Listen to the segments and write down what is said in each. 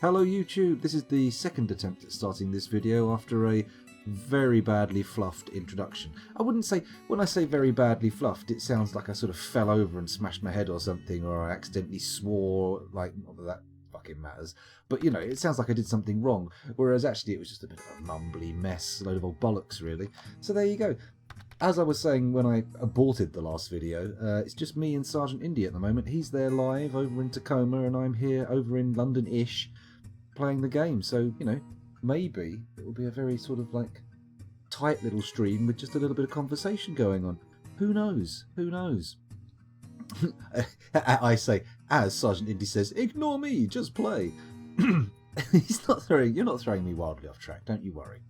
Hello YouTube, this is the second attempt at starting this video after a very badly fluffed introduction. I wouldn't say, when I say very badly fluffed, it sounds like I sort of fell over and smashed my head or something, or I accidentally swore, like, not that that fucking matters, but you know, it sounds like I did something wrong, whereas actually it was just a bit of a mumbly mess, a load of old bollocks really. So there you go. As I was saying when I aborted the last video, it's just me and Sergeant Indy at the moment. He's there live over in Tacoma and I'm here over in London-ish playing the game. So, you know, maybe it will be a very sort of like tight little stream with just a little bit of conversation going on. Who knows? Who knows? I say, as Sergeant Indy says, ignore me, just play. You're not throwing me wildly off track, don't you worry.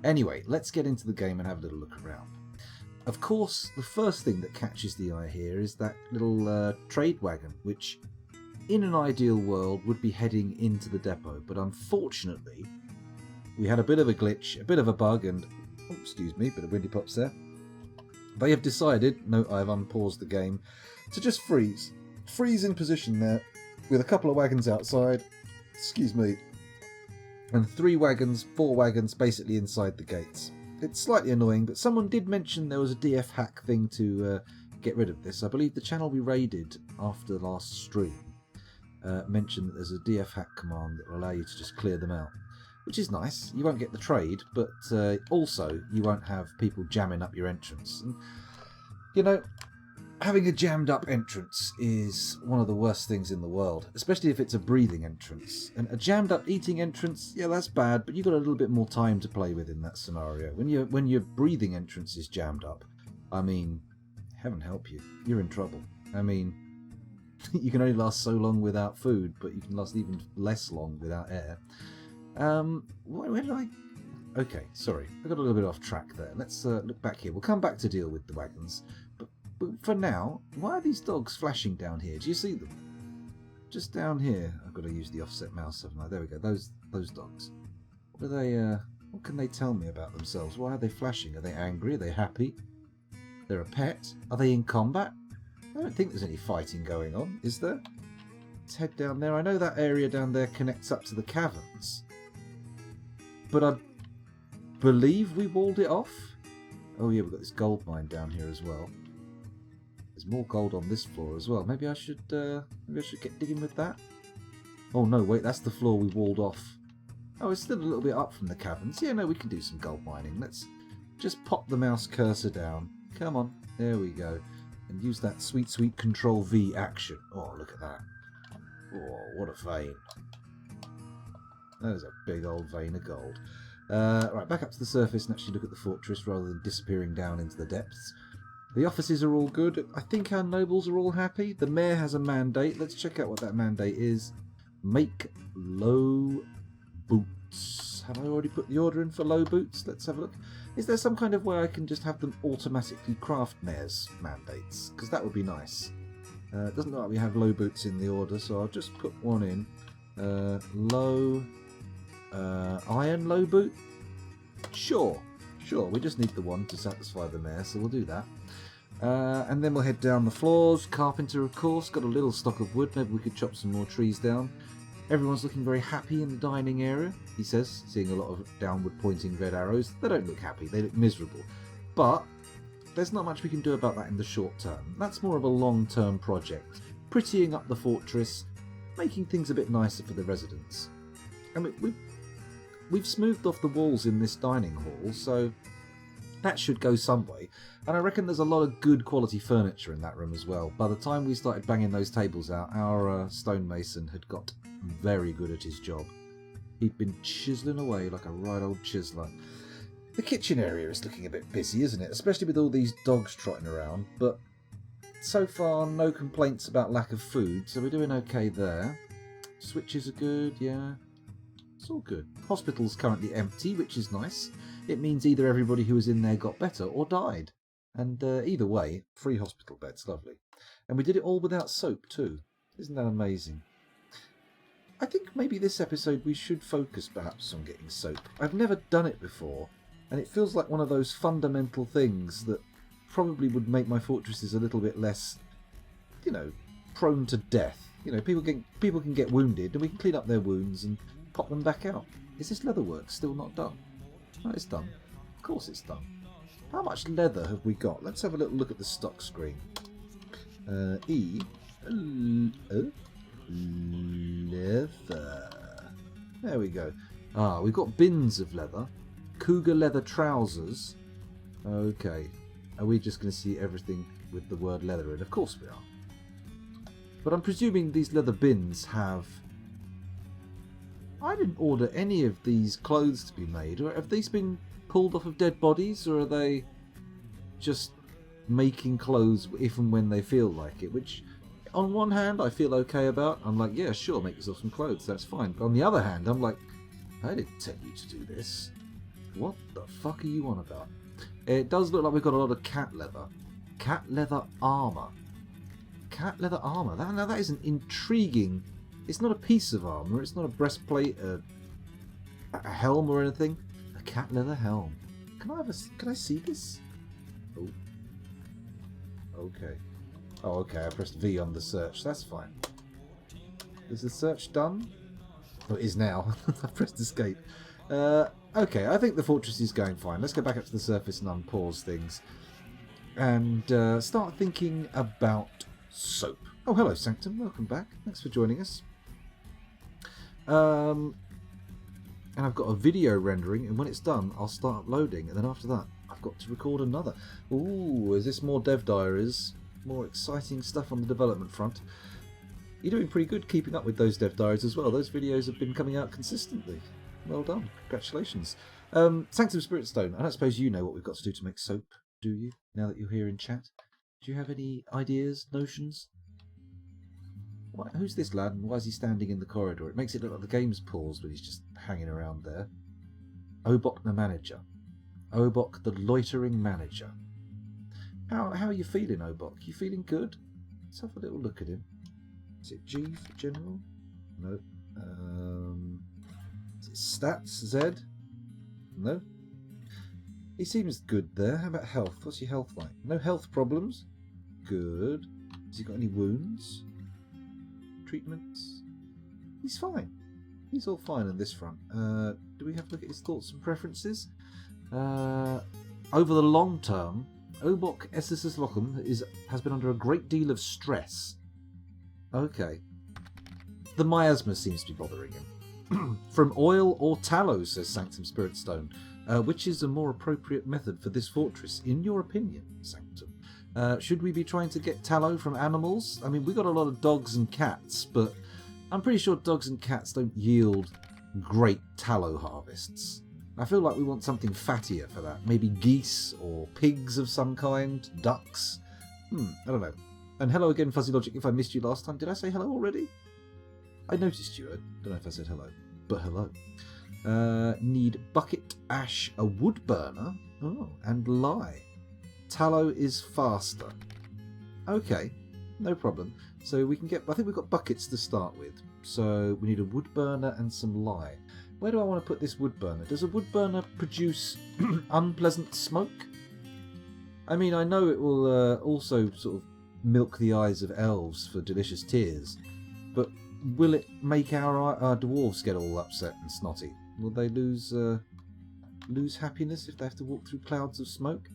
Anyway, let's get into the game and have a little look around. Of course, the first thing that catches the eye here is that little trade wagon, which in an ideal world would be heading into the depot, but unfortunately we had a bit of a glitch, a bit of a bug, and oh, excuse me, bit of windy pops there. They have decided, note I've unpaused the game, to just freeze in position there with a couple of wagons outside, excuse me, and 4 wagons basically inside the gates. It's slightly annoying, but someone did mention there was a DF hack thing to get rid of this. I believe the channel we raided after the last stream mentioned that there's a DF hack command that will allow you to just clear them out, which is nice. You won't get the trade, but also you won't have people jamming up your entrance. And, you know, having a jammed up entrance is one of the worst things in the world, especially if it's a breathing entrance. And a jammed up eating entrance, yeah, that's bad, but you've got a little bit more time to play with in that scenario. When your breathing entrance is jammed up, I mean, heaven help you, you're in trouble. I mean, you can only last so long without food, but you can last even less long without air. Where did I... Okay, sorry, I got a little bit off track there. Let's look back here. We'll come back to deal with the wagons. But for now, why are these dogs flashing down here? Do you see them? Just down here. I've got to use the offset mouse, haven't I? There we go. Those dogs. What are they? What can they tell me about themselves? Why are they flashing? Are they angry? Are they happy? They're a pet. Are they in combat? I don't think there's any fighting going on, is there? Let's head down there. I know that area down there connects up to the caverns, but I believe we walled it off. Oh yeah, we've got this gold mine down here as well. There's more gold on this floor as well. Maybe I should get digging with that. Oh no, wait, that's the floor we walled off. Oh, it's still a little bit up from the caverns. Yeah, no, we can do some gold mining. Let's just pop the mouse cursor down. Come on, there we go. And use that sweet, sweet Control V action. Oh, look at that. Oh, what a vein. That is a big old vein of gold. Right, back up to the surface and actually look at the fortress rather than disappearing down into the depths. The offices are all good. I think our nobles are all happy. The mayor has a mandate. Let's check out what that mandate is. Make low boots. Have I already put the order in for low boots? Let's have a look. Is there some kind of way I can just have them automatically craft mayor's mandates? Because that would be nice. It doesn't look like we have low boots in the order, so I'll just put one in. Low... iron low boot? Sure, we just need the one to satisfy the mayor, so we'll do that. And then we'll head down the floors. Carpenter, of course, got a little stock of wood. Maybe we could chop some more trees down. Everyone's looking very happy in the dining area, he says, seeing a lot of downward pointing red arrows. They don't look happy, they look miserable. But there's not much we can do about that in the short term. That's more of a long-term project. Prettying up the fortress, making things a bit nicer for the residents. I mean, we've smoothed off the walls in this dining hall, so that should go some way. And I reckon there's a lot of good quality furniture in that room as well. By the time we started banging those tables out, our stonemason had got very good at his job. He'd been chiselling away like a right old chiseler. The kitchen area is looking a bit busy, isn't it? Especially with all these dogs trotting around. But so far, no complaints about lack of food, so we're doing okay there. Switches are good, yeah. It's all good. Hospital's currently empty, which is nice. It means either everybody who was in there got better or died. And either way, free hospital beds, lovely. And we did it all without soap too. Isn't that amazing? I think maybe this episode we should focus perhaps on getting soap. I've never done it before, and it feels like one of those fundamental things that probably would make my fortresses a little bit less, you know, prone to death. You know, people can get wounded, and we can clean up their wounds and pop them back out. Is this leather work still not done? No, it's done. Of course it's done. How much leather have we got? Let's have a little look at the stock screen. Leather. There we go. Ah, we've got bins of leather. Cougar leather trousers. Okay. Are we just going to see everything with the word leather in? Of course we are. But I'm presuming these leather bins have... I didn't order any of these clothes to be made. Or have these been pulled off of dead bodies? Or are they just making clothes if and when they feel like it? Which, on one hand, I feel okay about. I'm like, yeah, sure, make yourself some clothes. That's fine. But on the other hand, I'm like, I didn't tell you to do this. What the fuck are you on about? It does look like we've got a lot of cat leather. Cat leather armour. Cat leather armour. Now that is an intriguing... It's not a piece of armour. It's not a breastplate, a helm or anything. A cat leather helm. Can I see this? Oh. Okay. Oh, okay. I pressed V on the search. That's fine. Is the search done? Oh, it is now. I pressed escape. Okay, I think the fortress is going fine. Let's go back up to the surface and unpause things. And start thinking about soap. Oh, hello, Sanctum. Welcome back. Thanks for joining us. And I've got a video rendering, and when it's done, I'll start uploading. And then after that, I've got to record another. Ooh, is this more dev diaries? More exciting stuff on the development front. You're doing pretty good keeping up with those dev diaries as well. Those videos have been coming out consistently. Well done. Congratulations. Sanctum Spiritstone, I don't suppose you know what we've got to do to make soap, do you? Now that you're here in chat. Do you have any ideas, notions? Who's this lad and why is he standing in the corridor? It makes it look like the game's paused when he's just hanging around there. Obok the manager. Obok the loitering manager. How are you feeling, Obok? You feeling good? Let's have a little look at him. Is it G for general? No. Is it stats? Z? No. He seems good there. How about health? What's your health like? No health problems? Good. Has he got any wounds? Treatments? He's fine. He's all fine on this front. Do we have to look at his thoughts and preferences? Over the long term, Obok Essus Lockham has been under a great deal of stress. Okay. The miasma seems to be bothering him. From oil or tallow, says Sanctum Spiritstone. Which is a more appropriate method for this fortress, in your opinion, Sanctum? Should we be trying to get tallow from animals? I mean, we got a lot of dogs and cats, but I'm pretty sure dogs and cats don't yield great tallow harvests. I feel like we want something fattier for that. Maybe geese or pigs of some kind, ducks. I don't know. And hello again, Fuzzy Logic, if I missed you last time. Did I say hello already? I noticed you. I don't know if I said hello, but hello. Need bucket, ash, a wood burner, and lye. Tallow is faster. Okay, no problem. So we can get, I think we've got buckets to start with. So we need a wood burner and some lye. Where do I want to put this wood burner? Does a wood burner produce unpleasant smoke? I mean, I know it will also sort of milk the eyes of elves for delicious tears, but will it make our dwarves get all upset and snotty? Will they lose happiness if they have to walk through clouds of smoke?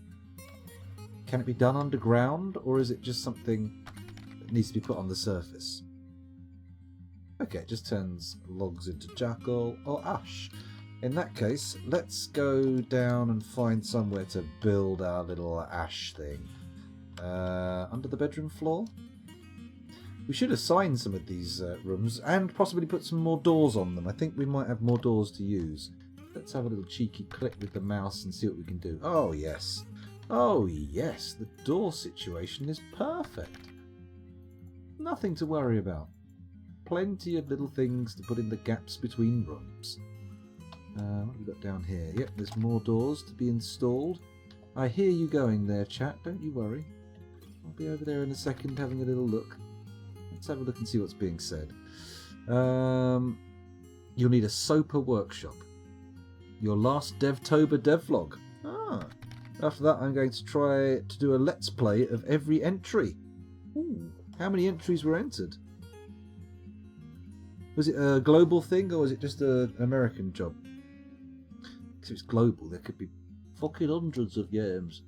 Can it be done underground, or is it just something that needs to be put on the surface? Okay, it just turns logs into charcoal or ash. In that case, let's go down and find somewhere to build our little ash thing. Under the bedroom floor? We should assign some of these rooms and possibly put some more doors on them. I think we might have more doors to use. Let's have a little cheeky click with the mouse and see what we can do. Oh, yes. Oh, yes. The door situation is perfect. Nothing to worry about. Plenty of little things to put in the gaps between rooms. What have we got down here? Yep, there's more doors to be installed. I hear you going there, chat. Don't you worry. I'll be over there in a second having a little look. Let's have a look and see what's being said. You'll need a Soper workshop. Your last Devtober devlog. After that, I'm going to try to do a let's play of every entry. Ooh, how many entries were entered? Was it a global thing or was it just an American job? Because if it's global, there could be fucking hundreds of yams.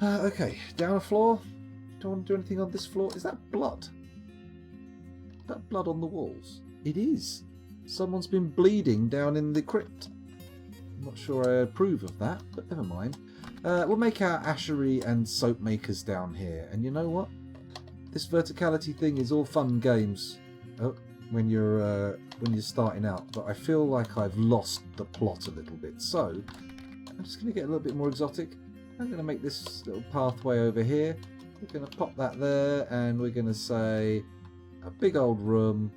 Okay, down a floor. Do I want to do anything on this floor? Is that blood? Is that blood on the walls? It is. Someone's been bleeding down in the crypt. I'm not sure I approve of that, but never mind. We'll make our ashery and soap makers down here. And you know what? This verticality thing is all fun and games when you're starting out, but I feel like I've lost the plot a little bit. So I'm just going to get a little bit more exotic. I'm going to make this little pathway over here. We're going to pop that there, and we're going to say a big old room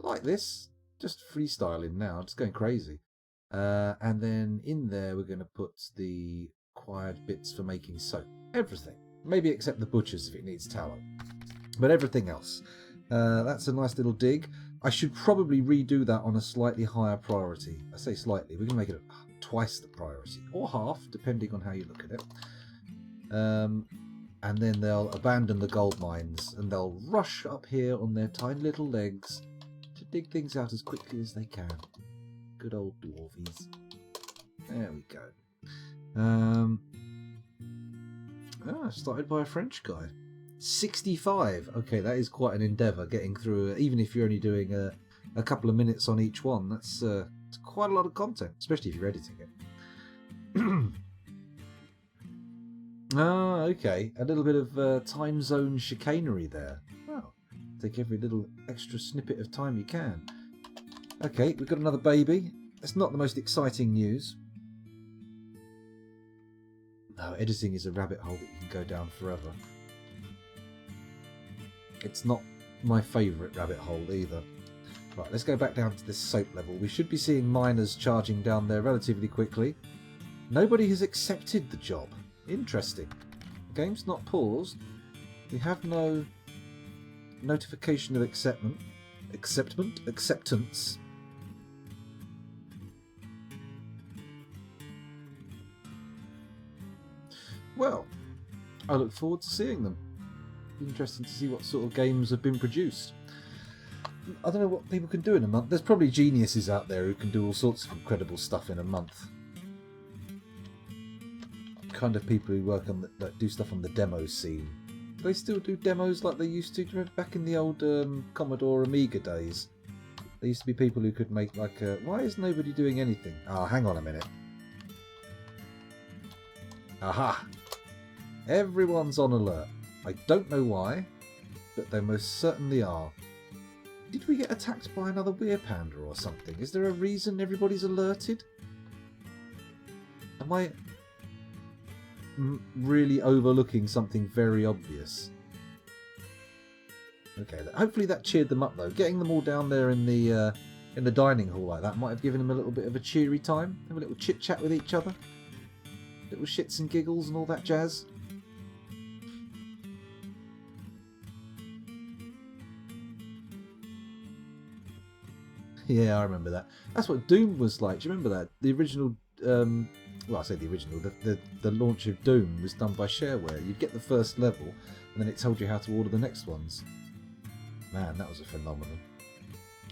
like this. Just freestyling now, just going crazy. And then in there, we're going to put the required bits for making soap. Everything. Maybe except the butcher's if it needs tallow. But everything else. That's a nice little dig. I should probably redo that on a slightly higher priority. I say slightly. We're going to make it twice the priority. Or half, depending on how you look at it. And then they'll abandon the gold mines. And they'll rush up here on their tiny little legs to dig things out as quickly as they can. Good old dwarvies. There we go. Started by a French guy. 65. Okay, that is quite an endeavour getting through, even if you're only doing a couple of minutes on each one. That's it's quite a lot of content, especially if you're editing it. Okay. A little bit of time zone chicanery there. Well, take every little extra snippet of time you can. Okay, we've got another baby. That's not the most exciting news. No, editing is a rabbit hole that you can go down forever. It's not my favourite rabbit hole either. Right, let's go back down to this soap level. We should be seeing miners charging down there relatively quickly. Nobody has accepted the job. Interesting. The game's not paused. We have no notification of acceptance. Well, I look forward to seeing them. Interesting to see what sort of games have been produced. I don't know what people can do in a month. There's probably geniuses out there who can do all sorts of incredible stuff in a month. Kind of people who work on that do stuff on the demo scene. Do they still do demos like they used to? Do you remember back in the old Commodore Amiga days? There used to be people who could make like a... Why is nobody doing anything? Oh, hang on a minute. Aha! Everyone's on alert. I don't know why, but they most certainly are. Did we get attacked by another weir panda or something? Is there a reason everybody's alerted? Am I really overlooking something very obvious? Okay, hopefully that cheered them up though. Getting them all down there in the dining hall like that might have given them a little bit of a cheery time. Have a little chit chat with each other. Little shits and giggles and all that jazz. Yeah, I remember that. That's what Doom was like. Do you remember that? The original, well, I say the original, the launch of Doom was done by shareware. You'd get the first level, and then it told you how to order the next ones. Man, that was a phenomenon.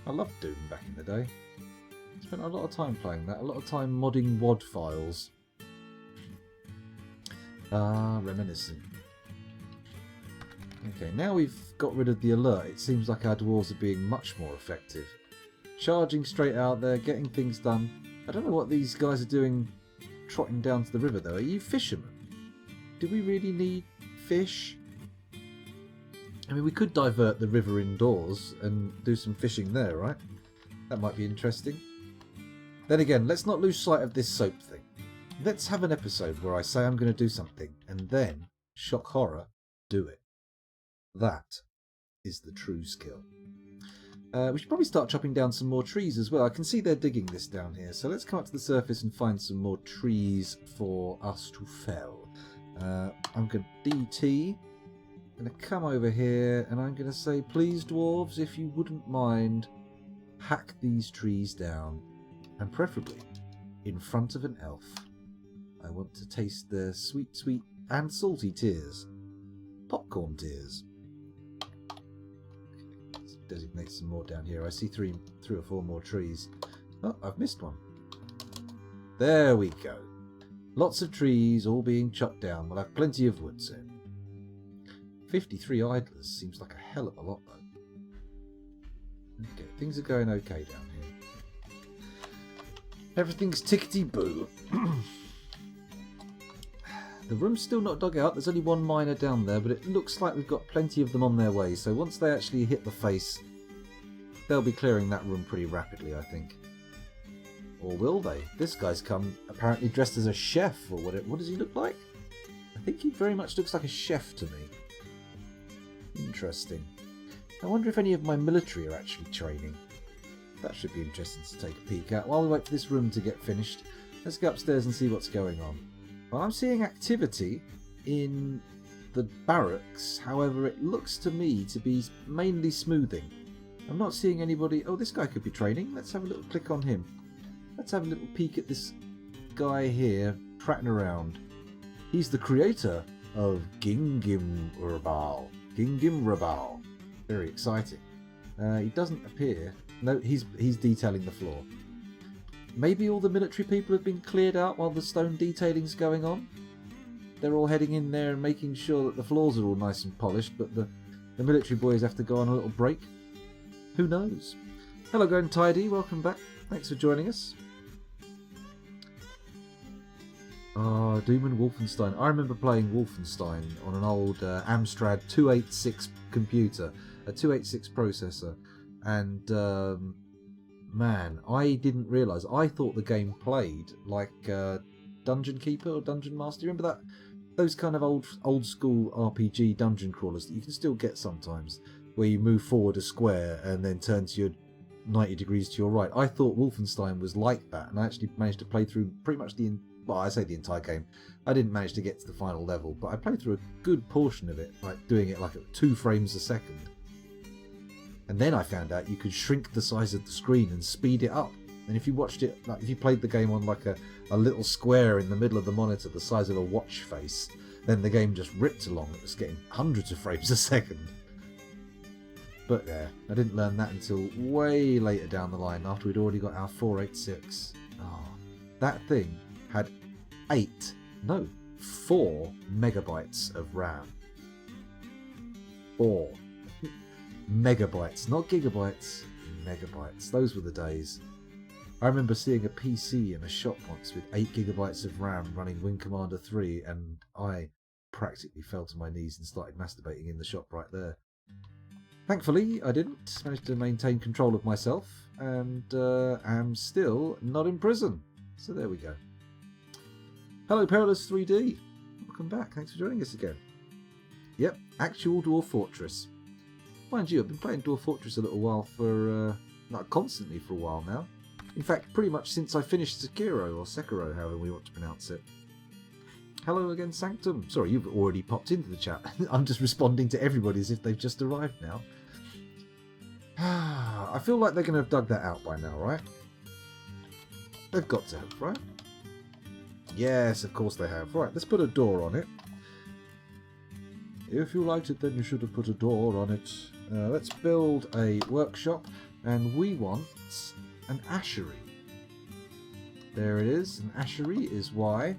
I loved Doom back in the day. Spent a lot of time playing that, a lot of time modding WAD files. Ah, reminiscent. Okay, now we've got rid of the alert, it seems like our dwarves are being much more effective. Charging straight out there, getting things done. I don't know what these guys are doing trotting down to the river though. Are you fishermen? Do we really need fish? I mean, we could divert the river indoors and do some fishing there, right? That might be interesting. Then again, let's not lose sight of this soap thing. Let's have an episode where I say I'm going to do something and then, shock horror, do it. That is the true skill. We should probably start chopping down some more trees as well. I can see they're digging this down here, so let's come up to the surface and find some more trees for us to fell. I'm going to DT. I'm going to come over here and I'm going to say, please dwarves, if you wouldn't mind, hack these trees down, and preferably in front of an elf. I want to taste their sweet, sweet and salty tears. Popcorn tears. designate some more down here. I see three or four more trees. Oh, I've missed one. There we go. Lots of trees all being chopped down. We'll have plenty of wood soon. 53 idlers seems like a hell of a lot, though. Okay, things are going okay down here. Everything's tickety-boo. The room's still not dug out. There's only one miner down there, but it looks like we've got plenty of them on their way. So once they actually hit the face, they'll be clearing that room pretty rapidly, I think. Or will they? This guy's come apparently dressed as a chef, or what does he look like? I think he very much looks like a chef to me. Interesting. I wonder if any of my military are actually training. That should be interesting to take a peek at. While we wait for this room to get finished, let's go upstairs and see what's going on. Well, I'm seeing activity in the barracks, however it looks to me to be mainly smoothing. I'm not seeing anybody... Oh, this guy could be training. Let's have a little click on him. Let's have a little peek at this guy here, prattling around. He's the creator of Gingim Rabal. Gingim Rabal. Very exciting. He doesn't appear... No, he's detailing the floor. Maybe all the military people have been cleared out while the stone detailing's going on. They're all heading in there and making sure that the floors are all nice and polished, but the military boys have to go on a little break. Who knows? Hello, Going Tidy. Welcome back. Thanks for joining us. Doom and Wolfenstein. I remember playing Wolfenstein on an old Amstrad 286 computer, a 286 processor, and man, I didn't realise. I thought the game played like Dungeon Keeper or Dungeon Master. Remember that? Those kind of old school RPG dungeon crawlers that you can still get sometimes, where you move forward a square and then turn to your 90 degrees to your right. I thought Wolfenstein was like that, and I actually managed to play through pretty much the entire game. I didn't manage to get to the final level, but I played through a good portion of it, like doing it like at 2 frames a second. And then I found out you could shrink the size of the screen and speed it up. And if you watched it, like if you played the game on like a little square in the middle of the monitor the size of a watch face, then the game just ripped along. It was getting hundreds of frames a second. But yeah, I didn't learn that until way later down the line, after we'd already got our 486. Oh, that thing had 4 megabytes of RAM. 4 megabytes, not gigabytes, megabytes. Those were the days. I remember seeing a PC in a shop once with 8 gigabytes of RAM running Wing Commander 3, and I practically fell to my knees and started masturbating in the shop right there. Thankfully, I didn't. Managed to maintain control of myself, and am still not in prison. So there we go. Hello, Perilous 3D. Welcome back. Thanks for joining us again. Yep, actual Dwarf Fortress. Mind you, I've been playing Dwarf Fortress a little while not constantly for a while now. In fact, pretty much since I finished Sekiro, or Sekiro, however we want to pronounce it. Hello again, Sanctum. Sorry, you've already popped into the chat. I'm just responding to everybody as if they've just arrived now. I feel like they're going to have dug that out by now, right? They've got to have, right? Yes, of course they have. Right, let's put a door on it. If you liked it, then you should have put a door on it. Let's build a workshop, and we want an ashery. There it is. An ashery is why.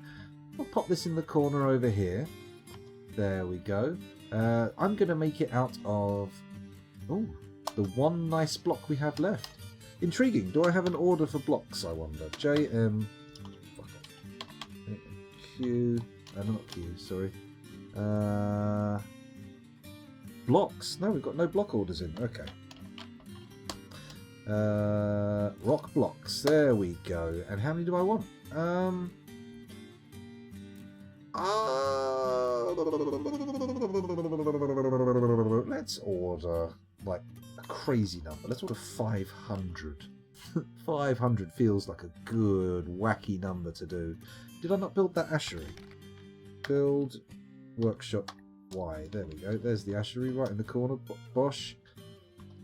I'll pop this in the corner over here. There we go. I'm going to make it out of the one nice block we have left. Intriguing. Do I have an order for blocks, I wonder? JM... Q... not Q, sorry. Blocks. No, we've got no block orders in. Okay. Rock blocks. There we go. And how many do I want? Let's order like a crazy number. Let's order 500. 500 feels like a good wacky number to do. Did I not build that ashery? Build workshop Y. There we go. There's the ashery right in the corner. Bosh.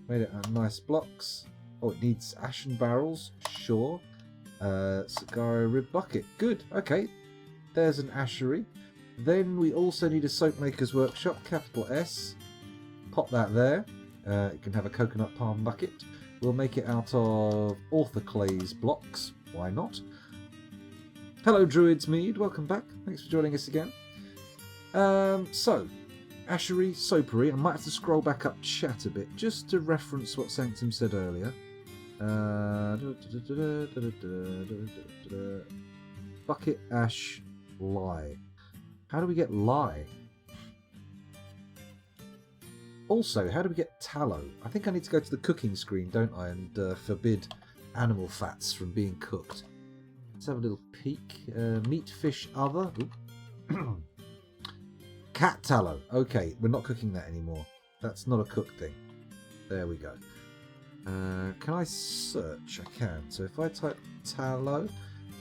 Made it out of nice blocks. Oh, it needs ashen barrels. Sure. Cigar rib bucket. Good. Okay. There's an ashery. Then we also need a soap maker's workshop. Capital S. Pop that there. It can have a coconut palm bucket. We'll make it out of orthoclase blocks. Why not? Hello, Druids Mead. Welcome back. Thanks for joining us again. So, Ashery, Soapery. I might have to scroll back up chat a bit just to reference what Sanctum said earlier. Bucket, ash, lye. How do we get lye? Also, how do we get tallow? I think I need to go to the cooking screen, don't I, and forbid animal fats from being cooked. Let's have a little peek. Meat, fish, other. Cat tallow. Okay, we're not cooking that anymore. That's not a cooked thing. There we go. Can I search? I can. So if I type tallow,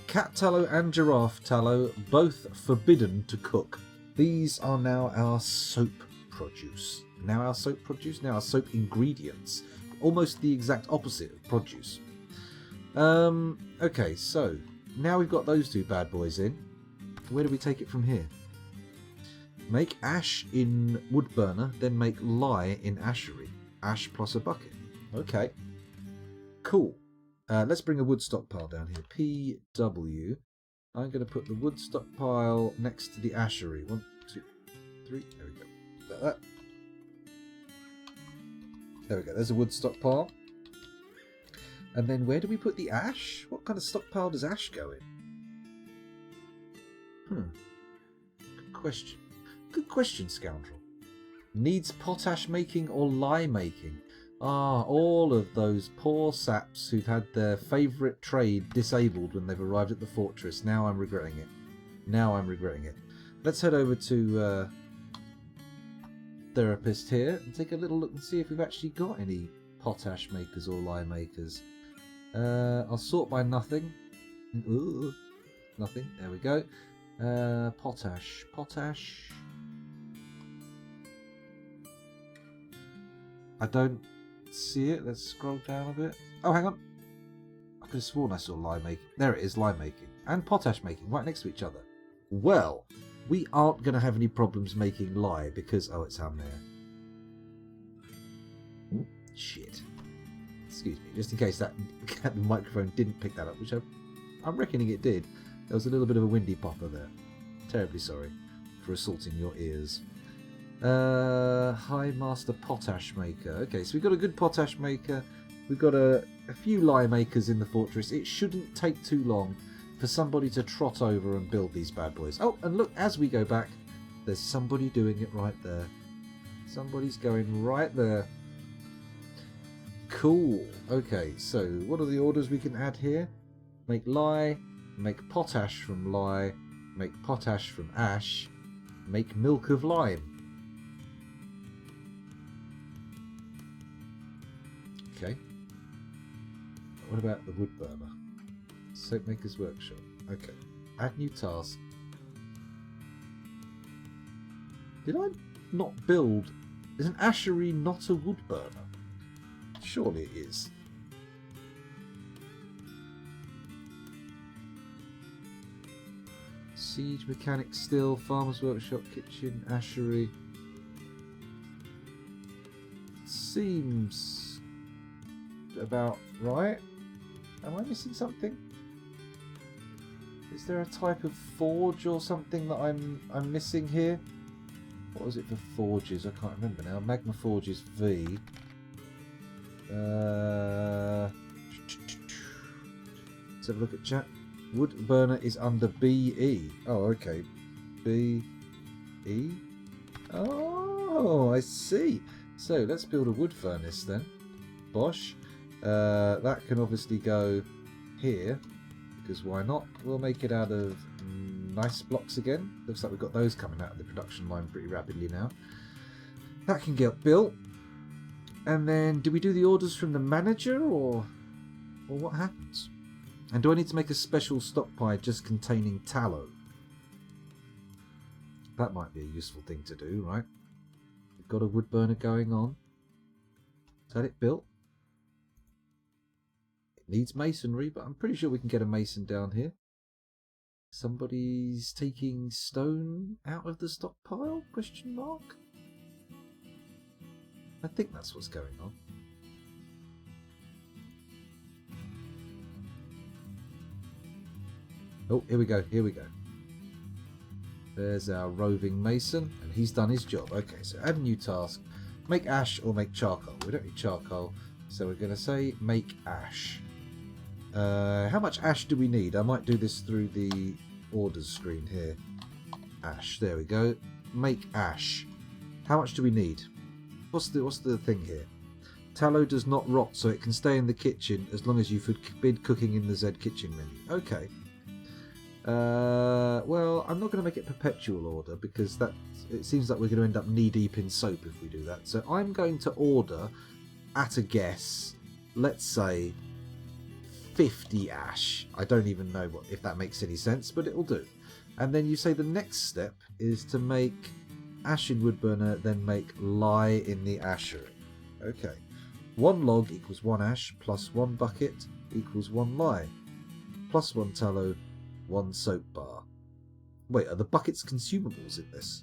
cat tallow and giraffe tallow, both forbidden to cook. These are now our soap produce. Now our soap produce, now our soap ingredients. Almost the exact opposite of produce. Okay, so now we've got those two bad boys in. Where do we take it from here? Make ash in wood burner, then make lye in ashery. Ash plus a bucket. Okay. Cool. Let's bring a wood stockpile down here. PW. I'm going to put the wood stockpile next to the ashery. 1, 2, 3. There we go. Like that. There we go. There's a wood stockpile. And then where do we put the ash? What kind of stockpile does ash go in? Good question. Good question, scoundrel. Needs potash making or lye making? Ah, all of those poor saps who've had their favourite trade disabled when they've arrived at the fortress. Now I'm regretting it. Now I'm regretting it. Let's head over to Therapist here and take a little look and see if we've actually got any potash makers or lye makers. I'll sort by nothing. Ooh, nothing. There we go. Potash. Potash. I don't see it. Let's scroll down a bit. Oh, hang on. I could have sworn I saw lye making. There it is, lye making. And potash making, right next to each other. Well, we aren't going to have any problems making lye because... Oh, it's down there. Ooh, shit. Excuse me, just in case that the microphone didn't pick that up, which I'm reckoning it did. There was a little bit of a windy popper there. Terribly sorry for assaulting your ears. High Master Potash Maker. Okay, so we've got a good potash maker. We've got a few lye makers in the fortress. It shouldn't take too long for somebody to trot over and build these bad boys. Oh, and look, as we go back, there's somebody doing it right there. Somebody's going right there. Cool. Okay, so what are the orders we can add here? Make lye, make potash from lye, make potash from ash, make milk of lime. Okay. What about the wood burner? Soap maker's workshop. Okay. Add new task. Did I not build... Is an ashery not a wood burner? Surely it is. Siege, mechanic, still, farmer's workshop, kitchen, ashery. Seems about right. Am I missing something? Is there a type of forge or something that I'm missing here? What was it for forges? I can't remember now. Magma Forge is V. Let's have a look at chat. Wood burner is under BE. Oh, okay. BE. Oh, I see. So let's build a wood furnace then. Bosh. That can obviously go here, because why not? We'll make it out of nice blocks again. Looks like we've got those coming out of the production line pretty rapidly now. That can get built. And then, do we do the orders from the manager, or what happens? And do I need to make a special stockpile just containing tallow? That might be a useful thing to do, right? We've got a wood burner going on. Is that it built? It needs masonry, but I'm pretty sure we can get a mason down here. Somebody's taking stone out of the stockpile? Question mark? I think that's what's going on. Oh, here we go, here we go. There's our roving mason, and he's done his job. Okay, so add a new task. Make ash or make charcoal. We don't need charcoal, so we're going to say make ash. How much ash do we need? I might do this through the orders screen here. Ash, there we go. Make ash. How much do we need? What's the thing here? Tallow does not rot, so it can stay in the kitchen as long as you forbid cooking in the Z kitchen menu. Okay. Well, I'm not going to make it perpetual order because it seems like we're going to end up knee deep in soap if we do that. So I'm going to order, at a guess, let's say 50 ash. I don't even know if that makes any sense, but it'll do. And then you say the next step is to make ash in wood burner, then make lye in the ashery. Okay. 1 log equals 1 ash plus 1 bucket equals 1 lye plus 1 tallow, 1 soap bar. Wait, are the buckets consumables in this?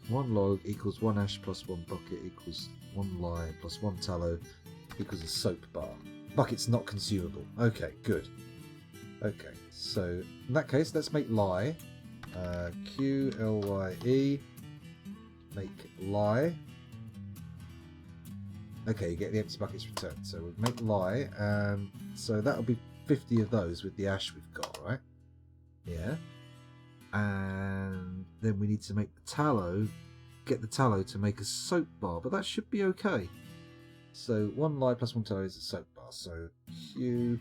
1 log equals 1 ash plus 1 bucket equals 1 lye plus 1 tallow equals a soap bar. Bucket's not consumable. Okay, good. Okay, so in that case, let's make lye. Q-L-Y-E. Make lye. Okay, you get the empty buckets returned. So we'll make lye, and so that'll be 50 of those with the ash we've got, right? Yeah. And then we need to make the tallow, get the tallow to make a soap bar, but that should be okay. So 1 lye plus 1 tallow is a soap bar. So Q,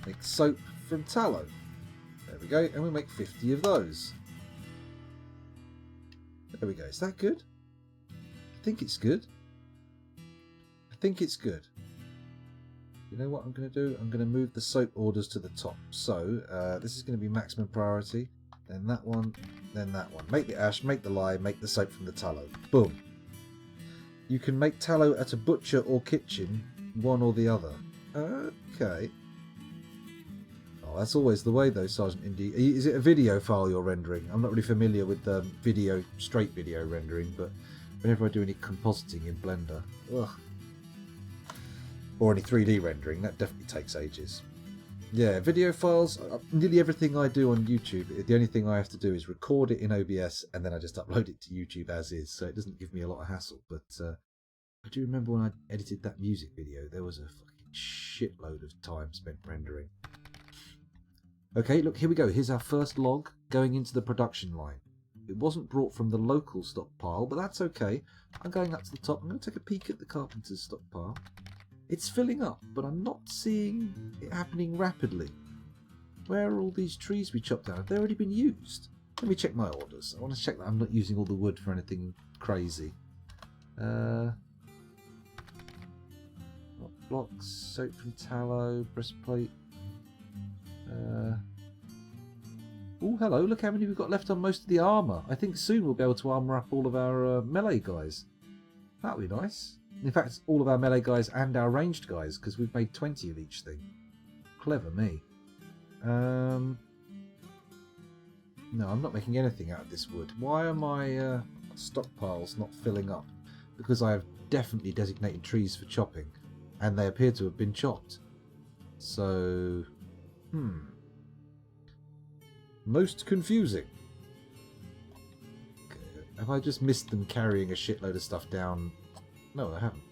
make soap from tallow. There we go, and we'll make 50 of those. There we go. Is that good? I think it's good. I think it's good. You know what I'm going to do? I'm going to move the soap orders to the top. So this is going to be maximum priority. Then that one. Then that one. Make the ash, make the lye, make the soap from the tallow. Boom. You can make tallow at a butcher or kitchen, one or the other. Okay. Oh, that's always the way though, Sergeant Indy. Is it a video file you're rendering? I'm not really familiar with straight video rendering, but whenever I do any compositing in Blender, ugh, or any 3D rendering, that definitely takes ages. Yeah, video files, nearly everything I do on YouTube, the only thing I have to do is record it in OBS and then I just upload it to YouTube as is, so it doesn't give me a lot of hassle. But I do remember when I edited that music video, there was a fucking shitload of time spent rendering. Okay, look, here we go. Here's our first log going into the production line. It wasn't brought from the local stockpile, but that's okay. I'm going up to the top. I'm going to take a peek at the carpenter's stockpile. It's filling up, but I'm not seeing it happening rapidly. Where are all these trees we chopped down? Have they already been used? Let me check my orders. I want to check that I'm not using all the wood for anything crazy. Blocks, soap from tallow, breastplate. Oh, hello, look how many we've got left on most of the armour. I think soon we'll be able to armour up all of our melee guys. That'll be nice. In fact, all of our melee guys and our ranged guys, because we've made 20 of each thing. Clever me. No, I'm not making anything out of this wood. Why are my stockpiles not filling up? Because I have definitely designated trees for chopping, and they appear to have been chopped. So, most confusing. Have I just missed them carrying a shitload of stuff down? No, I haven't.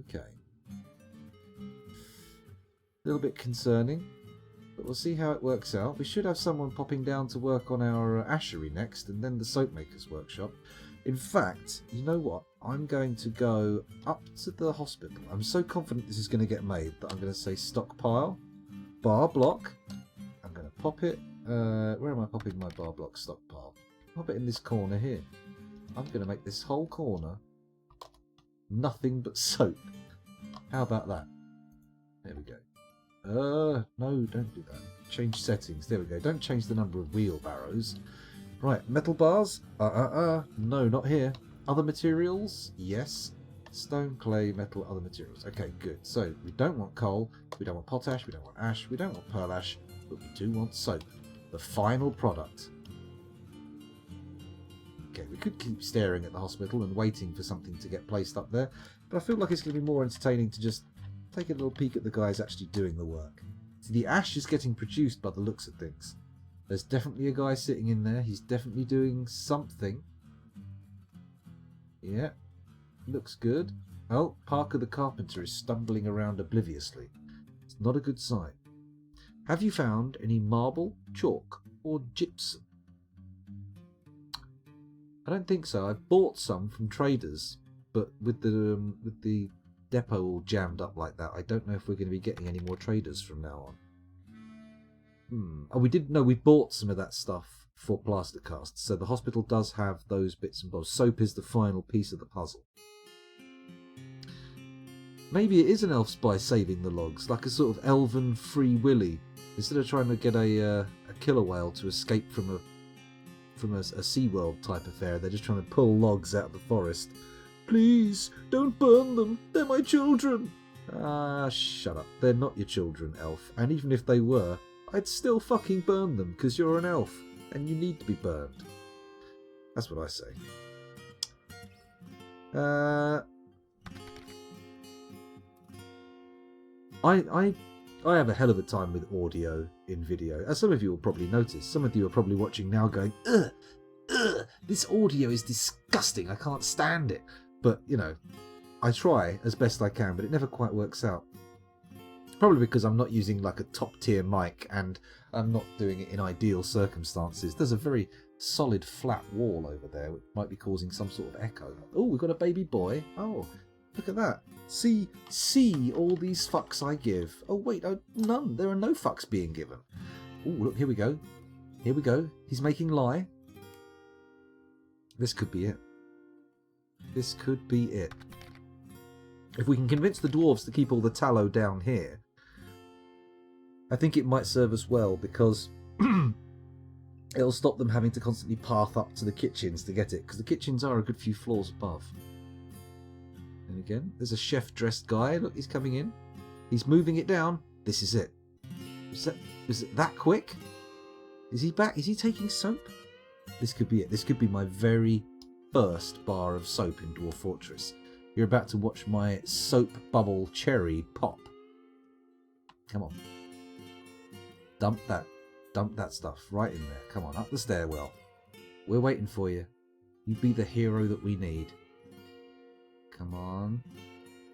Okay. A little bit concerning, but we'll see how it works out. We should have someone popping down to work on our ashery next, and then the soap maker's workshop. In fact, you know what? I'm going to go up to the hospital. I'm so confident this is going to get made that I'm going to say stockpile, bar block. I'm going to pop it. Where am I popping my bar block stockpile? Pop it in this corner here. I'm going to make this whole corner nothing but soap. How about that? There we go. No, don't do that. Change settings. There we go. Don't change the number of wheelbarrows. Right, metal bars? No, not here. Other materials? Yes. Stone, clay, metal, other materials. Okay, good. So, we don't want coal, we don't want potash, we don't want ash, we don't want pearl ash, but we do want soap. The final product. Okay, we could keep staring at the hospital and waiting for something to get placed up there, but I feel like it's going to be more entertaining to just take a little peek at the guys actually doing the work. So the ash is getting produced by the looks of things. There's definitely a guy sitting in there. He's definitely doing something. Yeah, looks good. Oh, Parker the carpenter is stumbling around obliviously. It's not a good sign. Have you found any marble, chalk, or gypsum? I don't think so. I bought some from traders, but with the depot all jammed up like that, I don't know if we're going to be getting any more traders from now on. Oh, we did know we bought some of that stuff for plaster casts, so the hospital does have those bits and bobs. Soap is the final piece of the puzzle. Maybe it is an elf spy saving the logs, like a sort of elven free willy. Instead of trying to get a killer whale to escape from a SeaWorld type affair, they're just trying to pull logs out of the forest. Please, don't burn them. They're my children. Ah, shut up. They're not your children, elf. And even if they were, I'd still fucking burn them, because you're an elf, and you need to be burned. That's what I say. I have a hell of a time with audio in video, as some of you will probably notice. Some of you are probably watching now going, ugh, this audio is disgusting, I can't stand it. But, you know, I try as best I can, but it never quite works out. Probably because I'm not using like a top tier mic and I'm not doing it in ideal circumstances. There's a very solid flat wall over there which might be causing some sort of echo. Oh, we've got a baby boy. Oh, look at that. See all these fucks I give. Oh wait, none. There are no fucks being given. Oh, look, here we go. Here we go. He's making lye. This could be it. This could be it. If we can convince the dwarves to keep all the tallow down here, I think it might serve us well, because it'll stop them having to constantly path up to the kitchens to get it, because the kitchens are a good few floors above. And again, there's a chef-dressed guy. Look, he's coming in. He's moving it down. This is it. Was it that quick? Is he back? Is he taking soap? This could be it. This could be my very first bar of soap in Dwarf Fortress. You're about to watch my soap bubble cherry pop. Come on. Dump that stuff right in there. Come on, up the stairwell. We're waiting for you. You be the hero that we need. Come on.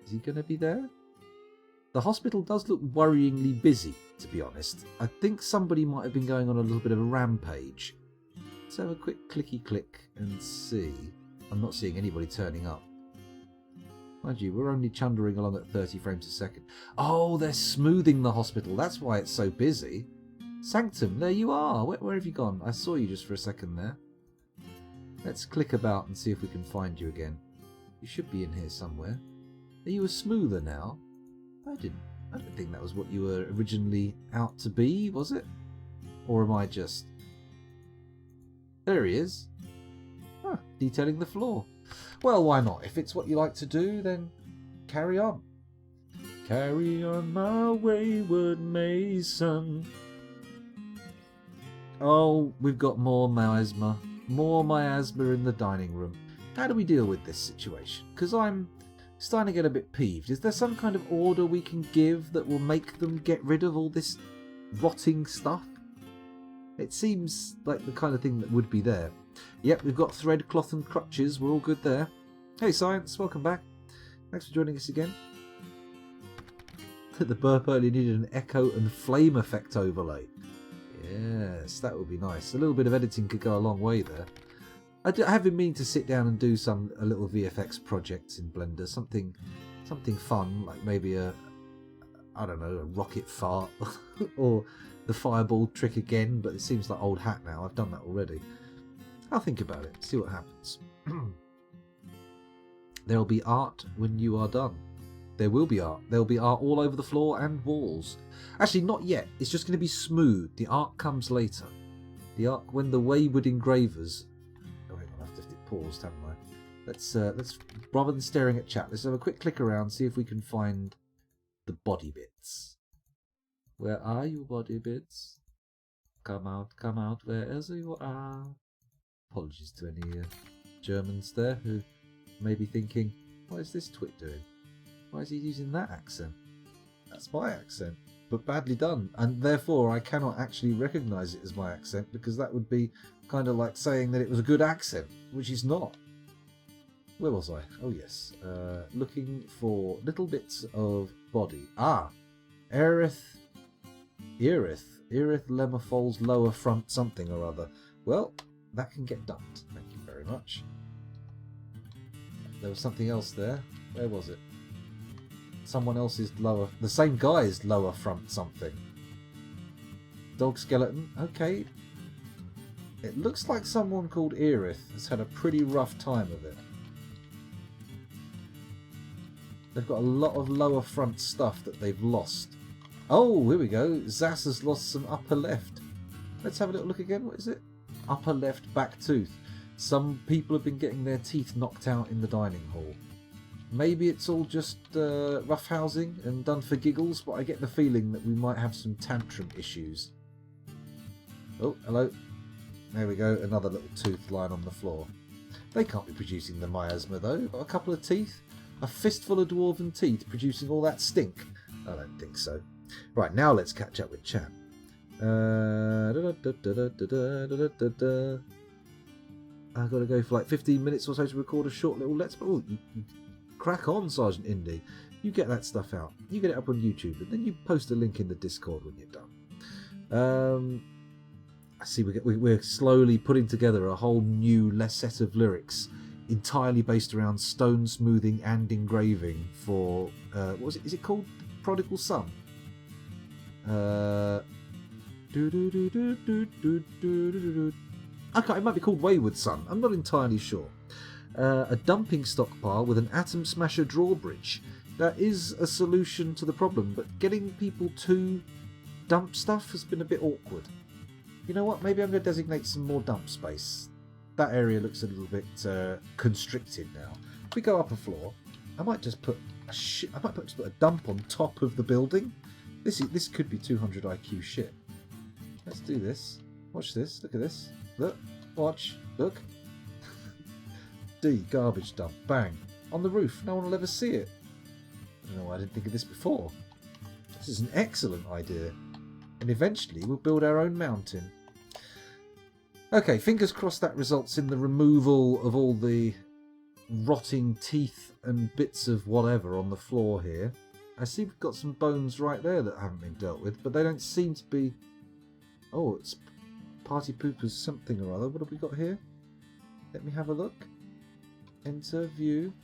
Is he going to be there? The hospital does look worryingly busy, to be honest. I think somebody might have been going on a little bit of a rampage. Let's have a quick clicky click and see. I'm not seeing anybody turning up. Mind you, we're only chundering along at 30 frames a second. Oh, they're smoothing the hospital. That's why it's so busy. Sanctum, there you are. Where have you gone? I saw you just for a second there. Let's click about and see if we can find you again. You should be in here somewhere. Are you a smoother now? I don't think that was what you were originally out to be, was it? Or am I just... There he is. Huh, detailing the floor. Well, why not? If it's what you like to do, then carry on. Carry on, my wayward mason. Oh, we've got more miasma. More miasma in the dining room. How do we deal with this situation? Because I'm starting to get a bit peeved. Is there some kind of order we can give that will make them get rid of all this rotting stuff? It seems like the kind of thing that would be there. Yep, we've got thread, cloth and crutches. We're all good there. Hey, Science, welcome back. Thanks for joining us again. The burp only needed an echo and flame effect overlay. Yes, that would be nice. A little bit of editing could go a long way there. I have been meaning to sit down and do a little VFX projects in Blender. Something fun, like maybe a rocket fart or the fireball trick again, but it seems like old hat now. I've done that already. I'll think about it, see what happens. There'll be art when you are done. There will be art. There'll be art all over the floor and walls. Actually, not yet. It's just going to be smooth. The art comes later. The art when the wayward engravers... Oh, hang on, I've left it paused, haven't I? Let's rather than staring at chat, let's have a quick click around, see if we can find the body bits. Where are you, body bits? Come out, wherever you are. Apologies to any Germans there who may be thinking, what is this twit doing? Why is he using that accent? That's my accent, but badly done, and therefore I cannot actually recognise it as my accent, because that would be kind of like saying that it was a good accent, which is not. Where was I? Oh yes, looking for little bits of body. Ah, Aerith Lemmerfol's lower front something or other. Well, that can get dumped. Thank you very much. There was something else there. Where was it? Someone else's lower... The same guy's lower front something. Dog skeleton. Okay. It looks like someone called Aerith has had a pretty rough time of it. They've got a lot of lower front stuff that they've lost. Oh, here we go. Zas has lost some upper left. Let's have a little look again. What is it? Upper left back tooth. Some people have been getting their teeth knocked out in the dining hall. Maybe it's all just roughhousing and done for giggles, but I get the feeling that we might have some tantrum issues. Oh, hello. There we go. Another little tooth lying on the floor. They can't be producing the miasma, though. Got a couple of teeth. A fistful of dwarven teeth producing all that stink. I don't think so. Right, now let's catch up with chat. I've got to go for like 15 minutes or so to record a short little let's play. Oh, you crack on, Sergeant Indy. You get that stuff out. You get it up on YouTube, and then you post a link in the Discord when you're done. I see we're slowly putting together a whole new set of lyrics entirely based around stone smoothing and engraving for what was it? Is it called Prodigal Son? Okay, it might be called Wayward Son. I'm not entirely sure. A dumping stockpile with an atom smasher drawbridge. That is a solution to the problem, but getting people to dump stuff has been a bit awkward. You know what? Maybe I'm going to designate some more dump space. That area looks a little bit constricted now. If we go up a floor, I might just put a dump on top of the building. This could be 200 IQ shit. Let's do this. Watch this. Look at this. Look. Watch. Look. D. Garbage dump. Bang. On the roof. No one will ever see it. I don't know why I didn't think of this before. This is an excellent idea. And eventually we'll build our own mountain. Okay, fingers crossed that results in the removal of all the rotting teeth and bits of whatever on the floor here. I see we've got some bones right there that haven't been dealt with, but they don't seem to be... Oh, it's Party Pooper's something or other. What have we got here? Let me have a look. Enter view.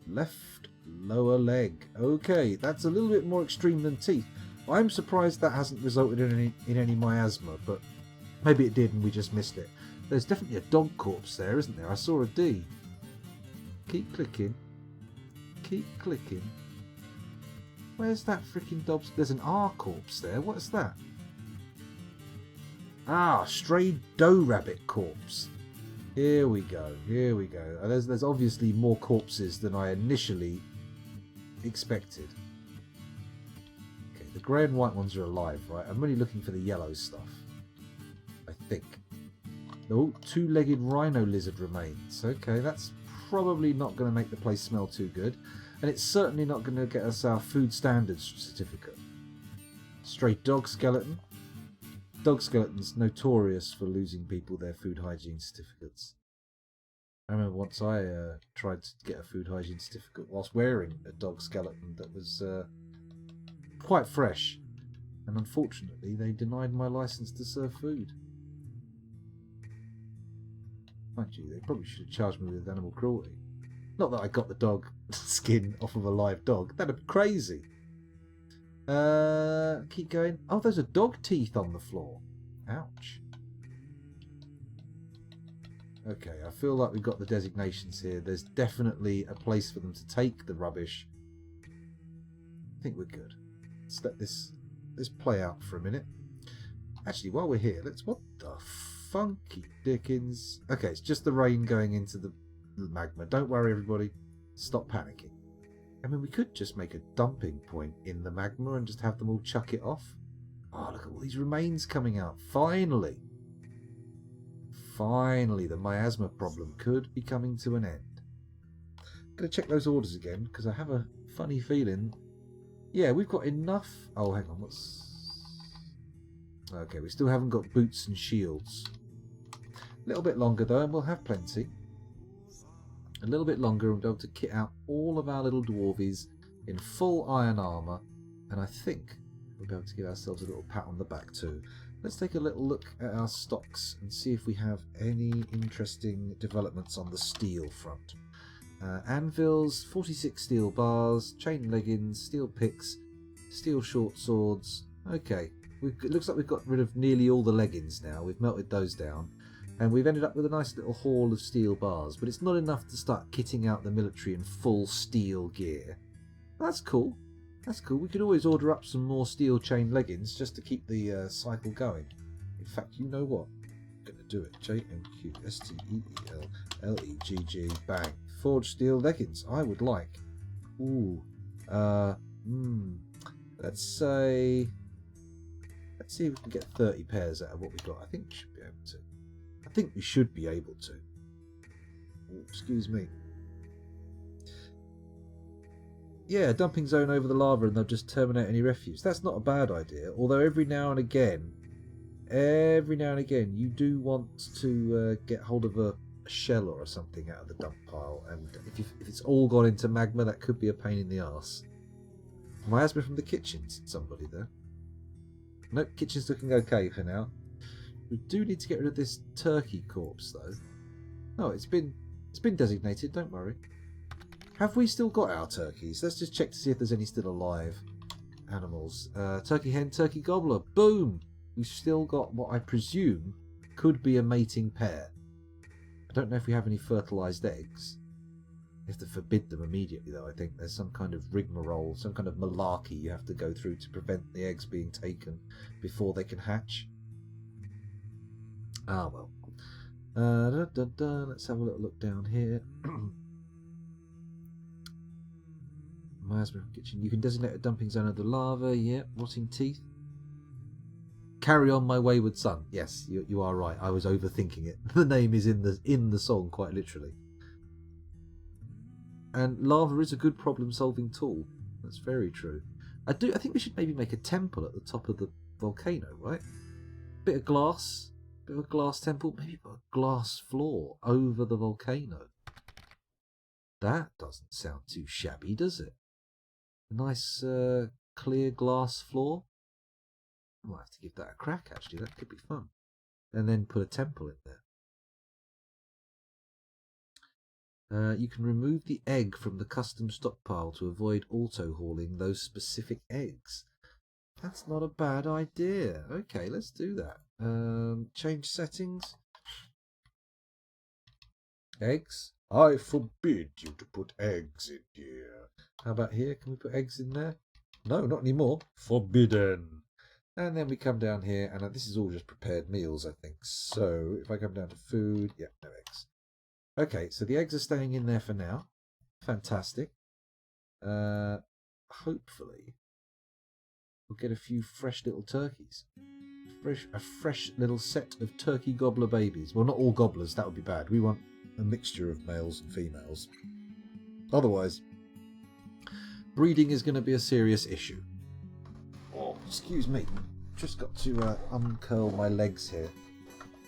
Left lower leg. Okay, that's a little bit more extreme than teeth. I'm surprised that hasn't resulted in any miasma, but maybe it did and we just missed it. There's definitely a dog corpse there, isn't there? I saw a D. Keep clicking. Keep clicking. Where's that freaking dog? There's an R corpse there. What's that? Ah, stray doe rabbit corpse. Here we go. Here we go. There's obviously more corpses than I initially expected. Okay, the grey and white ones are alive, right? I'm really looking for the yellow stuff. I think. Oh, two-legged rhino lizard remains. Okay, that's probably not going to make the place smell too good. And it's certainly not going to get us our food standards certificate. Stray dog skeleton. Dog skeletons notorious for losing people their food hygiene certificates. I remember once I tried to get a food hygiene certificate whilst wearing a dog skeleton that was quite fresh. And unfortunately they denied my license to serve food. Mind you, they probably should have charged me with animal cruelty. Not that I got the dog skin off of a live dog. That'd be crazy. Keep going. Oh, there's a dog teeth on the floor. Ouch. Okay, I feel like we've got the designations here. There's definitely a place for them to take the rubbish. I think we're good. Let's let this play out for a minute. Actually, while we're here, what the funky dickens? Okay, it's just the rain going into the magma. Don't worry, everybody. Stop panicking. I mean, we could just make a dumping point in the magma and just have them all chuck it off. Oh, look at all these remains coming out. Finally. Finally, the miasma problem could be coming to an end. I'm going to check those orders again, because I have a funny feeling. Yeah, we've got enough. Oh, hang on. Okay, we still haven't got boots and shields. A little bit longer, though, and we'll have plenty. A little bit longer, and we'll be able to kit out all of our little dwarvies in full iron armour. And I think we'll be able to give ourselves a little pat on the back, too. Let's take a little look at our stocks and see if we have any interesting developments on the steel front. Anvils, 46 steel bars, chain leggings, steel picks, steel short swords. Okay, it looks like we've got rid of nearly all the leggings now. We've melted those down. And we've ended up with a nice little haul of steel bars. But it's not enough to start kitting out the military in full steel gear. That's cool. That's cool. We could always order up some more steel chain leggings just to keep the cycle going. In fact, you know what? I'm going to do it. JMQSTEELLEGG. Bang. Forged steel leggings. I would like. Ooh. Let's see if we can get 30 pairs out of what we've got. I think we should be able to. I think we should be able to. Oh, excuse me. Yeah, a dumping zone over the lava and they'll just terminate any refuse. That's not a bad idea. Although every now and again, you do want to get hold of a shell or something out of the dump pile. And if it's all gone into magma, that could be a pain in the arse. Miasma from the kitchen, said somebody there. Nope, kitchen's looking okay for now. We do need to get rid of this turkey corpse, though. No, it's been designated, don't worry. Have we still got our turkeys? Let's just check to see if there's any still alive animals. Turkey hen, turkey gobbler. Boom! We've still got what I presume could be a mating pair. I don't know if we have any fertilised eggs. We have to forbid them immediately, though. I think there's some kind of rigmarole, some kind of malarkey you have to go through to prevent the eggs being taken before they can hatch. Ah, well. Let's have a little look down here. Miasma kitchen. You can designate a dumping zone of the lava. Yep. Rotting teeth. Carry on, my wayward son. Yes, you are right. I was overthinking it. The name is in the song, quite literally. And lava is a good problem-solving tool. That's very true. I think we should maybe make a temple at the top of the volcano, right? Bit of a glass temple. Maybe put a glass floor over the volcano. That doesn't sound too shabby, does it? A nice clear glass floor. I might have to give that a crack, actually. That could be fun. And then put a temple in there. You can remove the egg from the custom stockpile to avoid auto-hauling those specific eggs. That's not a bad idea. Okay, let's do that. Change settings. Eggs. I forbid you to put eggs in here. How about here? Can we put eggs in there? No, not anymore. Forbidden. And then we come down here, and this is all just prepared meals, I think. So if I come down to food, yeah, no eggs. Okay, so the eggs are staying in there for now. Fantastic. Hopefully, we'll get a few fresh little turkeys. A fresh little set of turkey gobbler babies. Well, not all gobblers, that would be bad. We want a mixture of males and females. Otherwise, breeding is going to be a serious issue. Oh, excuse me. Just got to uncurl my legs here.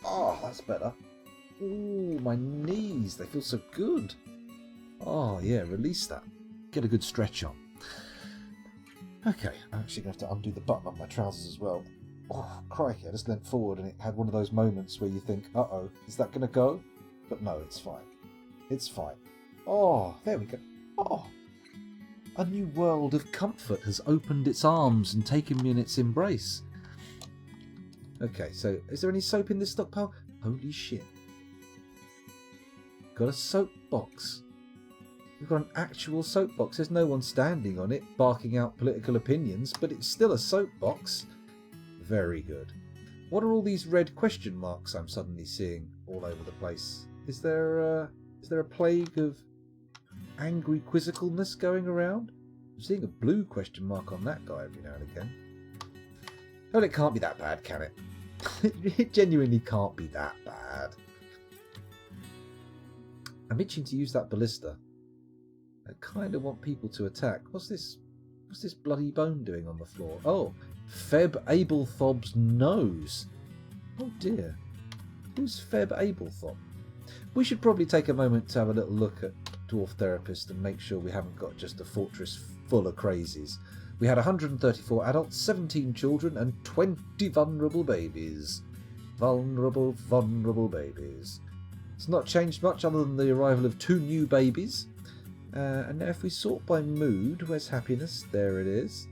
Oh, that's better. Ooh, my knees. They feel so good. Oh, yeah, release that. Get a good stretch on. Okay, I'm actually going to have to undo the button on my trousers as well. Oh, crikey, I just leant forward and it had one of those moments where you think, uh-oh, is that going to go? But no, it's fine. It's fine. Oh, there we go. Oh, a new world of comfort has opened its arms and taken me in its embrace. Okay, so is there any soap in this stockpile? Holy shit. Got a soap box. We've got an actual soap box. There's no one standing on it, barking out political opinions, but it's still a soap box. Very good. What are all these red question marks I'm suddenly seeing all over the place? Is there a plague of angry quizzicalness going around? I'm seeing a blue question mark on that guy every now and again. Well, it can't be that bad, can it? It genuinely can't be that bad. I'm itching to use that ballista. I kind of want people to attack. What's this bloody bone doing on the floor? Oh, Feb Ablethob's nose. Oh dear. Who's Feb Ablethob? We should probably take a moment to have a little look at Dwarf Therapist and make sure we haven't got just a fortress full of crazies. We had 134 adults, 17 children, and 20 vulnerable babies. Vulnerable babies. It's not changed much other than the arrival of 2 new babies. And now if we sort by mood, where's happiness? There it is.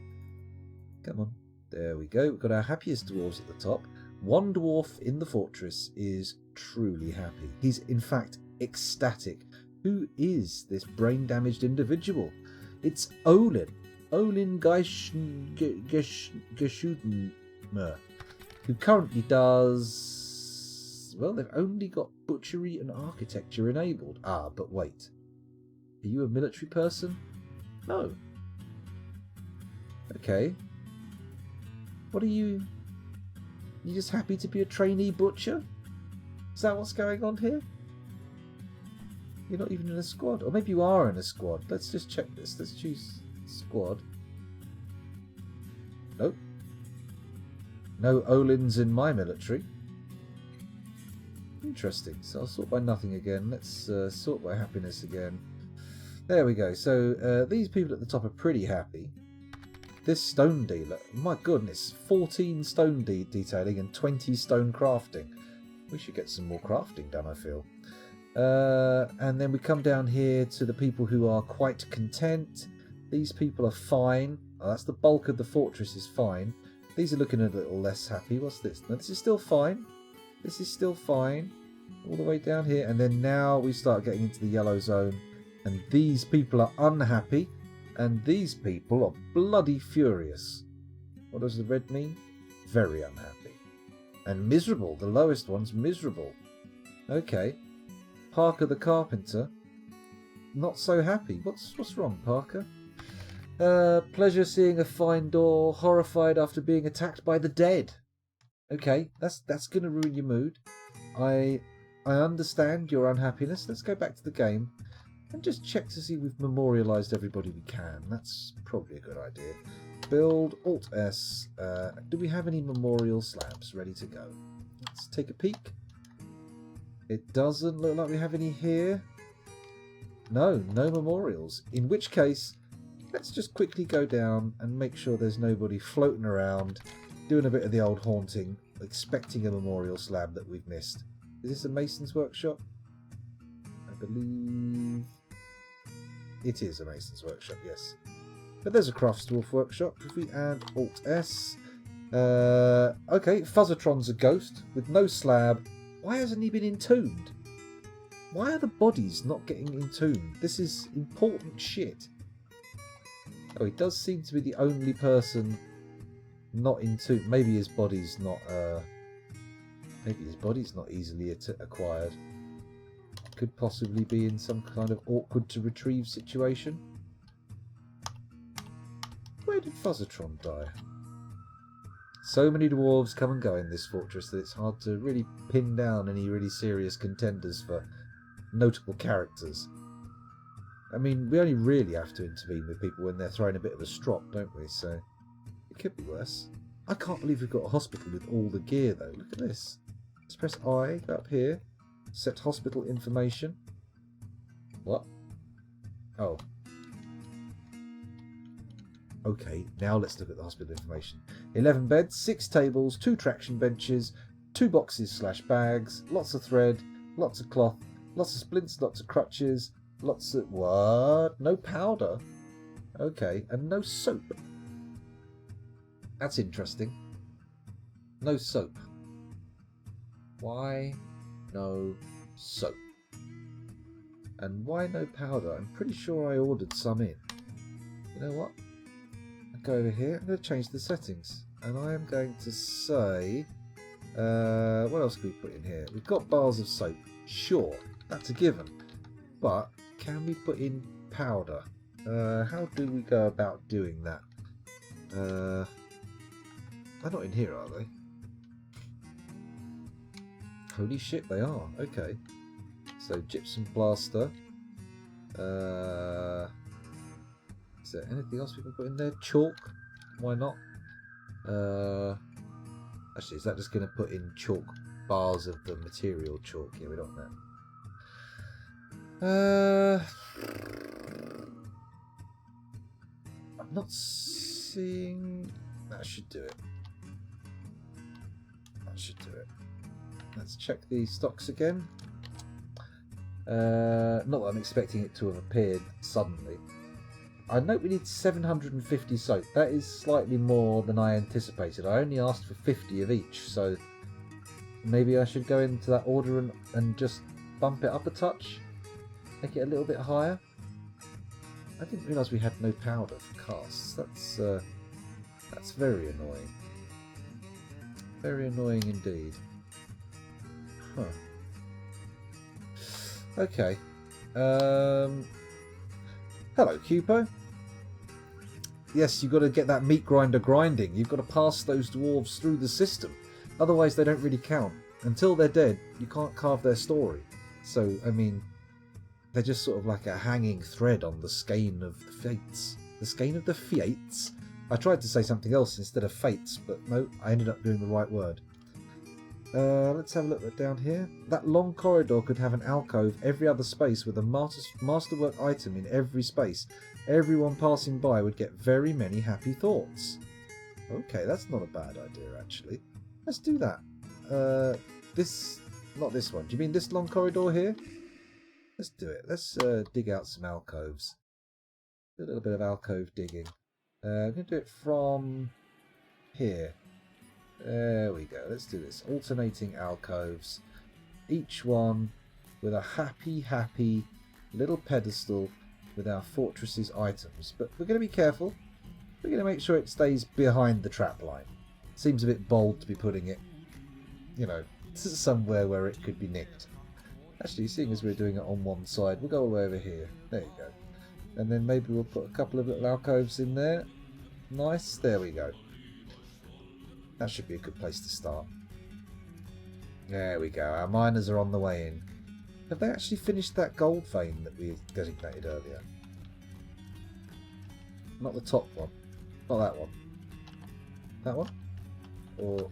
Come on. There we go. We've got our happiest dwarves at the top. One dwarf in the fortress is truly happy. He's in fact ecstatic. Who is this brain-damaged individual? It's Olin. Olin Geschudenmer, who currently does... Well, they've only got butchery and architecture enabled. Ah, but wait. Are you a military person? No. Okay. What are you... You just happy to be a trainee butcher? Is that what's going on here? You're not even in a squad. Or maybe you are in a squad. Let's just check this. Let's choose squad. Nope. No Olins in my military. Interesting. So I'll sort by nothing again. Let's sort by happiness again. There we go. So these people at the top are pretty happy. This stone dealer, my goodness, 14 stone detailing and 20 stone crafting. We should get some more crafting done, I feel. And then we come down here to the people who are quite content. These people are fine. Oh, that's the bulk of the fortress is fine. These are looking a little less happy. What's this? No, this is still fine. This is still fine. All the way down here. And then now we start getting into the yellow zone. And these people are unhappy. And these people are bloody furious. What does the red mean? Very unhappy. And miserable. The lowest one's miserable. Okay. Parker the carpenter. Not so happy. What's wrong, Parker? Pleasure seeing a fine door. Horrified after being attacked by the dead. Okay, that's going to ruin your mood. I understand your unhappiness. Let's go back to the game and just check to see we've memorialised everybody we can. That's probably a good idea. Build, Alt-S. Do we have any memorial slabs ready to go? Let's take a peek. It doesn't look like we have any here. No memorials. In which case, let's just quickly go down and make sure there's nobody floating around, doing a bit of the old haunting, expecting a memorial slab that we've missed. Is this a mason's workshop? I believe it is a mason's workshop, yes. But there's a craftsdwarf workshop. If we add Alt-S. Okay, Fuzzatron's a ghost with no slab. Why hasn't he been entombed? Why are the bodies not getting entombed? This is important shit. Oh, he does seem to be the only person not entombed. Maybe his body's not. Maybe his body's not easily acquired. Could possibly be in some kind of awkward to retrieve situation. Where did Fuzzatron die? So many dwarves come and go in this fortress that it's hard to really pin down any really serious contenders for notable characters. I mean, we only really have to intervene with people when they're throwing a bit of a strop, don't we? So it could be worse. I can't believe we've got a hospital with all the gear, though. Look at this. Let's press I, go up here, set hospital information. What? Oh. Okay, now let's look at the hospital information. 11 beds, 6 tables, 2 traction benches, 2 boxes / bags, lots of thread, lots of cloth, lots of splints, lots of crutches, lots of... What? No powder? Okay, and no soap. That's interesting. No soap. Why no soap? And why no powder? I'm pretty sure I ordered some in. You know what? I'll go over here. I'm going to change the settings. And I am going to say... what else can we put in here? We've got bars of soap. Sure, that's a given. But can we put in powder? How do we go about doing that? They're not in here, are they? Holy shit, they are. Okay. So gypsum plaster. Is there anything else we can put in there? Chalk? Why not? Actually, is that just going to put in chalk bars of the material chalk? Yeah, we don't want that. I'm not seeing... That should do it. That should do it. Let's check the stocks again. Not that I'm expecting it to have appeared suddenly. I note we need 750 soap. That is slightly more than I anticipated. I only asked for 50 of each, so maybe I should go into that order and just bump it up a touch. Make it a little bit higher. I didn't realise we had no powder for casts. That's very annoying. Very annoying indeed. Huh. Okay. Hello, Cupo. Yes, you've got to get that meat grinder grinding. You've got to pass those dwarves through the system. Otherwise, they don't really count. Until they're dead, you can't carve their story. So, I mean, they're just sort of like a hanging thread on the skein of the fates. The skein of the fates? I tried to say something else instead of fates, but no, I ended up doing the right word. Let's have a look down here. That long corridor could have an alcove every other space with a masterwork item in every space. Everyone passing by would get very many happy thoughts. Okay, that's not a bad idea, actually. Let's do that. Not this one. Do you mean this long corridor here? Let's do it. Let's dig out some alcoves. Do a little bit of alcove digging. I'm going to do it from here. There we go. Let's do this. Alternating alcoves. Each one with a happy little pedestal with our fortress's items. But we're going to be careful. We're going to make sure it stays behind the trap line. Seems a bit bold to be putting it, you know, somewhere where it could be nicked. Actually, seeing as we're doing it on one side, we'll go all the way over here. There you go. And then maybe we'll put a couple of little alcoves in there. Nice. There we go. That should be a good place to start. There we go. Our miners are on the way in. Have they actually finished that gold vein that we designated earlier? Not the top one. Not that one. That one? Or...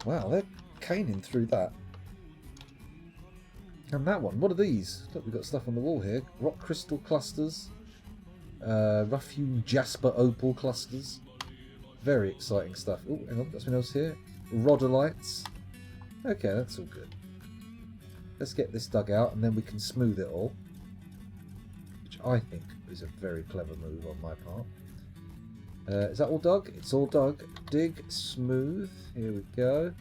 Wow, they're caning through that. And that one. What are these? Look, we've got stuff on the wall here. Rock crystal clusters. Rough-hewn jasper opal clusters. Very exciting stuff. Oh, hang on, got something else here. Rhodolites. Okay, that's all good. Let's get this dug out and then we can smooth it all. Which I think is a very clever move on my part. Is that all dug? It's all dug. Dig, smooth. Here we go.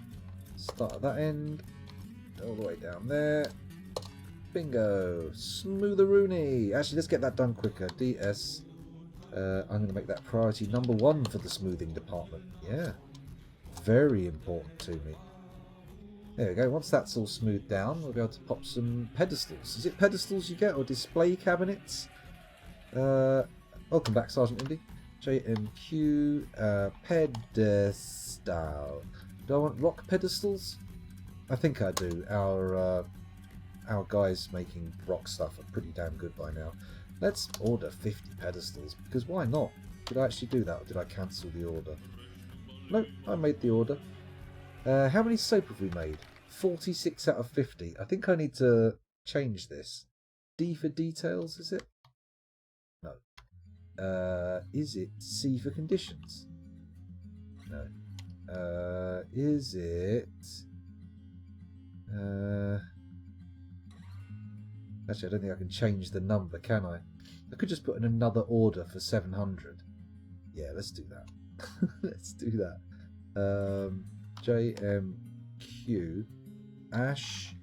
Start at that end. All the way down there. Bingo. Smootheroonie. Actually, let's get that done quicker. DS. I'm going to make that priority number 1 for the smoothing department. Yeah. Very important to me. There we go. Once that's all smoothed down, we'll be able to pop some pedestals. Is it pedestals you get or display cabinets? Welcome back, Sergeant Indy. JMQ pedestal. Do I want rock pedestals? I think I do. Our guys making rock stuff are pretty damn good by now. Let's order 50 pedestals, because why not? Did I actually do that, or did I cancel the order? Nope, I made the order. How many soap have we made? 46 out of 50. I think I need to change this. D for details, is it? No. Is it C for conditions? No. Is it... Actually, I don't think I can change the number, can I? I could just put in another order for 700. Yeah, let's do that. Let's do that. JMQ ash.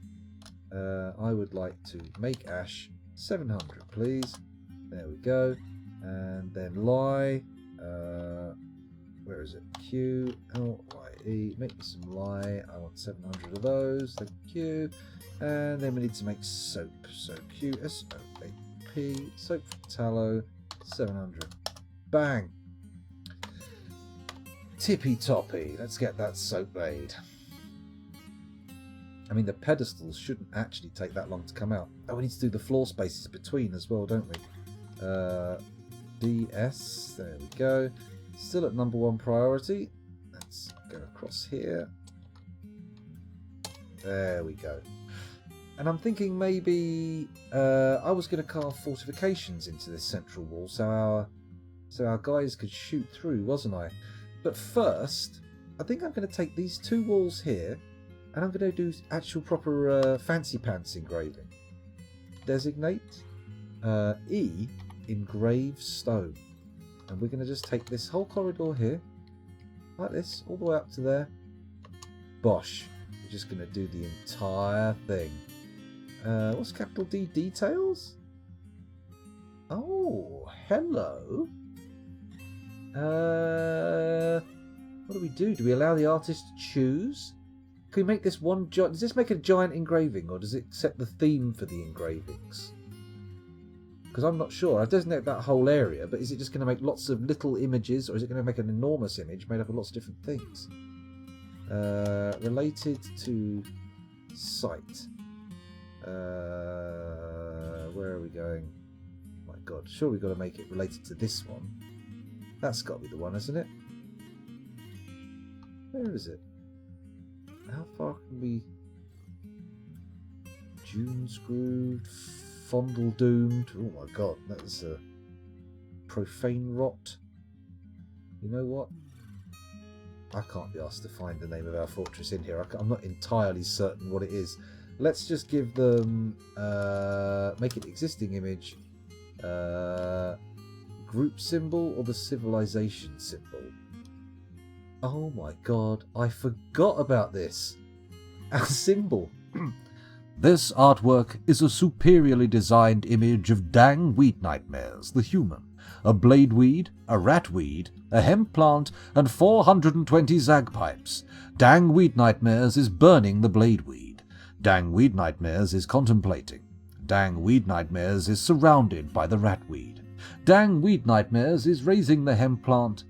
I would like to make ash 700, please. There we go. And then lye. Where is it? Q L Y E. Make me some lye. I want 700 of those. Thank you. And then we need to make soap. So QSOAP. Soap from tallow. 700. Bang. Tippy toppy. Let's get that soap made. I mean, the pedestals shouldn't actually take that long to come out. Oh, we need to do the floor spaces between as well, don't we? DS, there we go. Still at number 1 priority. Let's go across here. There we go. And I'm thinking maybe I was going to carve fortifications into this central wall so our guys could shoot through, wasn't I? But first, I think I'm going to take these 2 walls here and I'm going to do actual proper fancy pants engraving. Designate E, engrave stone. And we're going to just take this whole corridor here, like this, all the way up to there. Bosh. We're just going to do the entire thing. What's capital D? Details? Oh, hello. What do we do? Do we allow the artist to choose? Can we make this one giant... Does this make a giant engraving, or does it set the theme for the engravings? Because I'm not sure. I've designated that whole area, but is it just going to make lots of little images, or is it going to make an enormous image made up of lots of different things? Related to site. Where are we going? Oh my god, sure we've got to make it related to this one. That's got to be the one, isn't it? Where is it? How far can we... June screwed, fondle doomed. Oh my god, that is a profane rot. You know what? I can't be asked to find the name of our fortress in here. I'm not entirely certain what it is. Let's just give them... make it existing image. Group symbol or the civilization symbol? Oh my god, I forgot about this. Our symbol. This artwork is a superiorly designed image of Dang Weed Nightmares, the human, a blade weed, a rat weed, a hemp plant, and 420 zagpipes. Dang Weed Nightmares is burning the blade weed. Dang Weed Nightmares is contemplating. Dang Weed Nightmares is surrounded by the rat weed. Dang Weed Nightmares is raising the hemp plant.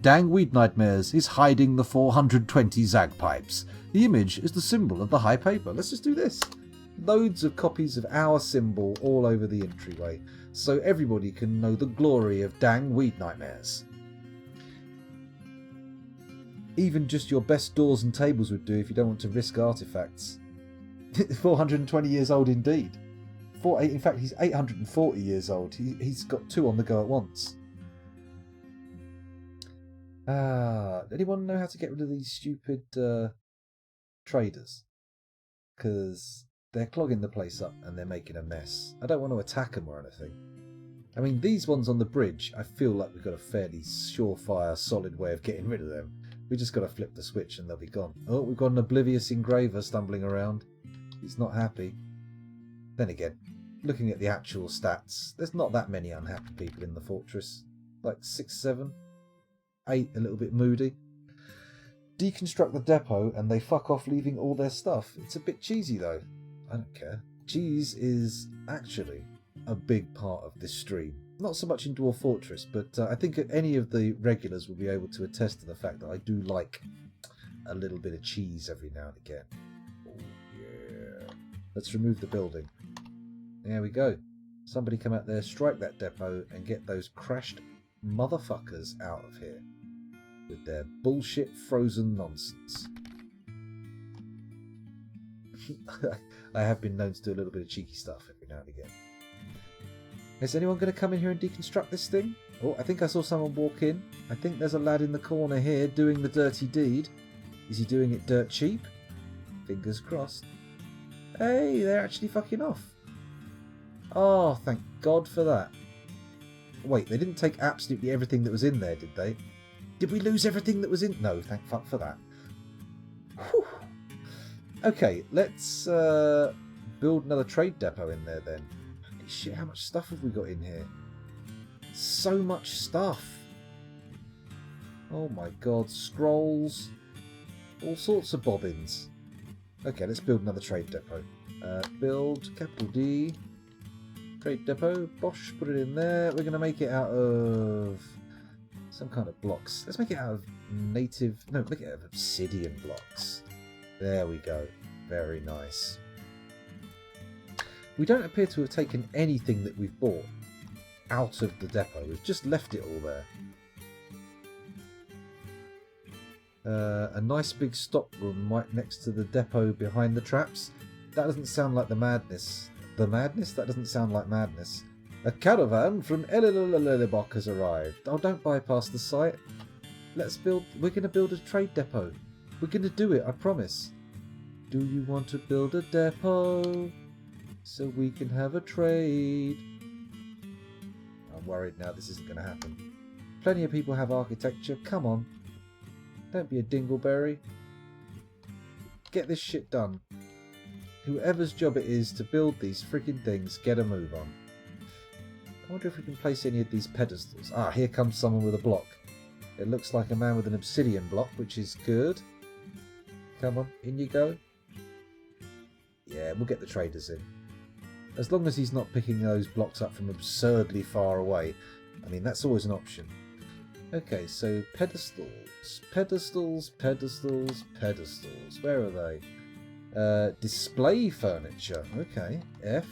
Dang Weed Nightmares is hiding the 420 zagpipes. The image is the symbol of the high paper. Let's just do this. Loads of copies of our symbol all over the entryway, so everybody can know the glory of Dang Weed Nightmares. Even just your best doors and tables would do if you don't want to risk artifacts. 420 years old indeed. In fact, he's 840 years old. He's got 2 on the go at once. Anyone know how to get rid of these stupid traders? Because they're clogging the place up and they're making a mess. I don't want to attack them or anything. I mean, these ones on the bridge, I feel like we've got a fairly surefire, solid way of getting rid of them. We just got to flip the switch and they'll be gone. Oh, we've got an oblivious engraver stumbling around. He's not happy. Then again, looking at the actual stats, there's not that many unhappy people in the fortress. Like 6, 7, 8, a little bit moody. Deconstruct the depot and they fuck off leaving all their stuff. It's a bit cheesy though. I don't care. Cheese is actually a big part of this stream. Not so much in Dwarf Fortress, but I think any of the regulars will be able to attest to the fact that I do like a little bit of cheese every now and again. Oh yeah. Let's remove the building. There we go. Somebody come out there, strike that depot, and get those crashed motherfuckers out of here with their bullshit frozen nonsense. I have been known to do a little bit of cheeky stuff every now and again. Is anyone going to come in here and deconstruct this thing? Oh, I think I saw someone walk in. I think there's a lad in the corner here doing the dirty deed. Is he doing it dirt cheap? Fingers crossed. Hey, they're actually fucking off. Oh, thank God for that. Wait, they didn't take absolutely everything that was in there, did they? Did we lose everything that was in? No, thank fuck for that. Whew. Okay, let's build another trade depot in there then. Holy shit, how much stuff have we got in here? So much stuff. Oh my god, scrolls. All sorts of bobbins. Okay, let's build another trade depot. Build, capital D. Trade depot, bosh, put it in there. We're going to make it out of some kind of blocks. Let's make it out of make it out of obsidian blocks. There we go. Very nice. We don't appear to have taken anything that we've bought out of the depot. We've just left it all there. A nice big stock room right next to the depot behind the traps. That doesn't sound like the madness. The madness? That doesn't sound like madness. A caravan from Elilililibok has arrived. Oh, don't bypass the site. Let's build... We're going to build a trade depot. We're going to do it, I promise. Do you want to build a depot so we can have a trade? I'm worried now this isn't going to happen. Plenty of people have architecture. Come on. Don't be a dingleberry. Get this shit done. Whoever's job it is to build these freaking things, get a move on. I wonder if we can place any of these pedestals. Ah, here comes someone with a block. It looks like a man with an obsidian block, which is good. Come on, in you go. Yeah, we'll get the traders in. As long as he's not picking those blocks up from absurdly far away. I mean, that's always an option. Okay, so pedestals. Pedestals, pedestals, pedestals. Where are they? Display furniture. Okay, F.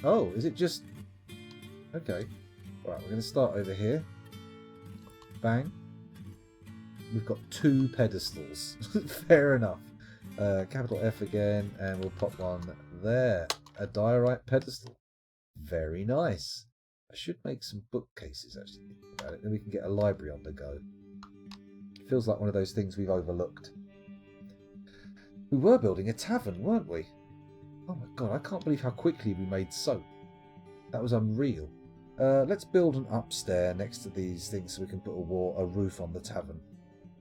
Oh, is it just... Okay. Right, we're going to start over here. Bang. We've got 2 pedestals. Fair enough. Capital F again, and we'll pop one there. A diorite pedestal. Very nice. I should make some bookcases, actually, thinking about it. Then we can get a library on the go. Feels like one of those things we've overlooked. We were building a tavern, weren't we? Oh my god, I can't believe how quickly we made soap. That was unreal. Let's build an upstairs next to these things so we can put a roof on the tavern.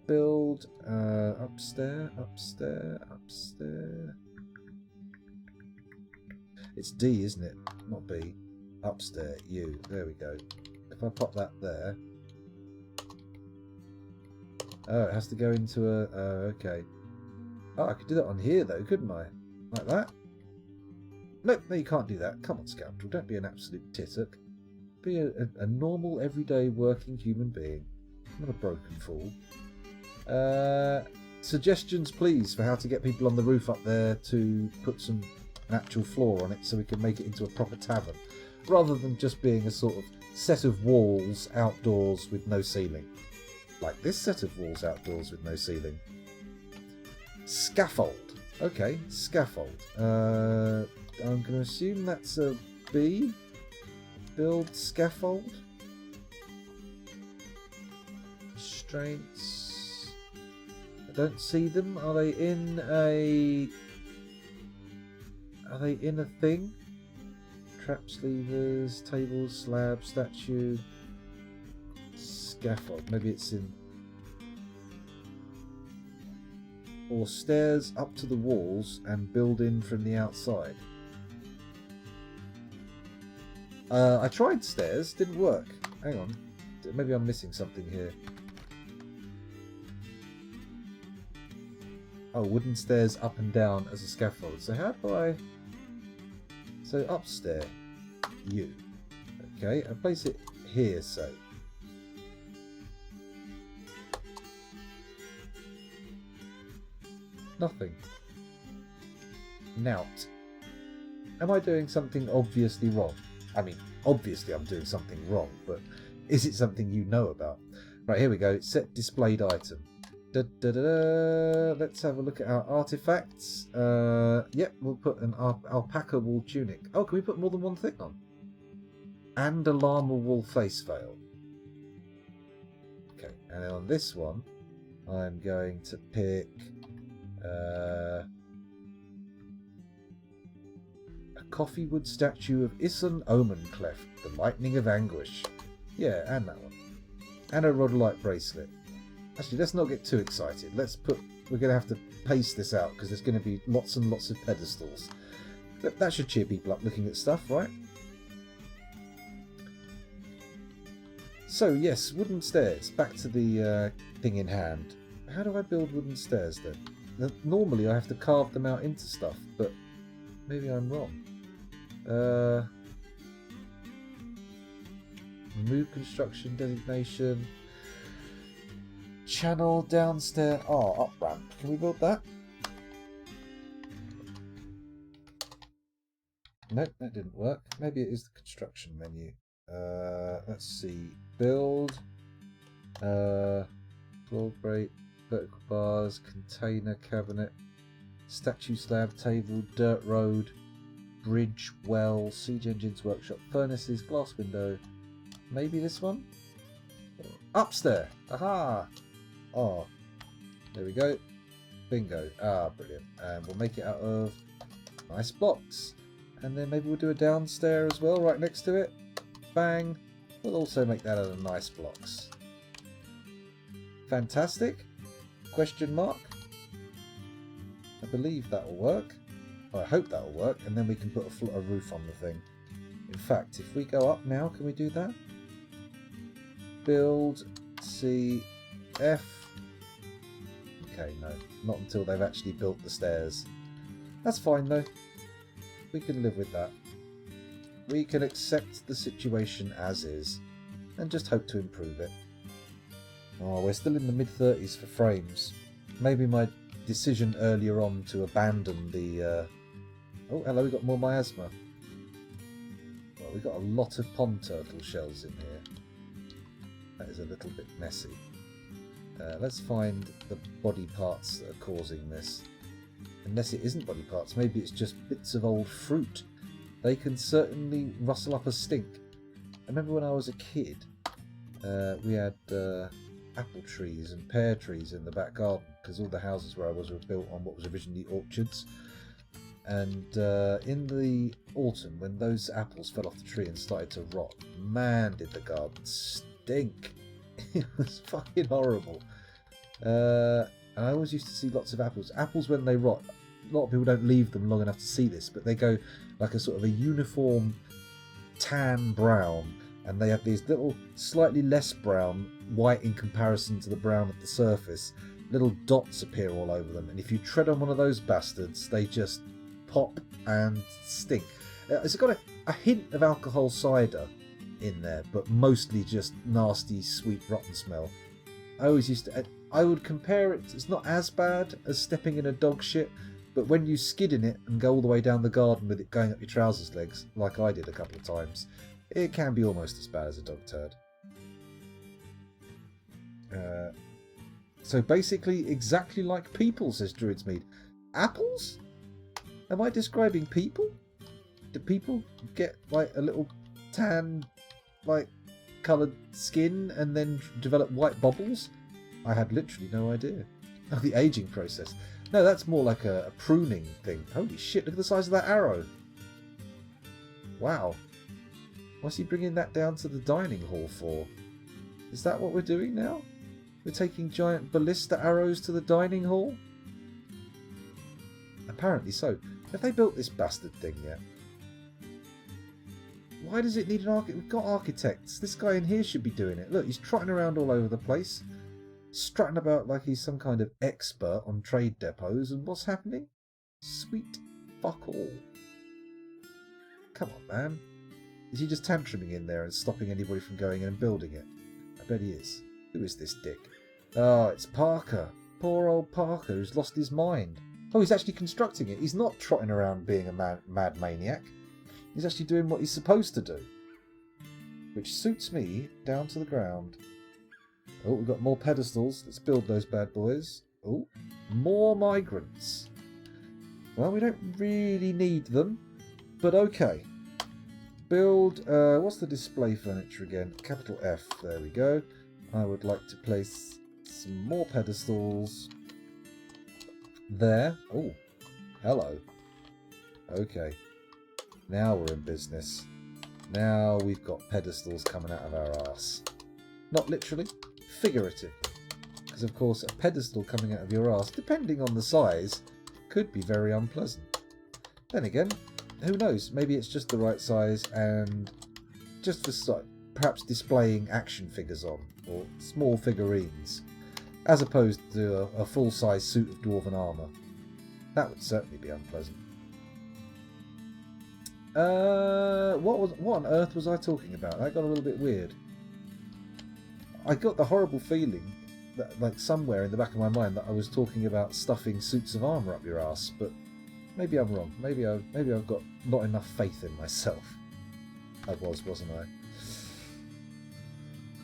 Build upstairs, upstairs, upstairs. It's D, isn't it? Not B. Upstairs, U. There we go. If I pop that there. Oh, it has to go into a... okay. Oh, I could do that on here though, couldn't I? Like that? No, you can't do that. Come on, scoundrel. Don't be an absolute tittock. Be a normal, everyday, working human being. Not a broken fool. Suggestions, please, for how to get people on the roof up there to put an actual floor on it so we can make it into a proper tavern. Rather than just being a sort of set of walls outdoors with no ceiling. Like this set of walls outdoors with no ceiling. Scaffold. Okay, scaffold. I'm going to assume that's a B. Build scaffold. Restraints. I don't see them. Are they in a... Are they in a thing? Traps, levers, tables, slab, statue, scaffold. Maybe it's in... Or stairs up to the walls and build in from the outside. I tried stairs, didn't work. Hang on. Maybe I'm missing something here. Oh, wooden stairs up and down as a scaffold. So how do I... So upstairs, U. Okay, I place it here, so. Nothing. Nout. Am I doing something obviously wrong? I mean, obviously I'm doing something wrong, but is it something you know about? Right, here we go. Set displayed item. Let's have a look at our artifacts. Yep, we'll put an alpaca wool tunic. Oh, can we put more than one thing on? And a llama wool face veil. Okay, and then on this one, I'm going to pick a coffee wood statue of Isun Omencleft, the lightning of anguish. Yeah, and that one. And a rodolite bracelet. Actually, let's not get too excited. We're going to have to pace this out because there's going to be lots and lots of pedestals. That should cheer people up looking at stuff, right? So, yes, wooden stairs. Back to the thing in hand. How do I build wooden stairs then? Normally I have to carve them out into stuff, but maybe I'm wrong. Remove construction designation. channel downstairs. Oh, up ramp. Can we build that? Nope, that didn't work. Maybe it is the construction menu. Let's see. Build. Floor grate, vertical bars, container cabinet, statue slab, table, dirt road, bridge, well, siege engines workshop, furnaces, glass window. Maybe this one? Upstairs! Aha! Oh, there we go. Bingo. Ah, brilliant. And we'll make it out of nice blocks. And then maybe we'll do a downstairs as well, right next to it. Bang. We'll also make that out of nice blocks. Fantastic. Question mark. I believe that will work. I hope that will work. And then we can put a roof on the thing. In fact, if we go up now, can we do that? Build C F. Okay, no. Not until they've actually built the stairs. That's fine though. We can live with that. We can accept the situation as is. And just hope to improve it. Oh, we're still in the mid-30s for frames. Maybe my decision earlier on to abandon the... Oh, hello, we got more miasma. Well, we've got a lot of pond turtle shells in here. That is a little bit messy. Let's find the body parts that are causing this. Unless it isn't body parts, maybe it's just bits of old fruit. They can certainly rustle up a stink. I remember when I was a kid, we had apple trees and pear trees in the back garden because all the houses where I was were built on what was originally orchards. And in the autumn, when those apples fell off the tree and started to rot, man, did the garden stink. It was fucking horrible. And I always used to see lots of apples. Apples, when they rot, a lot of people don't leave them long enough to see this, but they go like a sort of a uniform tan brown, and they have these little slightly less brown, white in comparison to the brown at the surface, little dots appear all over them, and if you tread on one of those bastards, they just pop and stink. It's got a hint of alcohol cider in there, but mostly just nasty, sweet, rotten smell. I always used to... I would compare it... It's not as bad as stepping in a dog shit, but when you skid in it and go all the way down the garden with it going up your trousers legs, like I did a couple of times, it can be almost as bad as a dog turd. So basically exactly like people, says Druidsmead. Apples? Am I describing people? Do people get like a little tan, like coloured skin and then develop white bubbles? I had literally no idea. Oh, the ageing process. No, that's more like a pruning thing. Holy shit, look at the size of that arrow. Wow. What's he bringing that down to the dining hall for? Is that what we're doing now? We're taking giant ballista arrows to the dining hall? Apparently so. Have they built this bastard thing yet? Why does it need an architect? We've got architects. This guy in here should be doing it. Look, he's trotting around all over the place, strutting about like he's some kind of expert on trade depots, and what's happening? Sweet fuck all. Come on, man. Is he just tantruming in there and stopping anybody from going in and building it? I bet he is. Who is this dick? Oh, it's Parker. Poor old Parker who's lost his mind. Oh, he's actually constructing it. He's not trotting around being a mad maniac. He's actually doing what he's supposed to do. Which suits me down to the ground. Oh, we've got more pedestals. Let's build those bad boys. Oh, more migrants. Well, we don't really need them, but okay. Build, what's the display furniture again? Capital F, there we go. I would like to place some more pedestals there. Oh, hello. Okay, now we're in business. Now we've got pedestals coming out of our arse. Not literally, figuratively. Because of course a pedestal coming out of your arse, depending on the size, could be very unpleasant. Then again, who knows, maybe it's just the right size and just for perhaps displaying action figures on, or small figurines, as opposed to a full-size suit of dwarven armour. That would certainly be unpleasant. What on earth was I talking about? That got a little bit weird. I got the horrible feeling that, like somewhere in the back of my mind, that I was talking about stuffing suits of armour up your ass, but maybe I'm wrong. Maybe I've got not enough faith in myself. I wasn't I?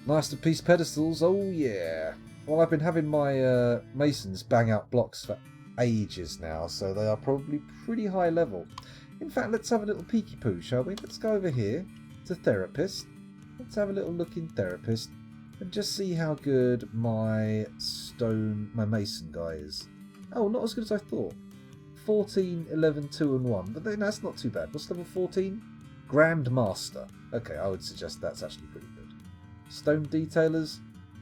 Masterpiece pedestals, oh yeah. Well, I've been having my masons bang out blocks for ages now, so they are probably pretty high level. In fact, let's have a little peeky poo, shall we? Let's go over here to Therapist. Let's have a little look in Therapist and just see how good my mason guy is. Oh, not as good as I thought. 14, 11, 2 and 1. But then that's not too bad. What's level 14? Grand Master. Okay, I would suggest that's actually pretty good. Stone detailers,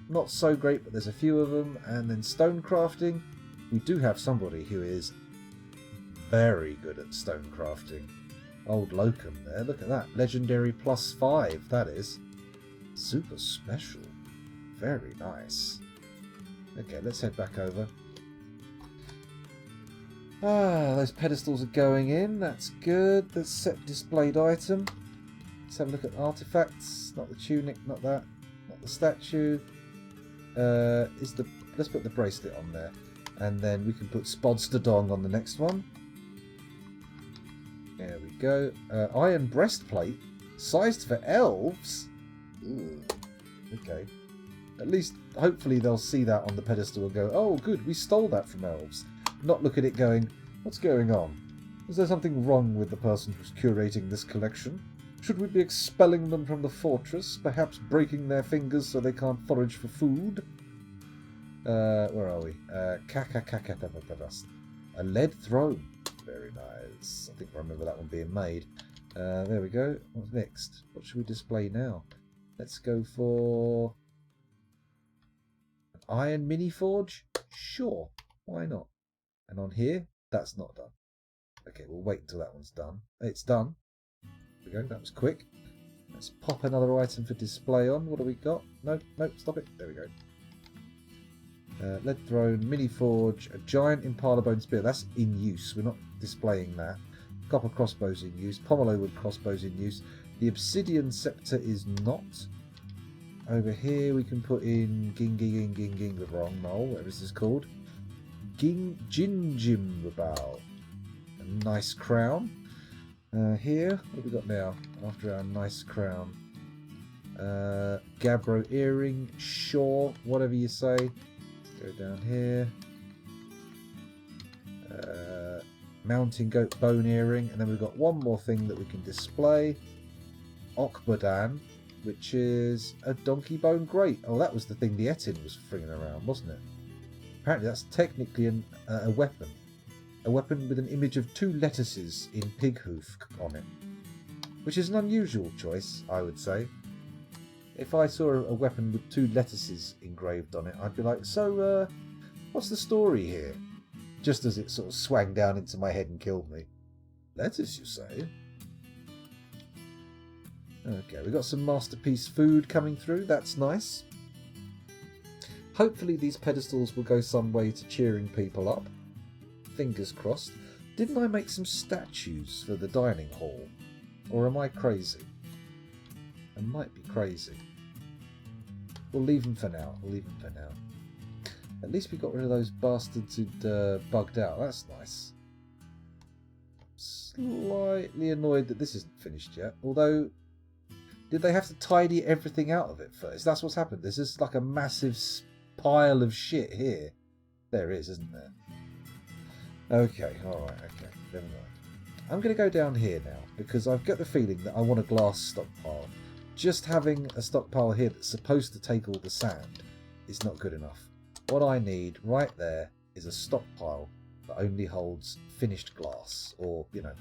not so great, but there's a few of them. And then stone crafting, we do have somebody who is very good at stone crafting. Old Locum there, look at that. Legendary +5, that is. Super special. Very nice. Okay, let's head back over. Ah, those pedestals are going in, that's good. Let's set displayed item. Let's have a look at artifacts. Not the tunic, not that. Not the statue. Let's put the bracelet on there. And then we can put Spodster Dong on the next one. There we go. Iron breastplate. Sized for elves? Ooh. Okay. At least, hopefully they'll see that on the pedestal and go, oh good, we stole that from elves. Not look at it going, what's going on? Is there something wrong with the person who's curating this collection? Should we be expelling them from the fortress? Perhaps breaking their fingers so they can't forage for food? Where are we? A lead throne. Very nice. I think I remember that one being made. There we go. What's next? What should we display now? Let's go for an iron mini forge. Sure, why not? And on here, that's not done. Okay, we'll wait until that one's done. It's done. There we go. That was quick. Let's pop another item for display on. What do we got? Nope, stop it. There we go. Lead throne, mini forge, a giant impala bone spear. That's in use. We're not displaying that. Copper crossbows in use. Pomelo wood crossbows in use. The obsidian scepter is not. Over here we can put in the wrong knoll, whatever this is called. Ginjim Rabal. A nice crown. Here, what have we got now? After our nice crown. Gabbro earring, sure, whatever you say. Let's go down here. Mountain goat bone earring, and then we've got one more thing that we can display. Okbadan, which is a donkey bone grate. Oh, that was the thing the Etin was flinging around, wasn't it? Apparently that's technically a weapon. A weapon with an image of 2 lettuces in pig hoof on it. Which is an unusual choice, I would say. If I saw a weapon with 2 lettuces engraved on it, I'd be like, so, what's the story here? Just as it sort of swang down into my head and killed me. Lettuce, you say? Okay, we've got some masterpiece food coming through. That's nice. Hopefully these pedestals will go some way to cheering people up. Fingers crossed. Didn't I make some statues for the dining hall? Or am I crazy? I might be crazy. We'll leave them for now. At least we got rid of those bastards who'd bugged out. That's nice. Slightly annoyed that this isn't finished yet. Although, did they have to tidy everything out of it first? That's what's happened. There's just like a massive pile of shit here. There is, isn't there? Okay, alright, okay. Never mind. I'm going to go down here now, because I've got the feeling that I want a glass stockpile. Just having a stockpile here that's supposed to take all the sand is not good enough. What I need right there is a stockpile that only holds finished glass, or, you know,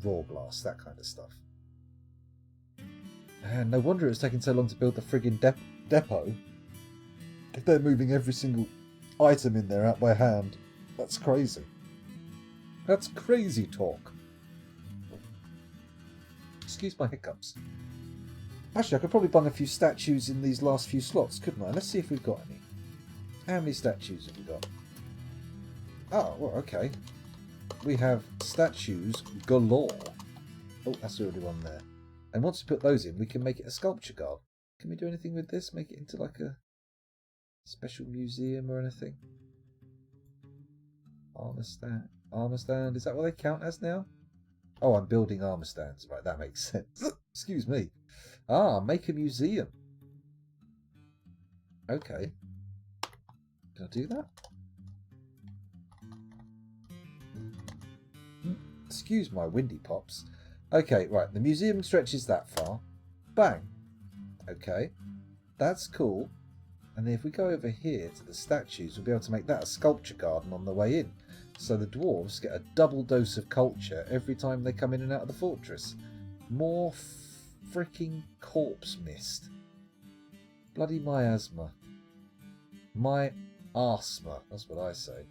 raw glass, that kind of stuff. And no wonder it's taking so long to build the friggin' depot. If they're moving every single item in there out by hand, that's crazy. That's crazy talk. Excuse my hiccups. Actually, I could probably bung a few statues in these last few slots, couldn't I? Let's see if we've got any. How many statues have we got? Oh, well, okay. We have statues galore. Oh, that's already one there. And once we put those in, we can make it a sculpture guard. Can we do anything with this? Make it into like a Special museum or anything? Armour stand. Armour stand. Is that what they count as now? Oh, I'm building armour stands. Right, that makes sense. Excuse me. Ah, make a museum. Okay. Can I do that? Excuse my windy pops. Okay, right. The museum stretches that far. Bang. Okay. That's cool. And then if we go over here to the statues, we'll be able to make that a sculpture garden on the way in. So the dwarves get a double dose of culture every time they come in and out of the fortress. More freaking corpse mist. Bloody miasma. My arsma. That's what I say.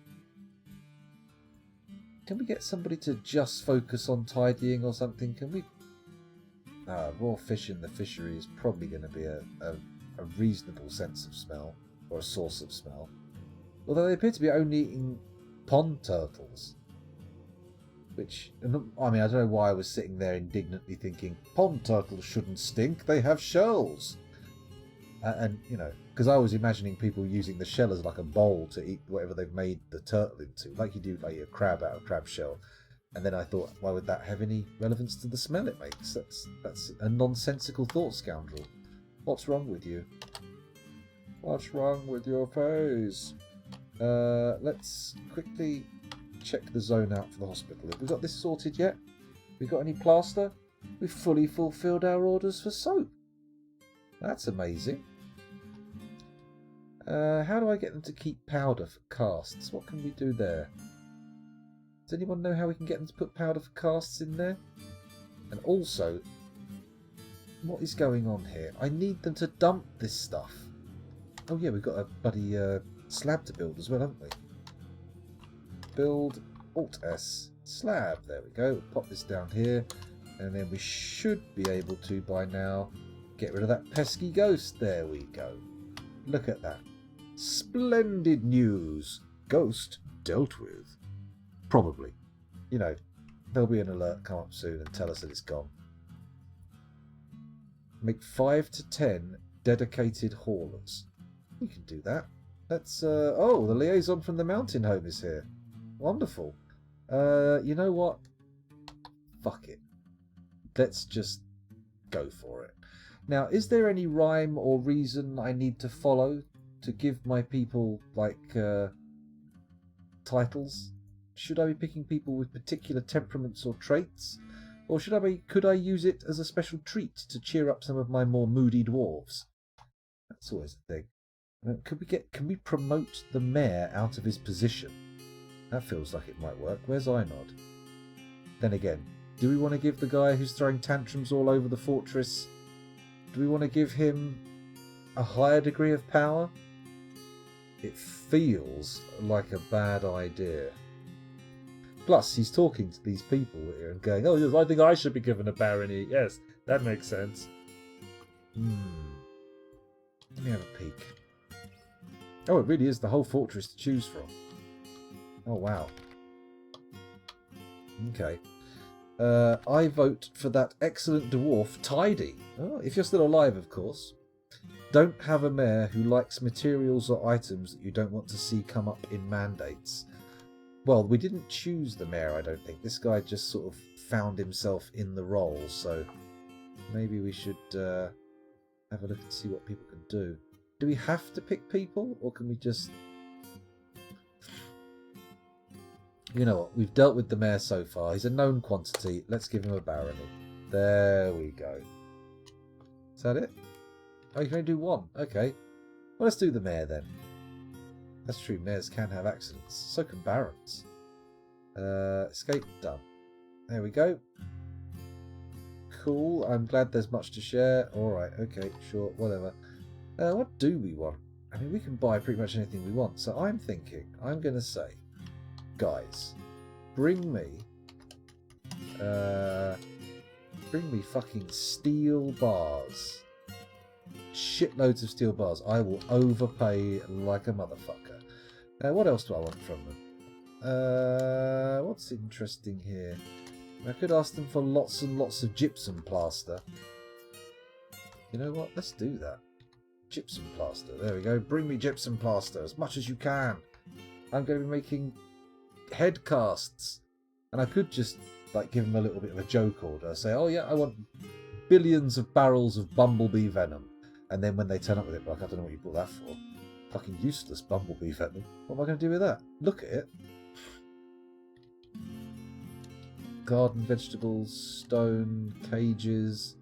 Can we get somebody to just focus on tidying or something? Can we... raw fish in the fishery is probably going to be a reasonable sense of smell, or a source of smell. Although they appear to be only eating pond turtles. Which, I mean, I don't know why I was sitting there indignantly thinking, pond turtles shouldn't stink, they have shells. And, you know, because I was imagining people using the shell as like a bowl to eat whatever they've made the turtle into, like you do like a crab out of crab shell. And then I thought, why would that have any relevance to the smell it makes? That's a nonsensical thought, scoundrel. What's wrong with you? What's wrong with your face? Let's quickly check the zone out for the hospital. Have we got this sorted yet? We got any plaster? We've fully fulfilled our orders for soap. That's amazing. How do I get them to keep powder for casts? What can we do there? Does anyone know how we can get them to put powder for casts in there? And also, what is going on here? I need them to dump this stuff. Oh yeah, we've got a bloody slab to build as well, haven't we? Build Alt-S. Slab. There we go. We'll pop this down here. And then we should be able to, by now, get rid of that pesky ghost. There we go. Look at that. Splendid news. Ghost dealt with. Probably. You know, there'll be an alert come up soon and tell us that it's gone. Make 5 to 10 dedicated haulers. We can do that. Let's, oh, the liaison from the mountain home is here. Wonderful. You know what? Fuck it. Let's just go for it. Now, is there any rhyme or reason I need to follow to give my people, like, titles? Should I be picking people with particular temperaments or traits? Or could I use it as a special treat to cheer up some of my more moody dwarves? That's always a thing. Can we promote the mayor out of his position? That feels like it might work. Where's Einod? Then again, do we want to give the guy who's throwing tantrums all over the fortress, do we want to give him a higher degree of power? It feels like a bad idea. Plus, he's talking to these people here and going, oh yes, I think I should be given a barony. Yes, that makes sense. Let me have a peek. Oh, it really is the whole fortress to choose from. Oh, wow. Okay. I vote for that excellent dwarf, Tidy. Oh, if you're still alive, of course. Don't have a mayor who likes materials or items that you don't want to see come up in mandates. Well, we didn't choose the mayor, I don't think. This guy just sort of found himself in the role, so maybe we should have a look and see what people can do. Do we have to pick people, or can we just... You know what, we've dealt with the mayor so far. He's a known quantity. Let's give him a barony. There we go. Is that it? Oh, you can only do one. Okay. Well, let's do the mayor then. That's true, mayors can have accidents. So can barons. Escape done. There we go. Cool. I'm glad there's much to share. Alright, okay, sure, whatever. What do we want? I mean, we can buy pretty much anything we want. So I'm thinking, I'm going to say, guys, bring me fucking steel bars. Shitloads of steel bars. I will overpay like a motherfucker. What else do I want from them? What's interesting here? I could ask them for lots and lots of gypsum plaster. You know what? Let's do that. gypsum plaster. There we go. Bring me gypsum plaster as much as you can. I'm going to be making head casts. And I could just like give them a little bit of a joke order. Say, oh yeah, I want billions of barrels of bumblebee venom. And then when they turn up with it, like, I don't know what you bought that for. Fucking useless bumblebee venom. What am I going to do with that? Look at it. Garden vegetables, stone, cages,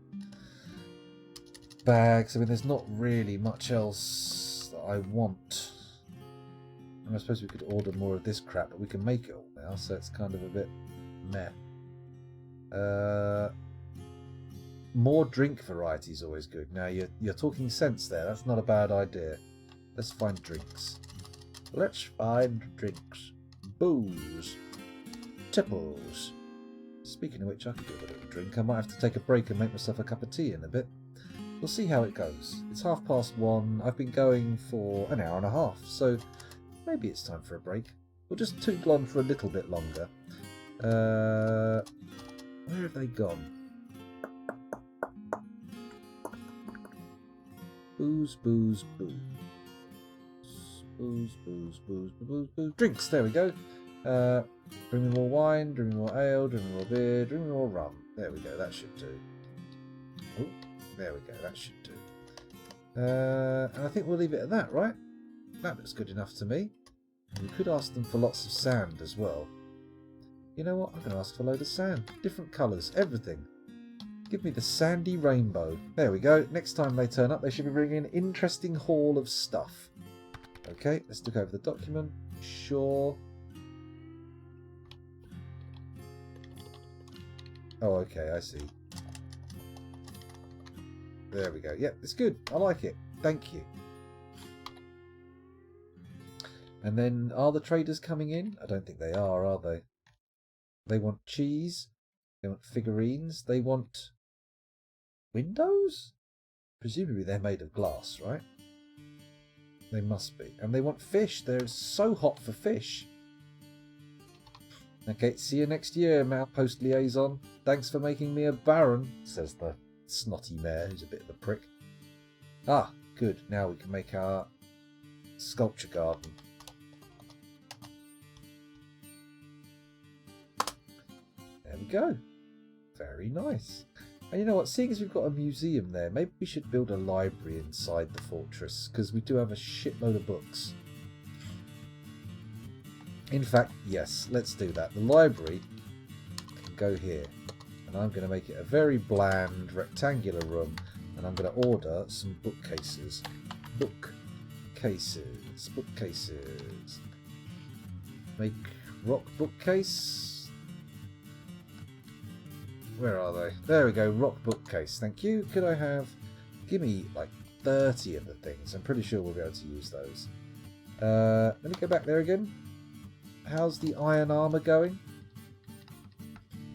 bags. I mean, there's not really much else that I want. And I suppose we could order more of this crap, but we can make it all now, so it's kind of a bit meh. More drink variety is always good. Now, you're talking sense there. That's not a bad idea. Let's find drinks. Let's find drinks. Booze. Tipples. Speaking of which, I could do a little drink. I might have to take a break and make myself a cup of tea in a bit. We'll see how it goes. It's 1:30. I've been going for an hour and a half, so maybe it's time for a break. We'll just tootle on for a little bit longer. Where have they gone? Booze, booze, booze. Booze, booze, booze, booze, booze. Drinks, there we go. Bring me more wine, bring me more ale, bring me more beer, bring me more rum. There we go, that should do. Oh, there we go, that should do. And I think we'll leave it at that, right? That looks good enough to me. We could ask them for lots of sand as well. You know what? I'm going to ask for a load of sand. Different colours, everything. Give me the sandy rainbow. There we go. Next time they turn up, they should be bringing an interesting haul of stuff. Okay, let's look over the document. Sure. Oh, okay, I see. There we go. Yep, it's good. I like it. Thank you. And then, are the traders coming in? I don't think they are they? They want cheese. They want figurines. They want windows? Presumably they're made of glass, right? They must be. And they want fish. They're so hot for fish. Okay, see you next year, Outpost Liaison. Thanks for making me a baron, says the snotty mayor, who's a bit of a prick. Ah, good. Now we can make our sculpture garden. There we go. Very nice. And you know what, seeing as we've got a museum there, maybe we should build a library inside the fortress, because we do have a shitload of books. In fact, yes, let's do that. The library can go here. And I'm going to make it a very bland rectangular room. And I'm going to order some bookcases. Bookcases. Bookcases. Make rock bookcase. Where are they? There we go, rock bookcase. Thank you. Could I have... Give me like 30 of the things. I'm pretty sure we'll be able to use those. Let me go back there again. How's the iron armour going?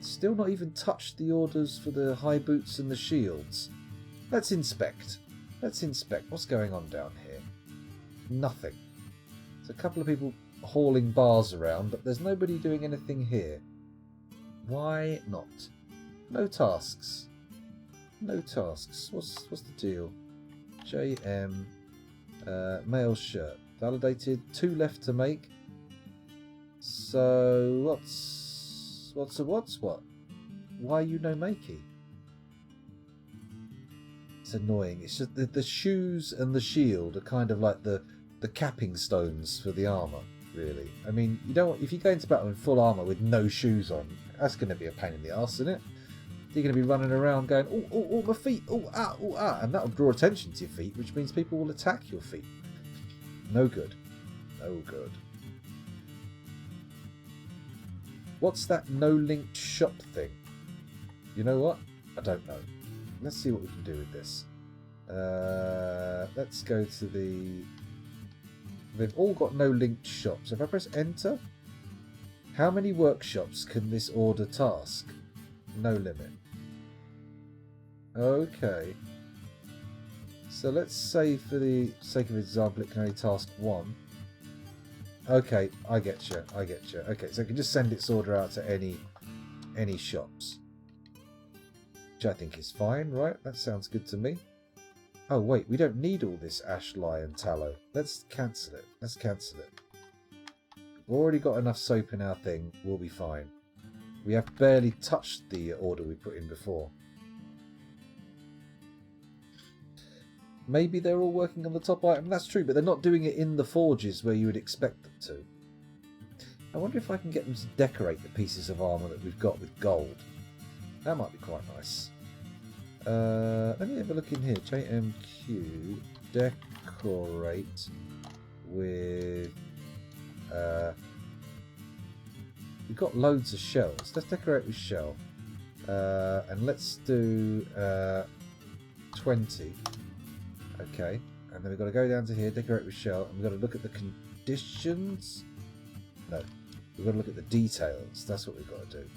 Still not even touched the orders for the high boots and the shields. Let's inspect. Let's inspect. What's going on down here? Nothing. There's a couple of people hauling bars around, but there's nobody doing anything here. Why not? No tasks. No tasks. What's the deal? JM. Male shirt. Validated. 2 left to make. So what's what? Why are you no makey? It's annoying. It's just the shoes and the shield are kind of like the capping stones for the armour, really. I mean, you don't, if you go into battle in full armour with no shoes on, that's going to be a pain in the arse, isn't it? You're going to be running around going, oh, my feet, oh, ah, and that'll draw attention to your feet, which means people will attack your feet. No good. No good. What's that no-linked shop thing? You know what? I don't know. Let's see what we can do with this. Let's go to the... They've all got no-linked shops. If I press enter, how many workshops can this order task? No limit. Okay. So let's say, for the sake of example, it can only task 1. Okay, I get you. Okay, so I can just send its order out to any shops. Which I think is fine, right? That sounds good to me. Oh wait, we don't need all this ash, lye and tallow. Let's cancel it. Let's cancel it. We've already got enough soap in our thing. We'll be fine. We have barely touched the order we put in before. Maybe they're all working on the top item. That's true, but they're not doing it in the forges where you would expect them to. I wonder if I can get them to decorate the pieces of armour that we've got with gold. That might be quite nice. Let me have a look in here. JMQ decorate with we've got loads of shells. Let's decorate with shell. And let's do 20. Okay. And then we've got to go down to here, decorate with shell, and we've got to look at the conditions. No. We've got to look at the details. That's what we've got to do.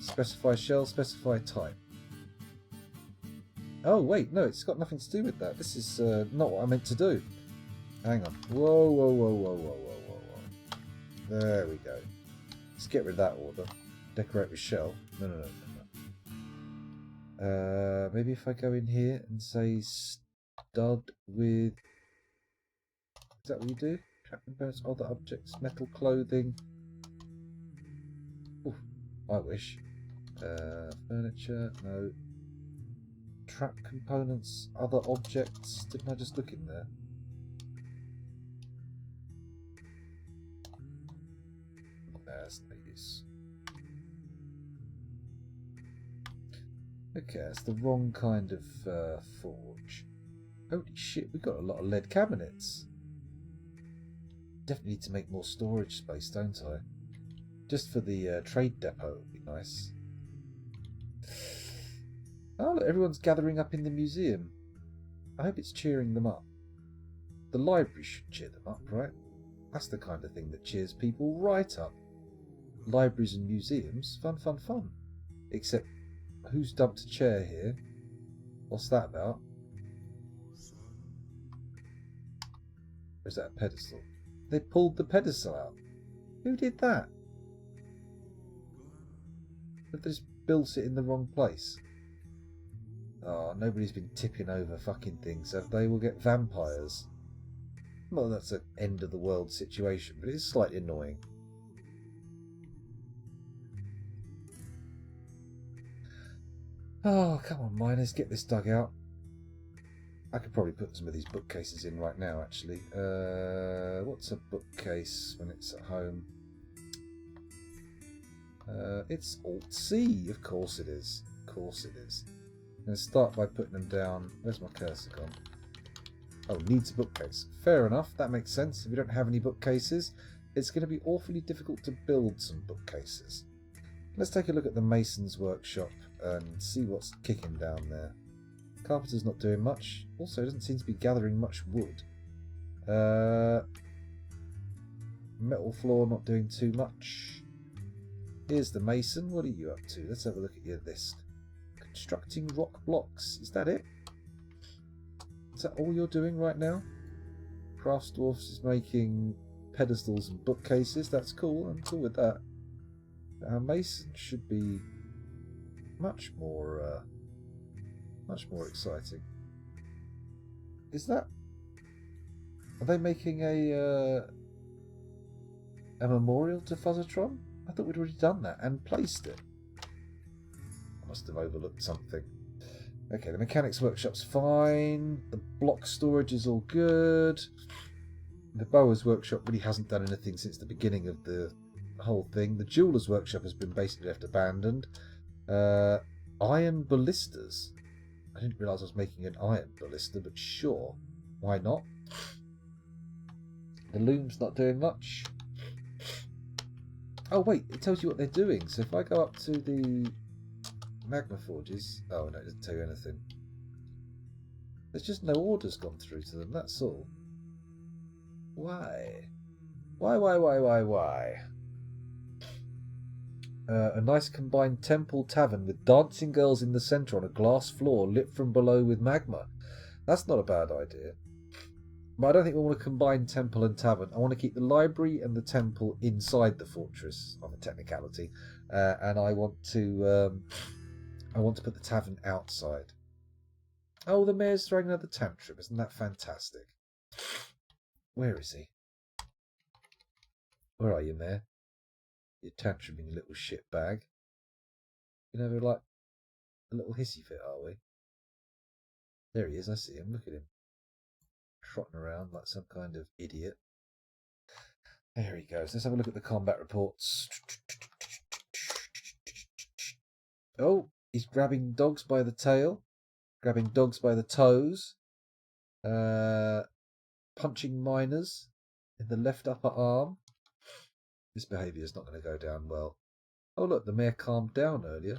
Specify shell, specify type. Oh, wait, no, it's got nothing to do with that. This is not what I meant to do. Hang on. Whoa, whoa, whoa, whoa, whoa, whoa, whoa, whoa. There we go. Let's get rid of that order. Decorate with shell. No, no, no, no, no. Maybe if I go in here and say stud with... Is that what you do? Trap components, other objects, metal clothing. Oof, I wish. Furniture, no. Trap components, other objects. Didn't I just look in there? That's no use. Okay, that's the wrong kind of forge. Holy shit, we've got a lot of lead cabinets. Definitely need to make more storage space, don't I? Just for the trade depot would be nice. Oh, look, everyone's gathering up in the museum. I hope it's cheering them up. The library should cheer them up, right? That's the kind of thing that cheers people right up. Libraries and museums, fun, fun, fun. Except, who's dumped a chair here? What's that about? Or is that a pedestal? They pulled the pedestal out. Who did that? But they just built it in the wrong place. Oh, nobody's been tipping over fucking things, have they? We'll get vampires. Well, that's an end of the world situation, but it's slightly annoying. Oh, come on, miners, get this dug out. I could probably put some of these bookcases in right now, actually. What's a bookcase when it's at home? It's Alt-C, of course it is. Of course it is. I'm going to start by putting them down. Where's my cursor gone? Oh, needs a bookcase. Fair enough, that makes sense. If we don't have any bookcases, it's going to be awfully difficult to build some bookcases. Let's take a look at the mason's workshop and see what's kicking down there. Carpenter's not doing much. Also, doesn't seem to be gathering much wood. Metal floor not doing too much. Here's the mason. What are you up to? Let's have a look at your list. Constructing rock blocks. Is that it? Is that all you're doing right now? Crafts Dwarfs is making pedestals and bookcases. That's cool. I'm cool with that. Our mason should be much more exciting. Is that? Are they making a memorial to Fuzzatron? I thought we'd already done that and placed it. I must have overlooked something. Okay, the mechanics workshop's fine. The block storage is all good. The bower's workshop really hasn't done anything since the beginning of the whole thing. The jeweler's workshop has been basically left abandoned. Iron ballistas. I didn't realise I was making an iron ballista, but sure, why not? The loom's not doing much. Oh wait, it tells you what they're doing. So if I go up to the magma forges, oh no, it doesn't tell you anything. There's just no orders gone through to them. That's all. Why? Why? A nice combined temple tavern with dancing girls in the centre on a glass floor lit from below with magma. That's not a bad idea. But I don't think we want to combine temple and tavern. I want to keep the library and the temple inside the fortress, on a technicality, and I want to put the tavern outside. Oh, the mayor's throwing another tantrum. Isn't that fantastic? Where is he? Where are you, Mayor? You tantruming little shit bag. You never like a little hissy fit, are we? There he is. I see him. Look at him. Trotting around like some kind of idiot. There he goes. Let's have a look at the combat reports. Oh, he's grabbing dogs by the tail. Grabbing dogs by the toes. Punching miners in the left upper arm. This behaviour is not going to go down well. Oh look, the mayor calmed down earlier.